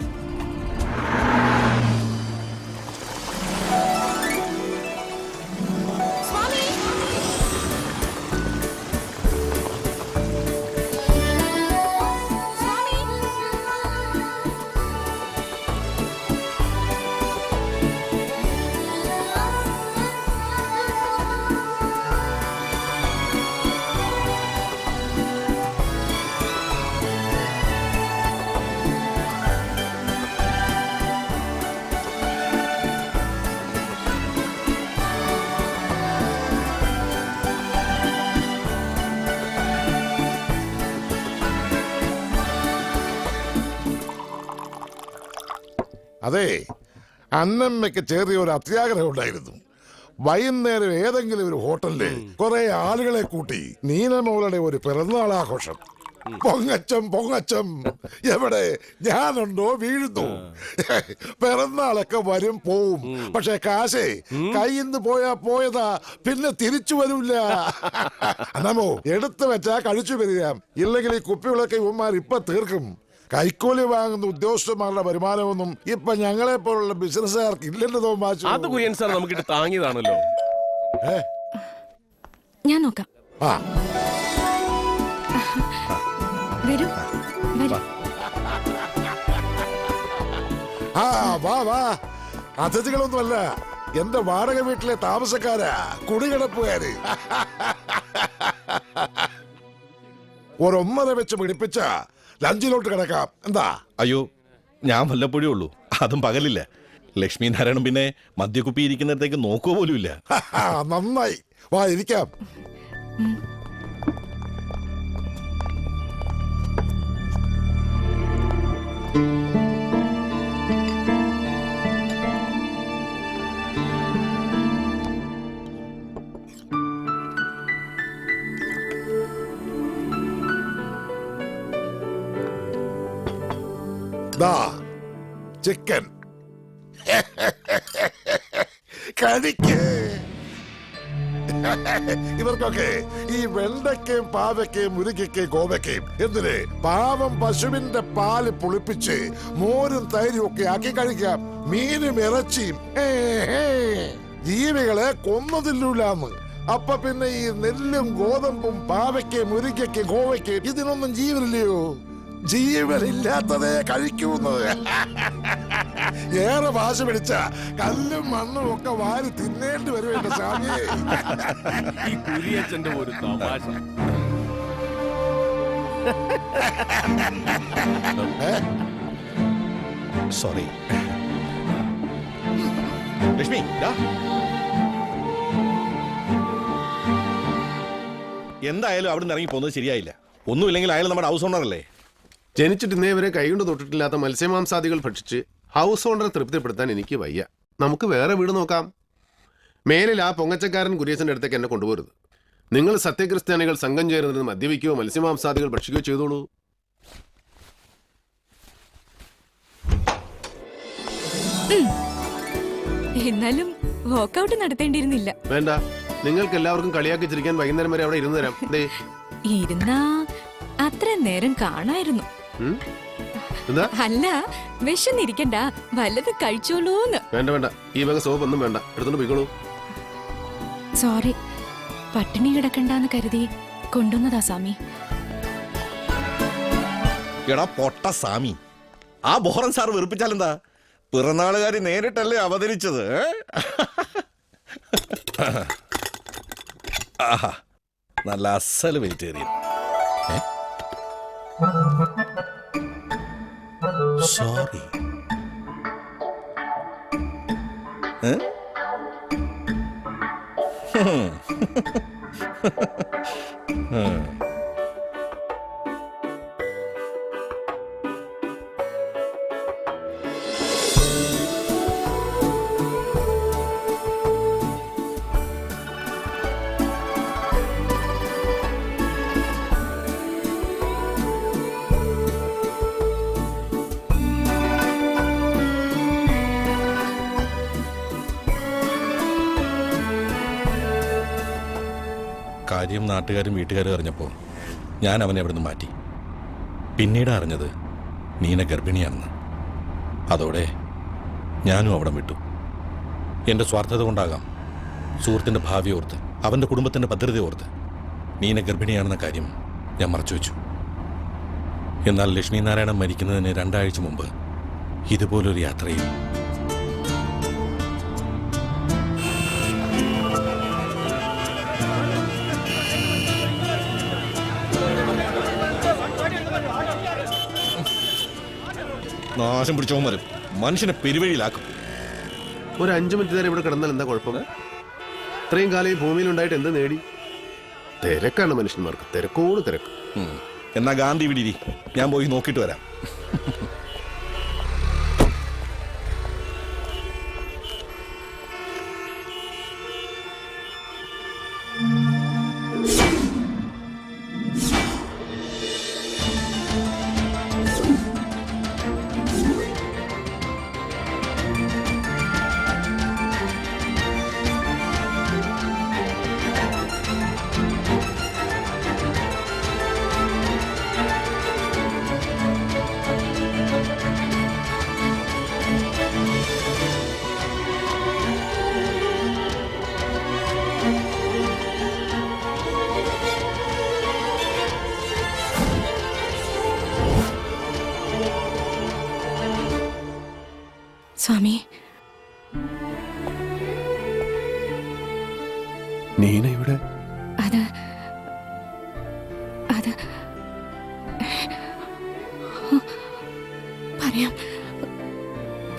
അതെ, അന്നമ്മയ്ക്ക് ചെറിയൊരു അത്യാഗ്രഹം ഉണ്ടായിരുന്നു. വൈകുന്നേരം ഏതെങ്കിലും ഒരു ഹോട്ടലില് കുറെ ആളുകളെ കൂട്ടി നീനമോളുടെ ഒരു പിറന്നാൾ ആഘോഷം. പൊങ്ങച്ചം പൊങ്ങച്ചം, എവിടെ ഞാനുണ്ടോ വീഴുന്നു. പിറന്നാളൊക്കെ വരും പോവും, പക്ഷെ കാശേ കയ്യിന്ന് പോയാ പോയതാ, പിന്നെ തിരിച്ചു വരൂല്ല. അന്നമ്മോ, എടുത്തു വെച്ചാ കഴിച്ചു വരിക, ഇല്ലെങ്കിൽ ഈ കുപ്പികളൊക്കെ ഇവന്മാർ ഇപ്പൊ തീർക്കും. കൈക്കൂലി വാങ്ങുന്ന ഉദ്യോഗസ്ഥന്മാരുടെ വരുമാനമൊന്നും ഇപ്പൊ ഞങ്ങളെ പോലുള്ള ബിസിനസ്സുകാർക്ക് ഇല്ലെന്ന് തോമാച്ചു. അത് കുര്യൻ സാർ നമുക്കിട്ട് താങ്ങിയതാണല്ലോ. ഞാൻ നോക്കാം. വരൂ, വരൂ. വാ വാ, അതിഥികളൊന്നുമല്ല, എന്റെ വാടക വീട്ടിലെ താമസക്കാരാ, കുടികിടപ്പുകാര്. ഒരൊന്നര വെച്ച് പിടിപ്പിച്ച ലഞ്ചിലോട്ട് കിടക്കാം. എന്താ? അയ്യോ, ഞാൻ വല്ലപ്പോഴേ ഉള്ളൂ, അതും പകലില്ല. ലക്ഷ്മി നാരായണൻ പിന്നെ മദ്യക്കുപ്പി ഇരിക്കുന്നിടത്തേക്ക് നോക്കുക പോലും ഇല്ല. നന്നായി, വാ ഇരിക്കാം. ദാ ചിക്കൻ കഴിക്ക്. ഇവർക്കൊക്കെ ഈ വെണ്ടയ്ക്കയും പാവയ്ക്കയും മുരിങ്ങയ്ക്കയും കോവയ്ക്കയും എന്തിന് പാവം പശുവിന്റെ പാല് പുളിപ്പിച്ച് മോരും തൈരും ഒക്കെ ആക്കി കഴിക്കാം. മീനും ഇറച്ചിയും ജീവികളെ കൊന്നതില്ലൂലാന്ന്. അപ്പൊ പിന്നെ ഈ നെല്ലും ഗോതമ്പും പാവയ്ക്കയും മുരിങ്ങയ്ക്കയും കോവയ്ക്കയും ഇതിനൊന്നും ജീവനില്ലയോ? ജീവനില്ലാത്തതേ കഴിക്കുന്നത്. ഏറെ ഭാഷ പിടിച്ച കല്ലും മണ്ണും ഒക്കെ വാരി തിന്നേണ്ടി വരും എന്റെ സ്വാമിയെ. ഈ കുരിയച്ചന്റെ ഒരു തമാശ. സോറി ലക്ഷ്മി, എന്തായാലും അവിടെ നിന്ന് ഇറങ്ങി പോകുന്നത് ശരിയായില്ല. ഒന്നുമില്ലെങ്കിൽ അയാൾ നമ്മുടെ ഹൗസ് ഓണർ അല്ലേ? ജനിച്ചിട്ട് ഇന്നേ വരെ കൈകൊണ്ട് തൊട്ടിട്ടില്ലാത്ത മത്സ്യമാംസാദികൾ ഭക്ഷിച്ച് ഹൗസ് ഓണറെ തൃപ്തിപ്പെടുത്താൻ എനിക്ക് വയ്യ. നമുക്ക് വേറെ വീട് നോക്കാം. മേലിൽ ആ പൊങ്ങച്ചക്കാരൻ കുര്യച്ചന്റെ അടുത്തേക്ക് എന്നെ കൊണ്ടുപോരുത്. നിങ്ങൾ സത്യക്രിസ്ത്യാനികൾ സംഘം ചേരുന്നതിന് മദ്യപിക്കുകയോ മത്സ്യമാംസാദികൾ ഭക്ഷിക്കുകയോ ചെയ്തോളൂ. എന്നാലും വോക്കൗട്ട് നടത്തേണ്ടിയിരുന്നില്ല. വേണ്ട, നിങ്ങൾക്ക് എല്ലാവർക്കും കളിയാക്കി ചിരിക്കാൻ വൈകുന്നേരം വരെ അവിടെ ഇരുന്നു തരാം. ഇരുന്നാ അത്ര നേരം കാണായിരുന്നു. അല്ല, വിശന്നിരിക്കണ്ട, വല്ലത് കഴിച്ചോളൂന്ന്. വേണ്ട വേണ്ട, ഈ വക സോപ്പ് ഒന്നും വേണ്ട, എടുത്തോണ്ട് പോയിക്കോളൂ. സോറി, പട്ടിണി കിടക്കണ്ടെന്ന് കരുതി കൊണ്ടുവന്നതാ സ്വാമി. എടാ പൊട്ട സാമി, ആ ബോറൻ സാർ വെറുപ്പിച്ചാലെന്താ? പിറന്നാളുകാരി നേരിട്ടല്ലേ അവതരിച്ചത്. ആഹാ, നല്ല അസൽ വെജിറ്റേറിയൻ. സോറി. കാര്യം നാട്ടുകാരും വീട്ടുകാരും അറിഞ്ഞപ്പോൾ ഞാൻ അവനെ അവിടെ നിന്ന് മാറ്റി. പിന്നീട് അറിഞ്ഞത് നീന ഗർഭിണിയാണെന്ന്. അതോടെ ഞാനും അവിടെ വിട്ടു. എൻ്റെ സ്വാർത്ഥത കൊണ്ടാകാം, സുഹൃത്തിൻ്റെ ഭാവി ഓർത്ത്, അവൻ്റെ കുടുംബത്തിൻ്റെ ഭദ്രത ഓർത്ത് നീന ഗർഭിണിയാണെന്ന കാര്യം ഞാൻ മറച്ചുവെച്ചു. എന്നാൽ ലക്ഷ്മി നാരായണൻ മരിക്കുന്നതിന് 2 ആഴ്ച മുമ്പ് ഇതുപോലൊരു യാത്രയിൽ നാശം പിടിച്ചവൻ വരും, മനുഷ്യനെ പെരുവഴിയിലാക്കും. ഒരു 5 മിനിറ്റ് നേരം ഇവിടെ കിടന്നാൽ എന്താ കുഴപ്പം? ഇത്രയും കാലം ഈ ഭൂമിയിൽ ഉണ്ടായിട്ട് എന്ത് നേടി? തിരക്കാണ് മനുഷ്യന്മാർക്ക്, തിരക്കോട് തിരക്ക്. എന്നാ ഗാന്ധി വിടിരി, ഞാൻ പോയി നോക്കിയിട്ട് വരാം. സ്വാമി, നീന ഇവിടെ? അത്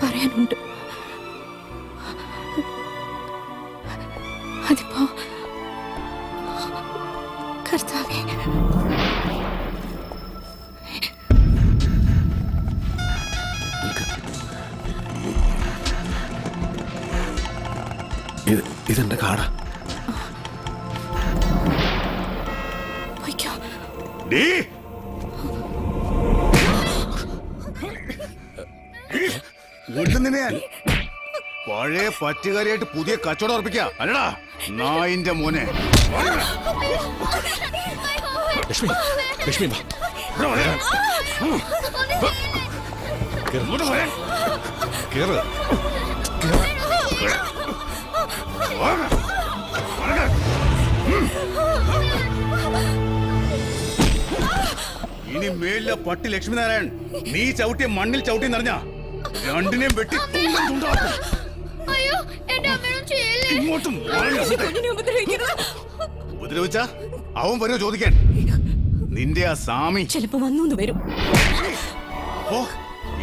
പറയാനുണ്ട്. അതിപ്പോ കർത്താവേ, ഇതെന്റെ കാടാ. കൊല്ലുന്നിനെ ഞാൻ. പഴയ പറ്റുകാരിയായിട്ട് പുതിയ കച്ചവടം ഉറപ്പിക്കുക അല്ലടാ നായിന്റെ മോനെ. ലക്ഷ്മി ലക്ഷ്മി വാ. കേറ്. ഇനി മേലില പട്ടി ലക്ഷ്മിനാരായൺ നീ ചവിട്ടിയ മണ്ണിൽ ചവിട്ടി നിറഞ്ഞ രണ്ടിനെയും വെട്ടി തുണ്ടം തുണ്ടാക്കും. ഇങ്ങോട്ടും ഉപദ്രവിച്ച അവൻ വരുമോ ചോദിക്കാൻ? നിന്റെ ആ സ്വാമി ചിലപ്പോ വന്നു വരും. ഓ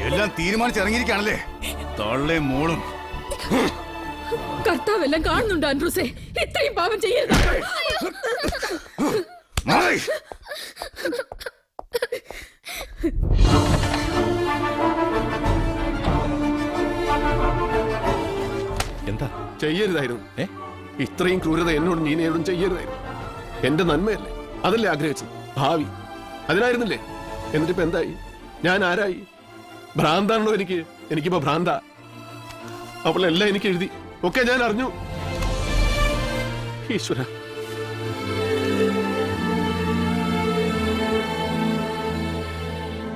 എല്ലാം തീരുമാനിച്ചിറങ്ങിയിരിക്കുകയാണല്ലേ തള്ളേ മോളും. കർത്താവെല്ലാം കാണുന്നുണ്ട് ആൻഡ്രൂസേ. ഇത്രയും പാപം ചെയ്യരുത്. മാറി. എന്താ ചെയ്യരുതായിരുന്നു. ഇത്രയും ക്രൂരത എന്നോടും നീനയോടും ചെയ്യരുതായിരുന്നു. എന്റെ നന്മയല്ലേ, അതല്ലേ ആഗ്രഹിച്ചത്? ഭാവി അതിനായിരുന്നില്ലേ? എന്നിട്ടിപ്പോ എന്തായി? ഞാൻ ആരായി? ഭ്രാന്താണല്ലോ എനിക്കിപ്പോ ഭ്രാന്ത. അവളെല്ലാം എനിക്ക് എഴുതി, ഒക്കെ ഞാൻ അറിഞ്ഞു. ഈശ്വര,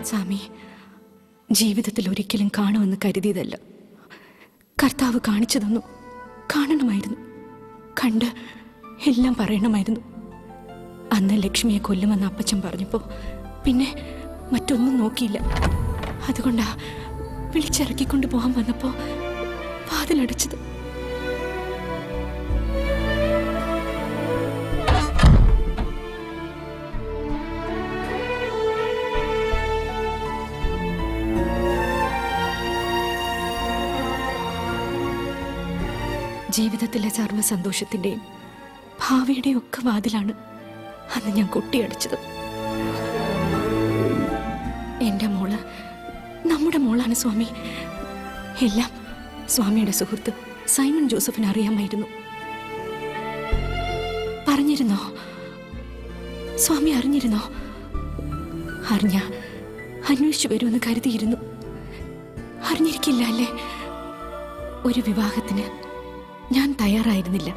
സ്വാമി, ജീവിതത്തിൽ ഒരിക്കലും കാണുമെന്ന് കരുതിയതല്ല. കർത്താവ് കാണിച്ചു തന്നു. കാണണമായിരുന്നു, കണ്ട് എല്ലാം പറയണമായിരുന്നു. അന്ന് ലക്ഷ്മിയെ കൊല്ലുമെന്ന് അപ്പച്ചൻ പറഞ്ഞപ്പോ പിന്നെ മറ്റൊന്നും നോക്കിയില്ല. അതുകൊണ്ടാ വിളിച്ചിറക്കിക്കൊണ്ട് പോകാൻ വന്നപ്പോ വാതിലടച്ചത്. ജീവിതത്തിലെ സർവ്വ സന്തോഷത്തിന്റെയും ഭാവിയുടെയും ഒക്കെ വാതിലാണ് അന്ന് ഞാൻ കൊട്ടിയടിച്ചത്. എന്റെ മോള് നമ്മുടെ മോളാണ് സ്വാമി. എല്ലാം സ്വാമിയുടെ സുഹൃത്ത് സൈമൺ ജോസഫിന് അറിയാമായിരുന്നു. പറഞ്ഞിരുന്നോ? സ്വാമി അറിഞ്ഞിരുന്നോ? അറിഞ്ഞ അന്വേഷിച്ചു വരുമെന്ന് കരുതിയിരുന്നു. അറിഞ്ഞിരിക്കില്ല അല്ലേ? ഒരു വിവാഹത്തിന് ഞാൻ തയ്യാറായിരുന്നില്ല.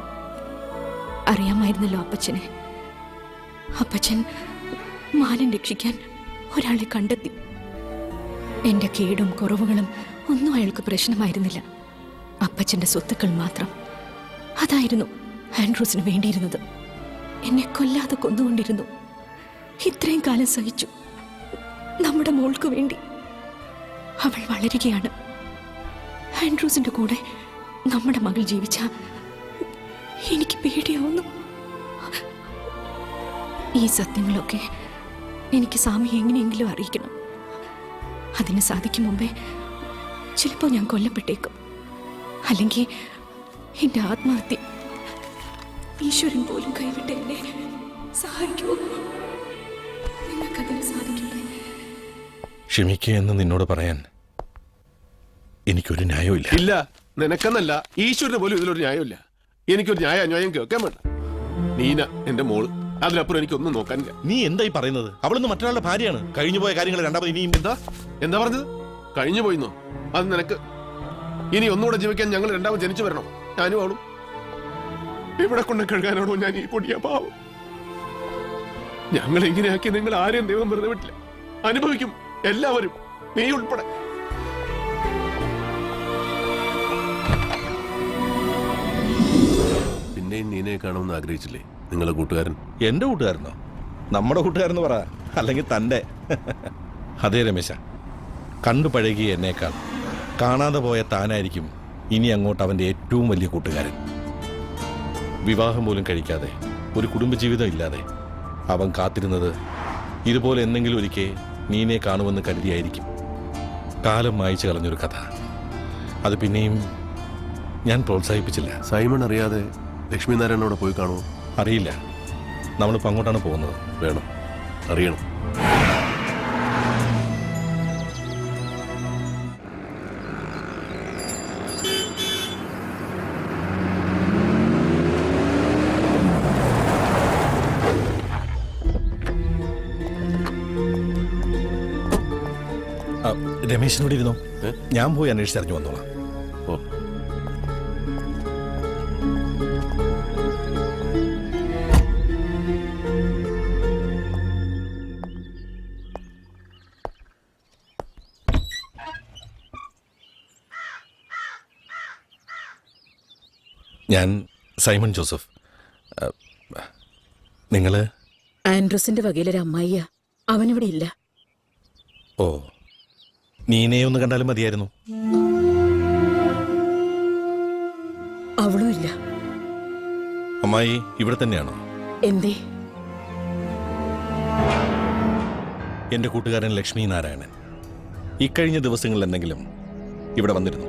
അറിയാമായിരുന്നല്ലോ അപ്പച്ചനെ. അപ്പച്ചൻ മാനം രക്ഷിക്കാൻ ഒരാളെ കണ്ടെത്തി. എന്റെ കേടും കുറവുകളും ഒന്നും അയാൾക്ക് പ്രശ്നമായിരുന്നില്ല. അപ്പച്ചന്റെ സ്വത്തുക്കൾ മാത്രം. അതായിരുന്നു ആൻഡ്രൂസിന് വേണ്ടിയിരുന്നത്. എന്നെ കൊല്ലാതെ കൊന്നുകൊണ്ടിരുന്നു. ഇത്രയും കാലം സഹിച്ചു, നമ്മുടെ മോൾക്ക് വേണ്ടി. അവൾ വളരുകയാണ്. ആൻഡ്രൂസിന്റെ കൂടെ നമ്മുടെ മകൾ ജീവിച്ച എനിക്ക് പേടിയാവുന്നു. ഈ സത്യങ്ങളൊക്കെ എനിക്ക് സ്വാമി എങ്ങനെയെങ്കിലും അറിയിക്കണം. അതിന് സാധിക്കും മുമ്പേ ചിലപ്പോൾ ഞാൻ കൊല്ലപ്പെട്ടേക്കും. അല്ലെങ്കിൽ എന്റെ ആത്മഹത്യ. ഈശ്വരൻ പോലും കൈവിട്ട് എന്നെ സഹായിക്കുമോ? നിങ്ങൾക്കതിന് സാധിക്കില്ലേ? ക്ഷമിക്കുക എന്ന് നിന്നോട് പറയാൻ എനിക്കൊരു ന്യായമില്ല. ഇല്ല, നിനക്കെന്നല്ല, ഈശ്വരന് പോലും ഇതിലൊരു ന്യായമില്ല. എനിക്കൊരു ന്യായം കേൾക്കാൻ വേണ്ട. നീന എന്റെ മോള്, അതിലപ്പുറം എനിക്കൊന്നും നോക്കാനില്ല. നീ എന്തായി പറയുന്നത്? അവളൊന്ന് മറ്റൊരാളുടെ ഭാര്യയാണ്. കഴിഞ്ഞു പോയ കാര്യങ്ങൾ രണ്ടാമത് ഇനിയും എന്താ പറഞ്ഞത്? കഴിഞ്ഞു പോയിന്നോ? അത് നിനക്ക്. ഇനി ഒന്നുകൂടെ ജീവിക്കാൻ ഞങ്ങൾ രണ്ടാമത് ജനിച്ചു വരണം. ഞാനും അവളും. ഇവിടെ കൊണ്ട് കഴുകാനാണോ ഞാൻ ഈ പൊടിയ പാവം? ഞങ്ങൾ ഇങ്ങനെയാക്കി നിങ്ങൾ ആരെയും ദൈവം വെറുതെ വിട്ടില്ല. അനുഭവിക്കും എല്ലാവരും, നീ ഉൾപ്പെടെ. പിന്നെയും നീനെ കാണുമെന്ന് ആഗ്രഹിച്ചില്ലേ നിങ്ങളെ കൂട്ടുകാരൻ? എന്റെ കൂട്ടുകാരനോ? നമ്മുടെ കൂട്ടുകാരെന്ന് പറ, അല്ലെങ്കിൽ തന്റെ. അതേ രമേശ, കണ്ടു പഴകിയ എന്നേക്കാൾ കാണാതെ പോയ താനായിരിക്കും ഇനി അങ്ങോട്ട് അവന്റെ ഏറ്റവും വലിയ കൂട്ടുകാരൻ. വിവാഹം പോലും കഴിക്കാതെ, ഒരു കുടുംബജീവിതം ഇല്ലാതെ അവൻ കാത്തിരുന്നത് ഇതുപോലെ എന്തെങ്കിലും ഒരിക്കൽ നീനെ കാണുമെന്ന് കരുതിയായിരിക്കും. കാലം മായ്ച്ചു കളഞ്ഞൊരു കഥ. അത് പിന്നെയും ഞാൻ പ്രോത്സാഹിപ്പിച്ചില്ല. സൈമൺ അറിയാതെ ലക്ഷ്മിനാരായണോടെ പോയി കാണുമോ? അറിയില്ല. നമ്മളിപ്പോൾ അങ്ങോട്ടാണ് പോകുന്നത്. വേണം, അറിയണം. രമേശിനോട് ഇരുന്നോ, ഞാൻ പോയി അന്വേഷിച്ചറിഞ്ഞു വന്നോളാം. ഓ ഞാൻ സൈമൺ ജോസഫ്. നിങ്ങള്? ആൻഡ്രൂസിന്റെ വകയിലൊരു അമ്മായിയാ. അവനിവിടെ ഇല്ല. ഓ, നീനെ ഒന്ന് കണ്ടാലും മതിയായിരുന്നു. അവളും ഇല്ല. അമ്മായി ഇവിടെ തന്നെയാണോ? എന്തേ? എന്റെ കൂട്ടുകാരൻ ലക്ഷ്മി നാരായണൻ ഇക്കഴിഞ്ഞ ദിവസങ്ങളിൽ എന്തെങ്കിലും ഇവിടെ വന്നിരുന്നു?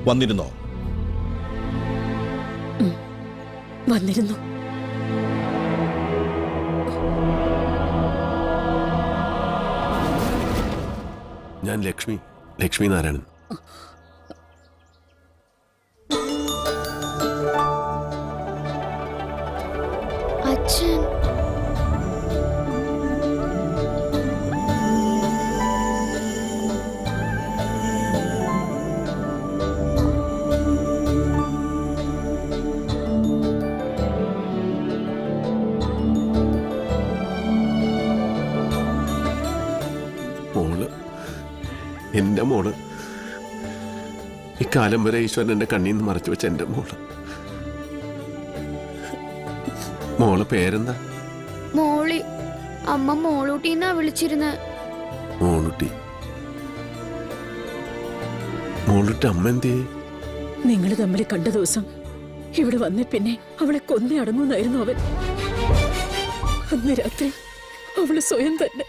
വന്നിരുന്നോ? വന്നിരുന്നു. ഞാൻ ലക്ഷ്മി നാരായണൻ. അച്ഛൻ എന്റെ മോള്, ഇക്കാലം വരെ ഈശ്വരൻ എന്റെ കണ്ണീന്ന് മറച്ചു വെച്ച എന്റെ മോള് പേരെന്താ? മോളി. അമ്മ മോളൂട്ടിന്നാ വിളിച്ചിരുന്നത്. മോളുട്ടി അമ്മ എന്തേ? നിങ്ങൾ തമ്മിൽ കണ്ട ദിവസം ഇവിടെ വന്നേ പിന്നെ അവളെ കൊന്നേ അടങ്ങുന്നായിരുന്നു അവൻ. അന്ന് രാത്രി അവള് സ്വയം തന്നെ.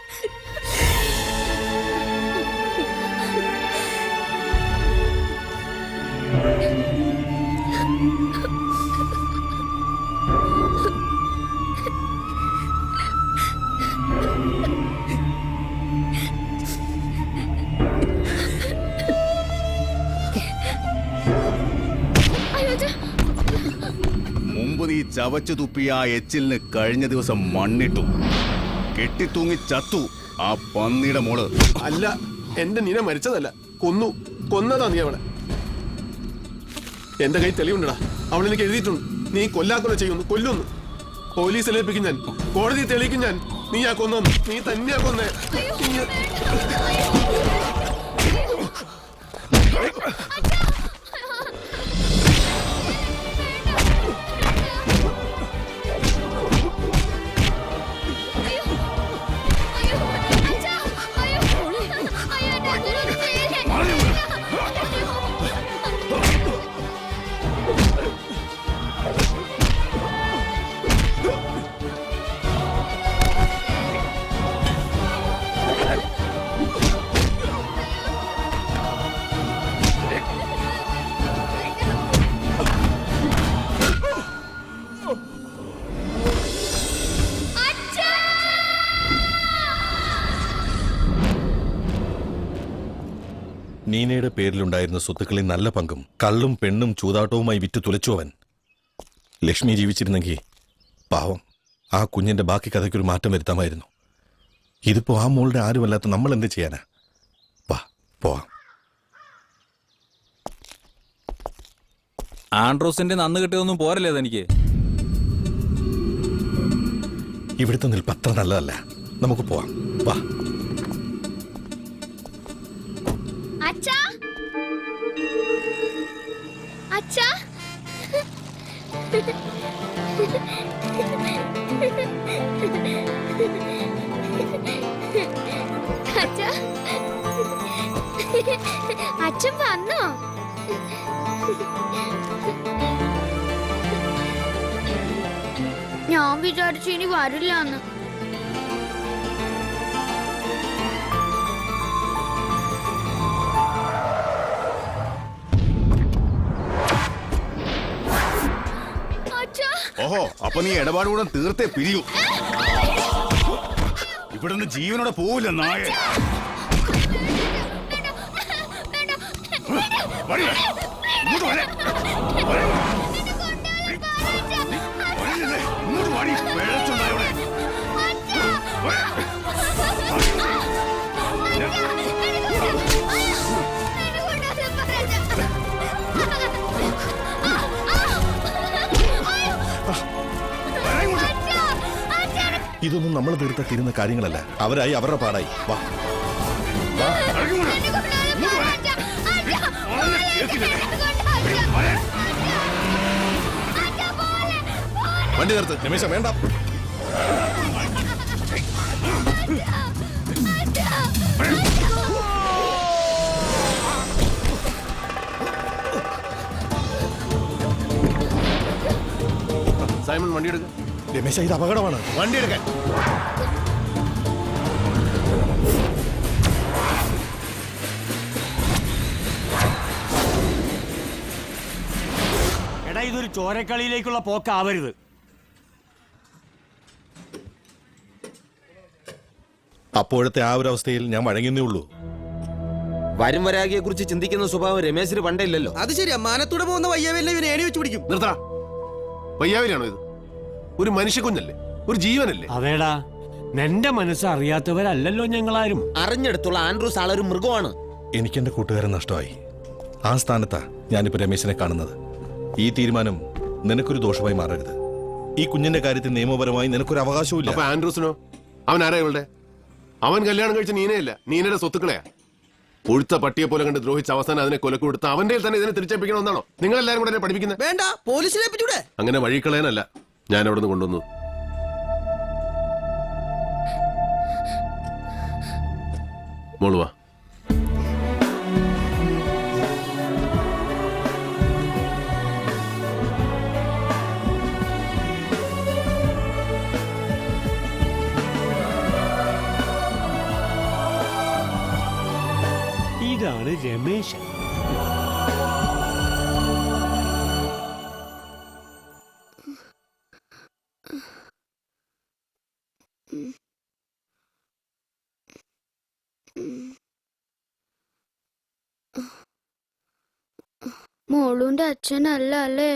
മുമ്പ് നീ ചവച്ചു തുപ്പിയ ആ എച്ചിലിന് കഴിഞ്ഞ ദിവസം മണ്ണിട്ടു. കെട്ടിത്തൂങ്ങി ചത്തു ആ പന്നിയുടെ മോള്. അല്ല, എന്റെ നീന മരിച്ചതല്ല, കൊന്നതാ നീ അവളെ. എന്റെ കൈ തെളിവുണ്ടടാ, അവളെനിക്ക് എഴുതിയിട്ടുണ്ട്. നീ കൊല്ലാക്കൊല ചെയ്യുന്നു, കൊല്ലുന്നു. പോലീസിൽ ഏൽപ്പിക്കും ഞാൻ, കോടതി തെളിയിക്കും ഞാൻ. നീയാ കൊന്നു, നീ തന്നെയാ കൊന്നേ. നീനയുടെ പേരിലുണ്ടായിരുന്ന സ്വത്തുക്കളിൽ നല്ല പങ്കും കള്ളും പെണ്ണും ചൂതാട്ടവുമായി വിറ്റു തുലച്ചു അവൻ. ലക്ഷ്മി ജീവിച്ചിരുന്നെങ്കിൽ പാവം ആ കുഞ്ഞിന്റെ ബാക്കി കഥയ്ക്കൊരു മാറ്റം വരുത്താമായിരുന്നു. ഇതിപ്പോ ആ മോളുടെ ആരുമല്ലാത്ത നമ്മൾ എന്ത് ചെയ്യാനാ? വാ പോവാം. ആൻഡ്രോസിന്റെ നന്ന് കിട്ടിയതൊന്നും പോരല്ലേ അതെനിക്ക്? ഇവിടുത്തെ നിൽപ്പ് അത്ര നല്ലതല്ല, നമുക്ക് പോവാം. വാ. അച്ഛാ, അച്ഛാ, അച്ഛാ, അച്ഛൻ വന്നോ? ഞാൻ വിചാരിച്ചു ഇനി വരില്ലാന്ന്. ഓഹോ, അപ്പൊ നീ ഇടപാടുകൂടെ തീർത്തേ പിരിയൂ. ഇവിടുന്ന് ജീവനോടെ പോവില്ല നായ. ഇങ്ങോട്ട് വാടി, പിഴച്ചുണ്ടായോടെ. ഇതൊന്നും നമ്മൾ തീർത്ത തീരുന്ന കാര്യങ്ങളല്ല. അവരായി അവരുടെ പാടായി. വാ വണ്ടി നിർത്ത്. രമേശ വേണ്ട. സൈമൺ വണ്ടി എടുക്ക. രമേശ ഇത് അപകടമാണ്. വണ്ടി എടുക്കാൻ. എടാ ഇതൊരു ചോരക്കളിയിലേക്കുള്ള പോക്കാവരുത്. അപ്പോഴത്തെ ആ ഒരു അവസ്ഥയിൽ ഞാൻ വഴങ്ങിയേ ഉള്ളൂ. വരും വരാകിയെ കുറിച്ച് ചിന്തിക്കുന്ന സ്വഭാവം രമേശിന് പണ്ടില്ലല്ലോ. അത് ശരിയാ, മാനത്തൂടെ പോകുന്ന വയ്യാവെല്ലാം ഇവനെ ഏണി വെച്ച് പിടിക്കും. നിർത്തടാ. വയ്യാവിലാണോ ഇത്? ഒരു മനുഷ്യ കുഞ്ഞല്ലേ, ഒരു ജീവനല്ലേ? അതേടാ, നിന്റെ മനസ്സ് അറിയാത്തവരല്ലല്ലോ ഞങ്ങളാരും. അറിഞ്ഞെടുത്തുള്ള ആൻഡ്രൂസ് ആളൊരു മൃഗമാണ്. എനിക്കെന്റെ കൂട്ടുകാരൻ നഷ്ടമായി. ആ സ്ഥാനത്താ ഞാനിപ്പോ രമേശിനെ കാണുന്നത്. ഈ തീരുമാനം നിനക്കൊരു ദോഷമായി മാറരുത്. ഈ കുഞ്ഞിന്റെ കാര്യത്തിൽ നിയമപരമായി നിനക്കൊരു അവകാശവും ഇല്ല. അപ്പൊ ആൻഡ്രൂസിനോ? അവൻ ആരാ ഇവളുടെ? അവൻ കല്യാണം കഴിച്ച നീനയല്ല, നീനയുടെ സ്വത്തുക്കളെയാ. ഒഴുത്ത പട്ടിയെ പോലെ കണ്ട് ദ്രോഹിച്ച അവസാനം അതിനെ കൊലക്ക് കൊടുത്ത അവന്റെ തന്നെ ഇതിനെ തിരിച്ചേൽപ്പിക്കണമെന്നാണോ നിങ്ങൾ എല്ലാവരും കൂടെ എന്നെ പഠിപ്പിക്കുന്നത്? വേണ്ട, പോലീസിനെ ഏൽപ്പിച്ചൂടെ? അങ്ങനെ വഴിക്കളയാനല്ല ഞാൻ അവിടെ നിന്ന് കൊണ്ടുവന്നു. മോളുവാ. ഇതാണ് രമേശൻ. മോളുന്റെ അച്ഛനല്ല അല്ലേ?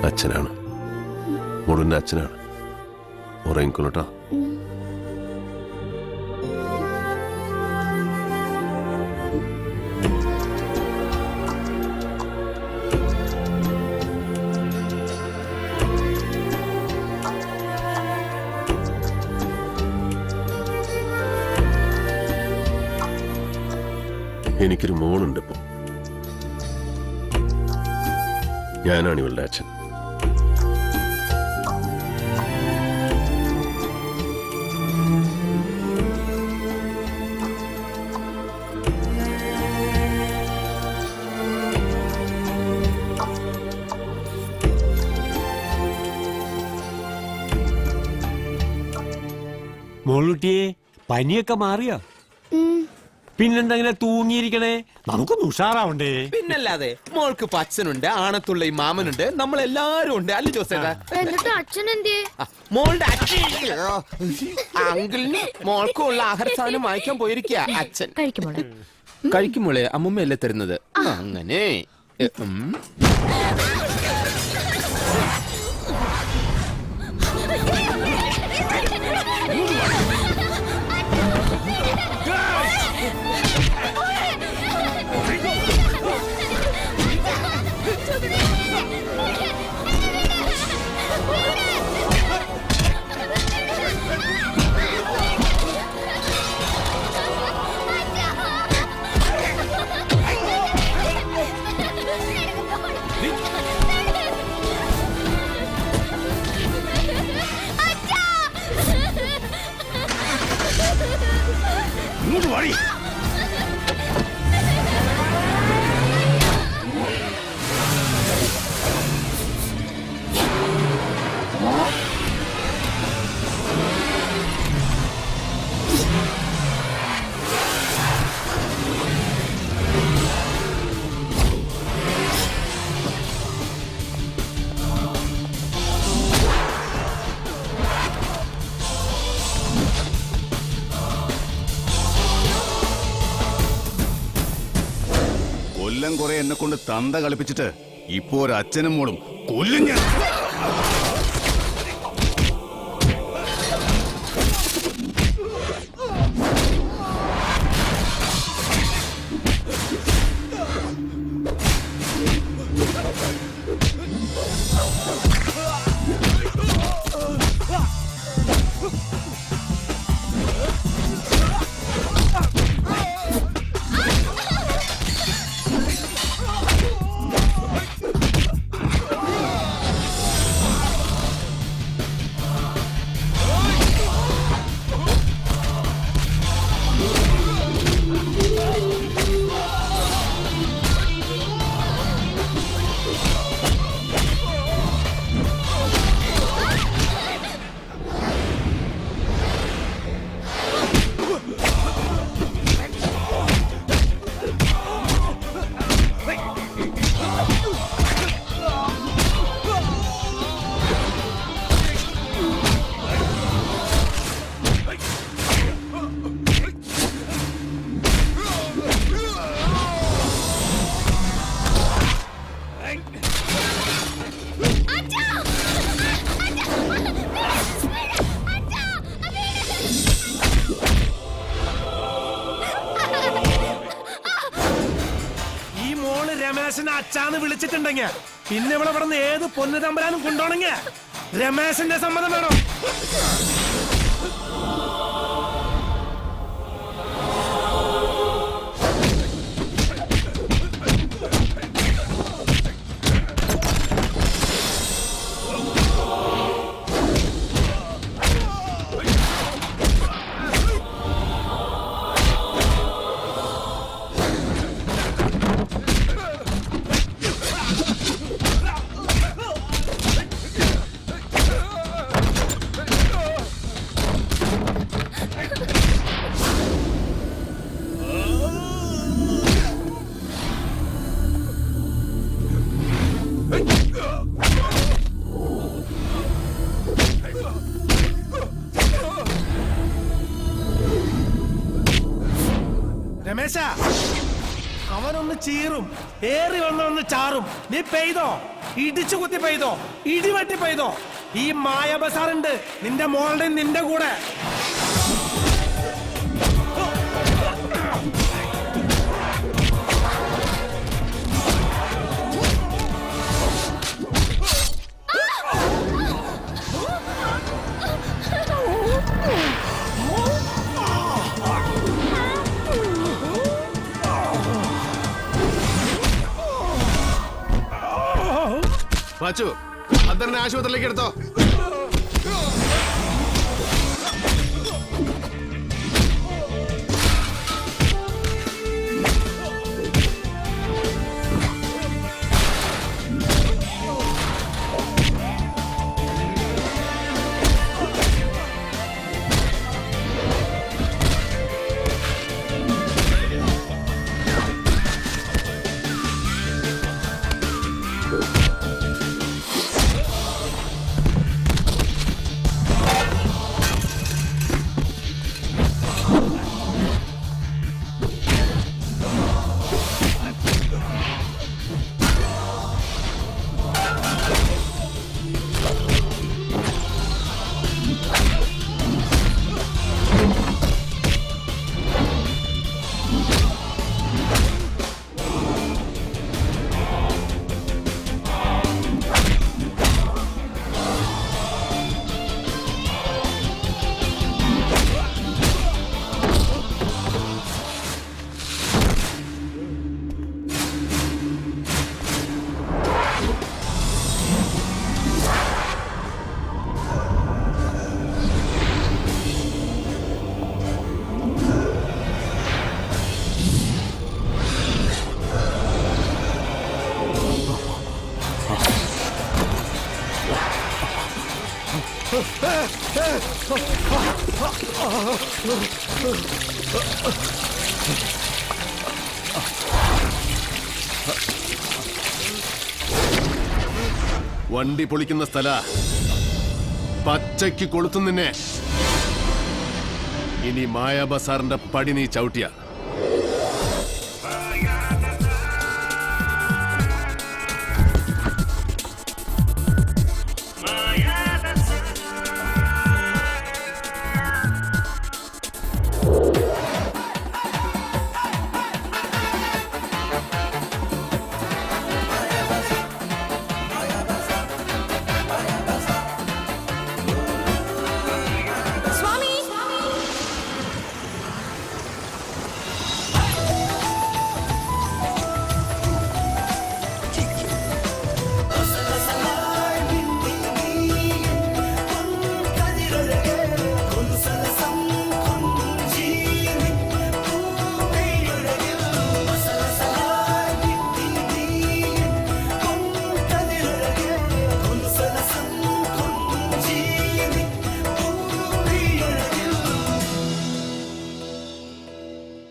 അച്ഛനാണ്, മോളുന്റെ അച്ഛനാണ്. ഉറങ്ങിക്കൊള്ളട്ടാ. എനിക്കൊരു മോളുണ്ട് ഇപ്പൊ. ഞാനാണ് ഇവളുടെ അച്ഛൻ. മോളുട്ടിയെ പനിയൊക്കെ മാറിയോ? പിന്നെന്തെങ്കിലും തൂങ്ങിയിരിക്കണേ? നമുക്കൊന്ന് ഉഷാറാവണ്ടേ? പിന്നല്ലാതെ മോൾക്ക് അച്ഛനുണ്ട്, ആണത്തുള്ള മാമനുണ്ട്, നമ്മളെല്ലാരും ഉണ്ട്. അല്ലേ ജോസേട്ടാ? എന്നിട്ട് അച്ഛൻ എന്തേ? മോളുടെ അങ്കിളിന് മോൾക്കും ഉള്ള ആഹാര സാധനം വാങ്ങിക്കാൻ പോയിരിക്കുക അച്ഛൻ. കഴിക്കുമ്പോളെ അമ്മൂമ്മയല്ലേ തരുന്നത്. അങ്ങനെ കൊല്ലം കുറെ എന്നെ കൊണ്ട് തന്ത കളിപ്പിച്ചിട്ട് ഇപ്പോ ഒരു അച്ഛനും മോളും കൊല്ലും ഞാൻ. രമേശനെ അച്ഛാന്ന് വിളിച്ചിട്ടുണ്ടെങ്കിൽ പിന്നെ ഇവിടെ നിന്ന് ഏത് പൊന്നു തമ്പരാനും കൊണ്ടോണെങ്കിൽ രമേശന്റെ സമ്മതം വേണം. രമേശ, അവനൊന്ന് ചീറും, ഏറി വന്നൊന്ന് ചാറും. നീ പെയ്തോ, ഇടിച്ചു കുത്തി പെയ്തോ, ഇടിവെട്ടി പെയ്തോ. ഈ മായ ബസാറുണ്ട് നിന്റെ മോളുടെ നിന്റെ കൂടെ. വാച്ചു, അന്തരനെ ആശുപത്രിയിലേക്ക് എടുത്തോ. വണ്ടി പൊളിക്കുന്ന സ്ഥല പച്ചയ്ക്ക് കൊളുത്തും നിന്നെ. ഇനി മായ ബസാറിന്റെ പടി നീ ചവിട്ടിയ